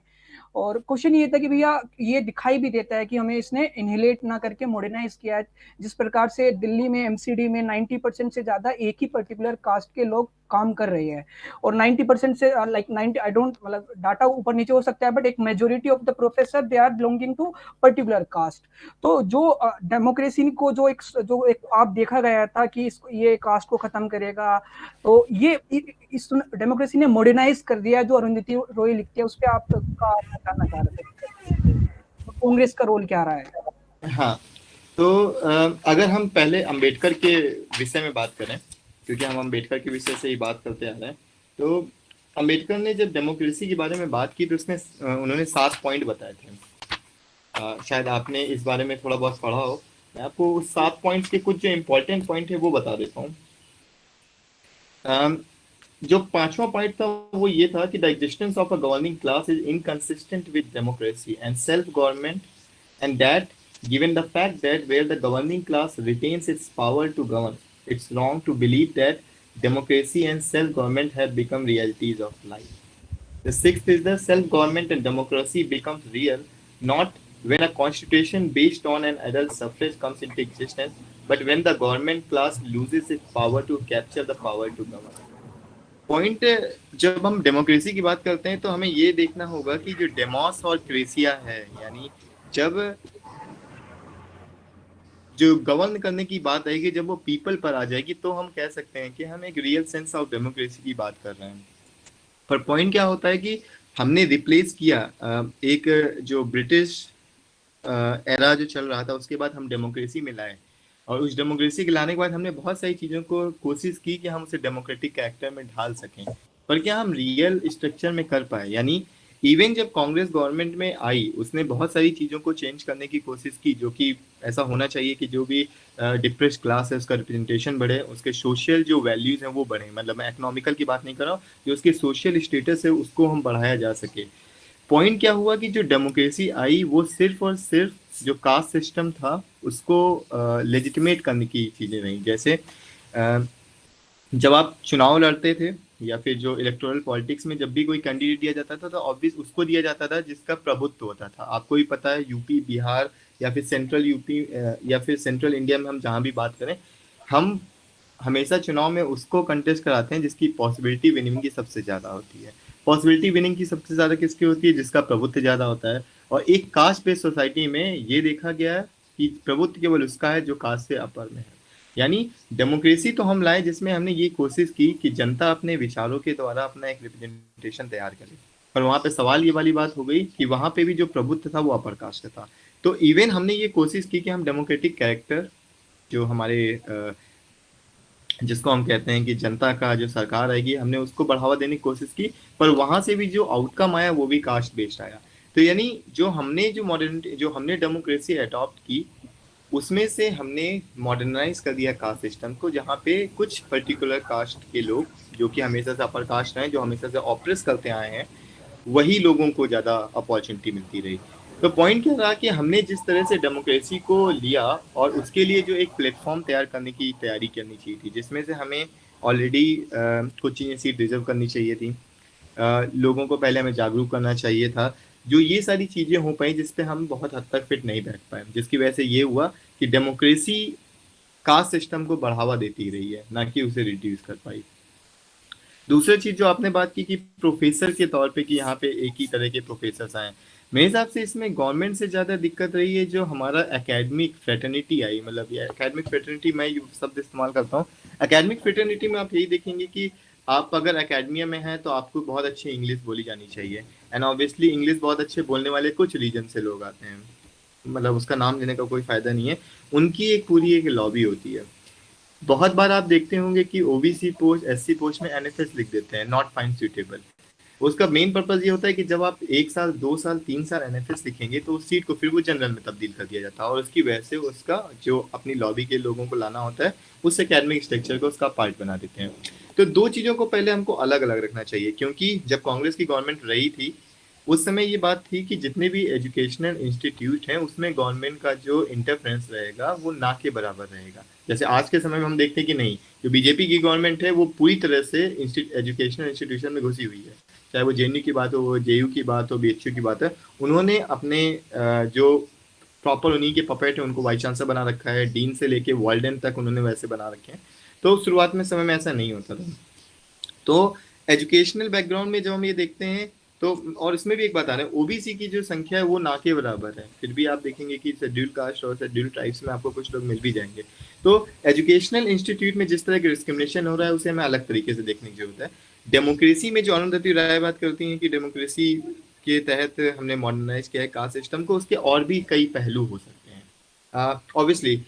और क्वेश्चन ये था कि भैया ये दिखाई भी देता है कि हमें इसने इनहेलेट ना करके मॉडर्नाइज किया है। जिस प्रकार से दिल्ली में एमसीडी में 90% से ज्यादा एक ही पर्टिकुलर कास्ट के लोग काम कर रहे हैं, और 90% से लाइक 90, आई डोंट, मतलब डाटा ऊपर नीचे हो सकता है, बट एक majority of the professor they are belonging to particular caste. तो जो डेमोक्रेसी को जो एक आप देखा गया था कि ये कास्ट को खत्म करेगा, तो ये इस डेमोक्रेसी ने मॉडर्नाइज कर दिया, जो अरुंधति रॉय लिखती है। उस पर आप जानना चाह रहे थे कांग्रेस का रोल क्या रहा है? हाँ, तो अगर हम पहले अंबेडकर के विषय में बात करें, क्योंकि हम अंबेडकर के विषय से ही बात करते आ रहे हैं, तो अंबेडकर ने जब डेमोक्रेसी के बारे में बात की तो उन्होंने 7 पॉइंट बताए थे। शायद आपने इस बारे में थोड़ा बहुत पढ़ा हो। मैं आपको उस 7 पॉइंट्स के कुछ जो इम्पोर्टेंट पॉइंट है वो बता देता हूँ। जो 5वां पॉइंट था वो ये था कि the existence of a governing class is inconsistent with democracy and self government, and that given the fact that where the governing class retains its power to govern, it's wrong to believe that democracy and self-government have become realities of life. The 6th is the self-government and democracy becomes real not when a constitution based on an adult suffrage comes into existence, but when the government class loses its power to capture the power to govern. Point, जब हम democracy की बात करते हैं तो हमें ये देखना होगा कि जो डेमोस और क्रेसिया है, यानी जब जो गवर्न करने की बात आएगी, जब वो पीपल पर आ जाएगी, तो हम कह सकते हैं कि हम एक रियल सेंस ऑफ डेमोक्रेसी की बात कर रहे हैं। पर पॉइंट क्या होता है कि हमने रिप्लेस किया एक जो ब्रिटिश एरा जो चल रहा था, उसके बाद हम डेमोक्रेसी में लाए, और उस डेमोक्रेसी के लाने के बाद हमने बहुत सारी चीज़ों को कोशिश की कि हम उसे डेमोक्रेटिक कैरेक्टर में ढाल सकें, पर क्या हम रियल स्ट्रक्चर में कर पाए? यानी इवन जब कांग्रेस गवर्नमेंट में आई, उसने बहुत सारी चीज़ों को चेंज करने की कोशिश की, जो कि ऐसा होना चाहिए कि जो भी डिप्रेस्ड क्लास है उसका रिप्रेजेंटेशन बढ़े, उसके सोशल जो वैल्यूज़ हैं वो बढ़े। मतलब मैं इकोनॉमिकल की बात नहीं कर रहा हूँ, जो उसके सोशल स्टेटस है उसको हम बढ़ाया जा सके। पॉइंट क्या हुआ कि जो डेमोक्रेसी आई वो सिर्फ और सिर्फ जो कास्ट सिस्टम था उसको लेजिटिमेट करने की चीज़ें रही। जैसे जब आप चुनाव लड़ते थे या फिर जो इलेक्टोरल पॉलिटिक्स में जब भी कोई कैंडिडेट दिया जाता था तो ऑब्वियस उसको दिया जाता था जिसका प्रभुत्व होता था। आपको भी पता है यूपी, बिहार या फिर सेंट्रल यूपी या फिर सेंट्रल इंडिया में हम जहाँ भी बात करें, हम हमेशा चुनाव में उसको कंटेस्ट कराते हैं जिसकी पॉसिबिलिटी विनिंग की सबसे ज़्यादा होती है। पॉसिबिलिटी विनिंग की सबसे ज़्यादा किसकी होती है? जिसका प्रभुत्व ज़्यादा होता है। और एक कास्ट बेस्ड सोसाइटी में ये देखा गया है कि प्रभुत्व केवल उसका है जो कास्ट से अपर में है। यानी डेमोक्रेसी तो हम लाए जिसमें हमने ये कोशिश की कि जनता अपने विचारों के द्वारा अपना एक रिप्रेजेंटेशन तैयार करे। पर वहाँ पे सवाल ये वाली बात हो गई कि वहाँ पे भी जो प्रभुत्व था वो अपर कास्ट का था। तो इवन हमने ये कोशिश की कि हम डेमोक्रेटिक कैरेक्टर जो हमारे जिसको हम कहते हैं कि जनता का जो सरकार आएगी, हमने उसको बढ़ावा देने की कोशिश की, पर वहां से भी जो आउटकम आया वो भी कास्ट बेस्ड आया। तो यानी जो हमने डेमोक्रेसी अडॉप्ट की उसमें से हमने मॉडर्नाइज कर दिया कास्ट सिस्टम को, जहाँ पे कुछ पर्टिकुलर कास्ट के लोग जो कि हमेशा से अपर कास्ट हैं, जो हमेशा से ऑपरेस करते आए हैं, वही लोगों को ज़्यादा अपॉर्चुनिटी मिलती रही। तो पॉइंट क्या रहा कि हमने जिस तरह से डेमोक्रेसी को लिया और उसके लिए जो एक प्लेटफॉर्म तैयार करने की तैयारी करनी चाहिए थी, जिसमें से हमें ऑलरेडी कुछ चीज़ें सीट रिजर्व करनी चाहिए थी, लोगों को पहले हमें जागरूक करना चाहिए था, जो ये सारी चीज़ें हो पाई जिस पे हम बहुत हद तक फिट नहीं बैठ पाए, जिसकी वजह से ये हुआ कि डेमोक्रेसी कास्ट सिस्टम को बढ़ावा देती रही है, ना कि उसे रिड्यूस कर पाई। दूसरी चीज जो आपने बात की कि प्रोफेसर के तौर पे कि यहाँ पे एक ही तरह के प्रोफेसर्स आए, मेरे हिसाब से इसमें गवर्नमेंट से ज़्यादा दिक्कत रही है जो हमारा एकेडमिक फ्रेटर्निटी आई। मतलब ये एकेडमिक फ्रेटर्निटी मैं ये शब्द इस्तेमाल करता हूँ। एकेडमिक फ्रेटर्निटी में आप यही देखेंगे कि आप अगर एकेडमिया में हैं तो आपको बहुत अच्छी इंग्लिश बोली जानी चाहिए, एंड ऑब्वियसली इंग्लिश बहुत अच्छे बोलने वाले कुछ रीजन से लोग आते हैं, मतलब उसका नाम लेने का कोई फायदा नहीं है, उनकी एक पूरी एक लॉबी होती है। बहुत बार आप देखते होंगे कि ओबीसी पोस्ट, एससी पोस्ट में एनएफएस लिख देते हैं, नॉट फाइंड सुटेबल। उसका मेन पर्पज ये होता है कि जब आप 1 साल 2 साल 3 साल एनएफएस लिखेंगे तो उस सीट को फिर वो जनरल में तब्दील कर दिया जाता है, और उसकी वजह से उसका जो अपनी लॉबी के लोगों को लाना होता है उस एकेडमिक स्ट्रक्चर को उसका पार्ट बना देते हैं। तो दो चीज़ों को पहले हमको अलग अलग रखना चाहिए, क्योंकि जब कांग्रेस की गवर्नमेंट रही थी उस समय ये बात थी कि जितने भी एजुकेशनल इंस्टीट्यूट हैं उसमें गवर्नमेंट का जो इंटरफेरेंस रहेगा वो ना के बराबर रहेगा। जैसे आज के समय में हम देखते हैं कि नहीं, जो बीजेपी की गवर्नमेंट है वो पूरी तरह से एजुकेशनल इंस्टीट्यूशन में घुसी हुई है, चाहे वो जेएनयू की बात हो, जेयू की बात हो, बीएचयू की बात है। उन्होंने अपने जो प्रॉपर उन्हीं के पपेट है उनको वाइस चांसलर बना रखा है, डीन से लेके वार्डन तक उन्होंने वैसे बना रखे हैं। तो शुरुआत में समय में ऐसा नहीं होता था। तो एजुकेशनल बैकग्राउंड में जब हम ये देखते हैं तो, और इसमें भी एक बात आ रहा है, ओबीसी की जो संख्या है वो ना के बराबर है, फिर भी आप देखेंगे कि शेड्यूल कास्ट और शेड्यूल ट्राइब्स में आपको कुछ लोग मिल भी जाएंगे। तो एजुकेशनल इंस्टीट्यूट में जिस तरह का डिस्क्रिमिनेशन हो रहा है उसे हमें अलग तरीके से देखने की जरूरत है। डेमोक्रेसी में जो अरुंधति राय बात करती हैं कि डेमोक्रेसी के तहत हमने मॉडर्नाइज किया है कास्ट सिस्टम को, उसके और भी कई पहलू हो सकते हैं। ऑब्वियसली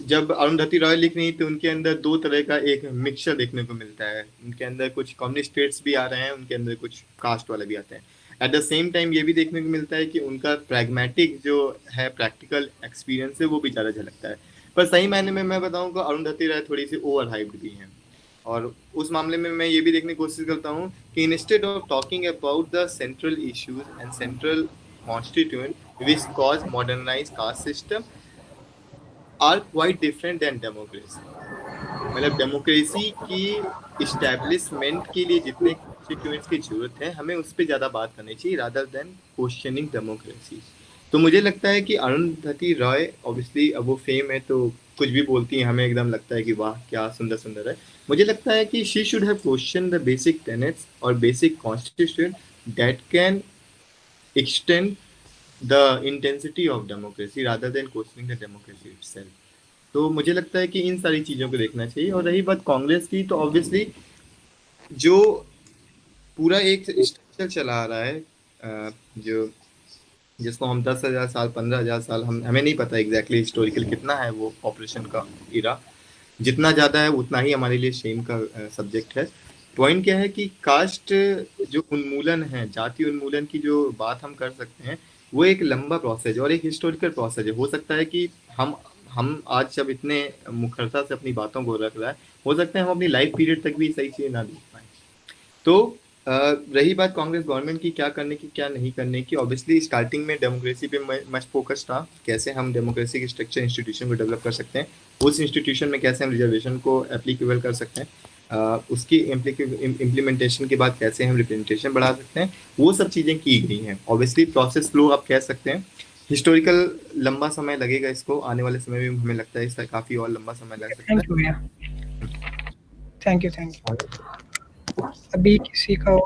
जब अरुंधति रॉय लिख रही तो उनके अंदर दो तरह का एक मिक्सचर देखने को मिलता है, उनके अंदर कुछ कम्युनिस्ट स्टेट्स भी आ रहे हैं, उनके अंदर कुछ कास्ट वाले भी आते हैं। एट द सेम टाइम ये भी देखने को मिलता है कि उनका प्रैग्मेटिक जो है प्रैक्टिकल एक्सपीरियंस है वो भी ज़्यादा झलकता है। पर सही मायने में मैं बताऊँ तो अरुंधति राय थोड़ी सी ओवर हाइप्ड भी हैं, और उस मामले में मैं ये भी देखने की कोशिश करता हूँ कि instead of talking about the central issues and central constituent which cause modernize caste system are quite different than democracy. मतलब डेमोक्रेसी की इस्टेब्लिशमेंट के लिए जितने कॉन्स्टिट्यूएंट्स की जरूरत है हमें उस पर ज़्यादा बात करनी चाहिए रादर देन क्वेश्चनिंग डेमोक्रेसी। तो मुझे लगता है कि अरुंधति रॉय ऑब्वियसली अब वो फेम है तो कुछ भी बोलती हैं, हमें एकदम लगता है कि वाह क्या सुंदर सुंदर है। मुझे लगता है कि she should have question the basic tenets और basic constitution that can extend the intensity of democracy rather than questioning the democracy itself। तो मुझे लगता है कि इन सारी चीज़ों को देखना चाहिए। और रही बात कांग्रेस की, तो ऑब्वियसली जो पूरा एक स्ट्रक्चर चला आ रहा है जो जिसको हम 10,000 साल 15,000 साल हमें नहीं पता एग्जैक्टली हिस्टोरिकल कितना है वो ऑपरेशन का इरा, जितना ज़्यादा है उतना ही हमारे लिए शेम का सब्जेक्ट है। पॉइंट क्या है कि कास्ट जो उन्मूलन है, जाति उन्मूलन की जो बात हम कर सकते हैं वो एक लंबा प्रोसेस और एक हिस्टोरिकल प्रोसेस है। हो सकता है कि हम आज जब इतने मुखरता से अपनी बातों को रख रहा है, हो सकता है हम अपनी लाइफ पीरियड तक भी सही चीज़ें ना देख पाए। तो रही बात कांग्रेस गवर्नमेंट की क्या करने की क्या नहीं करने की, ऑब्वियसली स्टार्टिंग में डेमोक्रेसी पे मच फोकस था, कैसे हम डेमोक्रेसी के स्ट्रक्चर इंस्टीट्यूशन को डेवलप कर सकते हैं, उस इंस्टीट्यूशन में कैसे हम रिजर्वेशन को एप्लीकेबल कर सकते हैं। उसकी इम्प्लीमेंटेशन के बाद कैसे हम रिप्रेजेंटेशन बढ़ा सकते हैं, वो सब चीज़ें की गई हैं। ऑब्वियसली प्रोसेस फ्लो आप कह सकते हैं, हिस्टोरिकल लंबा समय लगेगा इसको, आने वाले समय में हमें लगता है इसका काफ़ी और लंबा समय लग सकता थैंक यू भैया, थैंक यू। अभी किसी का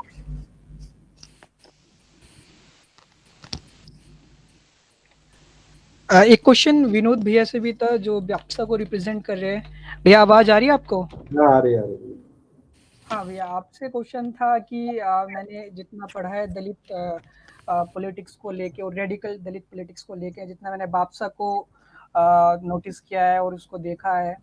एक क्वेश्चन विनोद भैया से भी था जो व्यापसा को रिप्रेजेंट कर रहे हैं। भैया आवाज आ रही है आपको? आ रही। हाँ भैया, आपसे क्वेश्चन था कि मैंने जितना पढ़ा है दलित पॉलिटिक्स को लेके और रेडिकल दलित पॉलिटिक्स को लेके, जितना मैंने व्यापसा को नोटिस किया है और उसको देखा है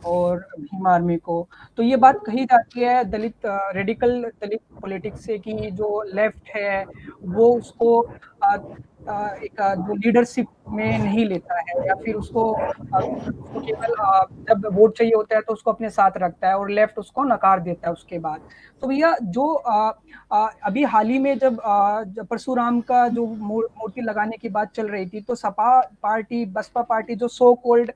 और भीम आर्मी को, तो ये बात कही जाती है दलित रेडिकल दलित पॉलिटिक्स से कि जो लेफ्ट है वो उसको एक जो लीडरशिप में नहीं लेता है, या फिर उसको केवल जब वोट चाहिए होता है तो उसको अपने साथ रखता है, और लेफ्ट उसको नकार देता है उसके बाद। तो भैया जो अभी हाल ही में जब परशुराम का जो मूर्ति लगाने की बात चल रही थी, तो सपा पार्टी, बसपा पार्टी, जो सो कोल्ड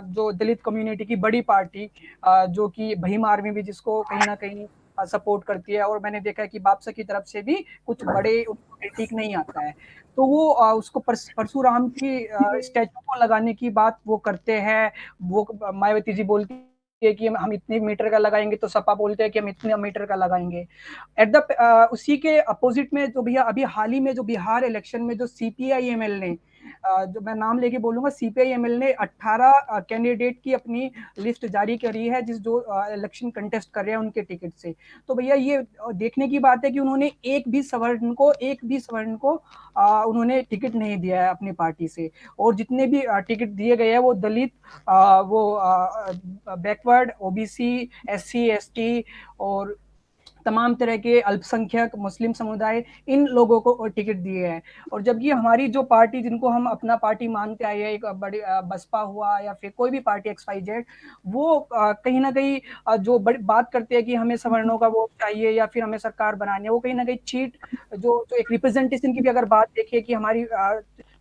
जो दलित कम्युनिटी की बड़ी पार्टी, जो कि भीम आर्मी भी जिसको कहीं ना कहीं सपोर्ट करती है, और मैंने देखा है कि बापसा की तरफ से भी कुछ बड़े ठीक नहीं आता है, तो वो उसको परशुराम की स्टैचू को लगाने की बात वो करते हैं। वो मायावती जी बोलती है कि हम इतने मीटर का लगाएंगे, तो सपा बोलते हैं कि हम इतने मीटर का लगाएंगे। एट द उसी के अपोजिट में जो भैया अभी हाल ही में जो बिहार इलेक्शन में जो सीपीआई एमएल ने, जो मैं नाम लेके बोलूंगा, सीपीआई एमएल ने 18 कैंडिडेट की अपनी लिस्ट जारी करी है, जिस जो इलेक्शन कंटेस्ट कर रहे हैं उनके टिकट से। तो भैया ये देखने की बात है कि उन्होंने एक भी सवर्ण को उन्होंने टिकट नहीं दिया है अपनी पार्टी से, और जितने भी टिकट दिए गए हैं वो दलित, वो बैकवर्ड, ओबीसी, एससी, एसटी और तमाम तरह के अल्पसंख्यक, मुस्लिम समुदाय, इन लोगों को टिकट दिए हैं। और जबकि हमारी जो पार्टी, जिनको हम अपना पार्टी मानते आए हैं, एक बड़ी बसपा हुआ या फिर कोई भी पार्टी XYZ, वो कहीं ना कहीं जो बड़ी बात करते हैं कि हमें सवर्णों का वोट चाहिए या फिर हमें सरकार बनानी है, वो कहीं ना कहीं चीट, जो एक रिप्रेजेंटेशन की भी अगर बात देखें कि हमारी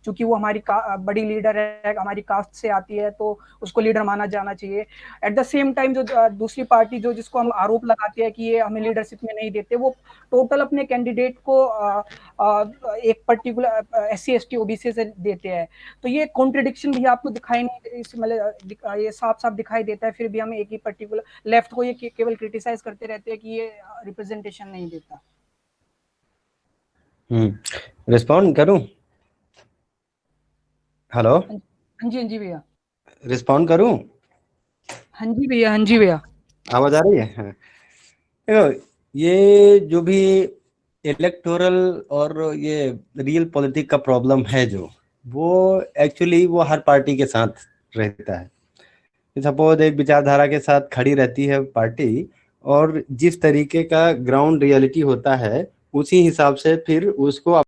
चूंकि वो हमारी बड़ी लीडर है, हमारी कास्ट से आती है, तो उसको लीडर माना जाना चाहिए। एट द सेम टाइम जो दूसरी पार्टी जो जिसको हम आरोप लगाते हैं कि ये हमें लीडरशिप में नहीं देते, वो टोटल अपने कैंडिडेट को एक पर्टिकुलर SC ST OBC से देते हैं। तो ये कॉन्ट्रडिक्शन भी आपको दिखाई नहीं, मतलब ये साफ साफ दिखाई देता है। फिर भी हम एक ही पर्टिकुलर लेफ्ट को ये केवल क्रिटिसाइज करते रहते हैं कि ये रिप्रेजेंटेशन नहीं देता। रिस्पॉन्ड करूं? हेलो, हाँ जी भैया। रिस्पॉन्ड करूं? हाँ जी भैया। आवाज आ रही है? हाँ। देखो, ये जो भी इलेक्टोरल और ये रियल पॉलिटिक्स का प्रॉब्लम है, जो वो एक्चुअली वो हर पार्टी के साथ रहता है। सपोज एक विचारधारा के साथ खड़ी रहती है पार्टी, और जिस तरीके का ग्राउंड रियलिटी होता है उसी हिसाब से फिर उसको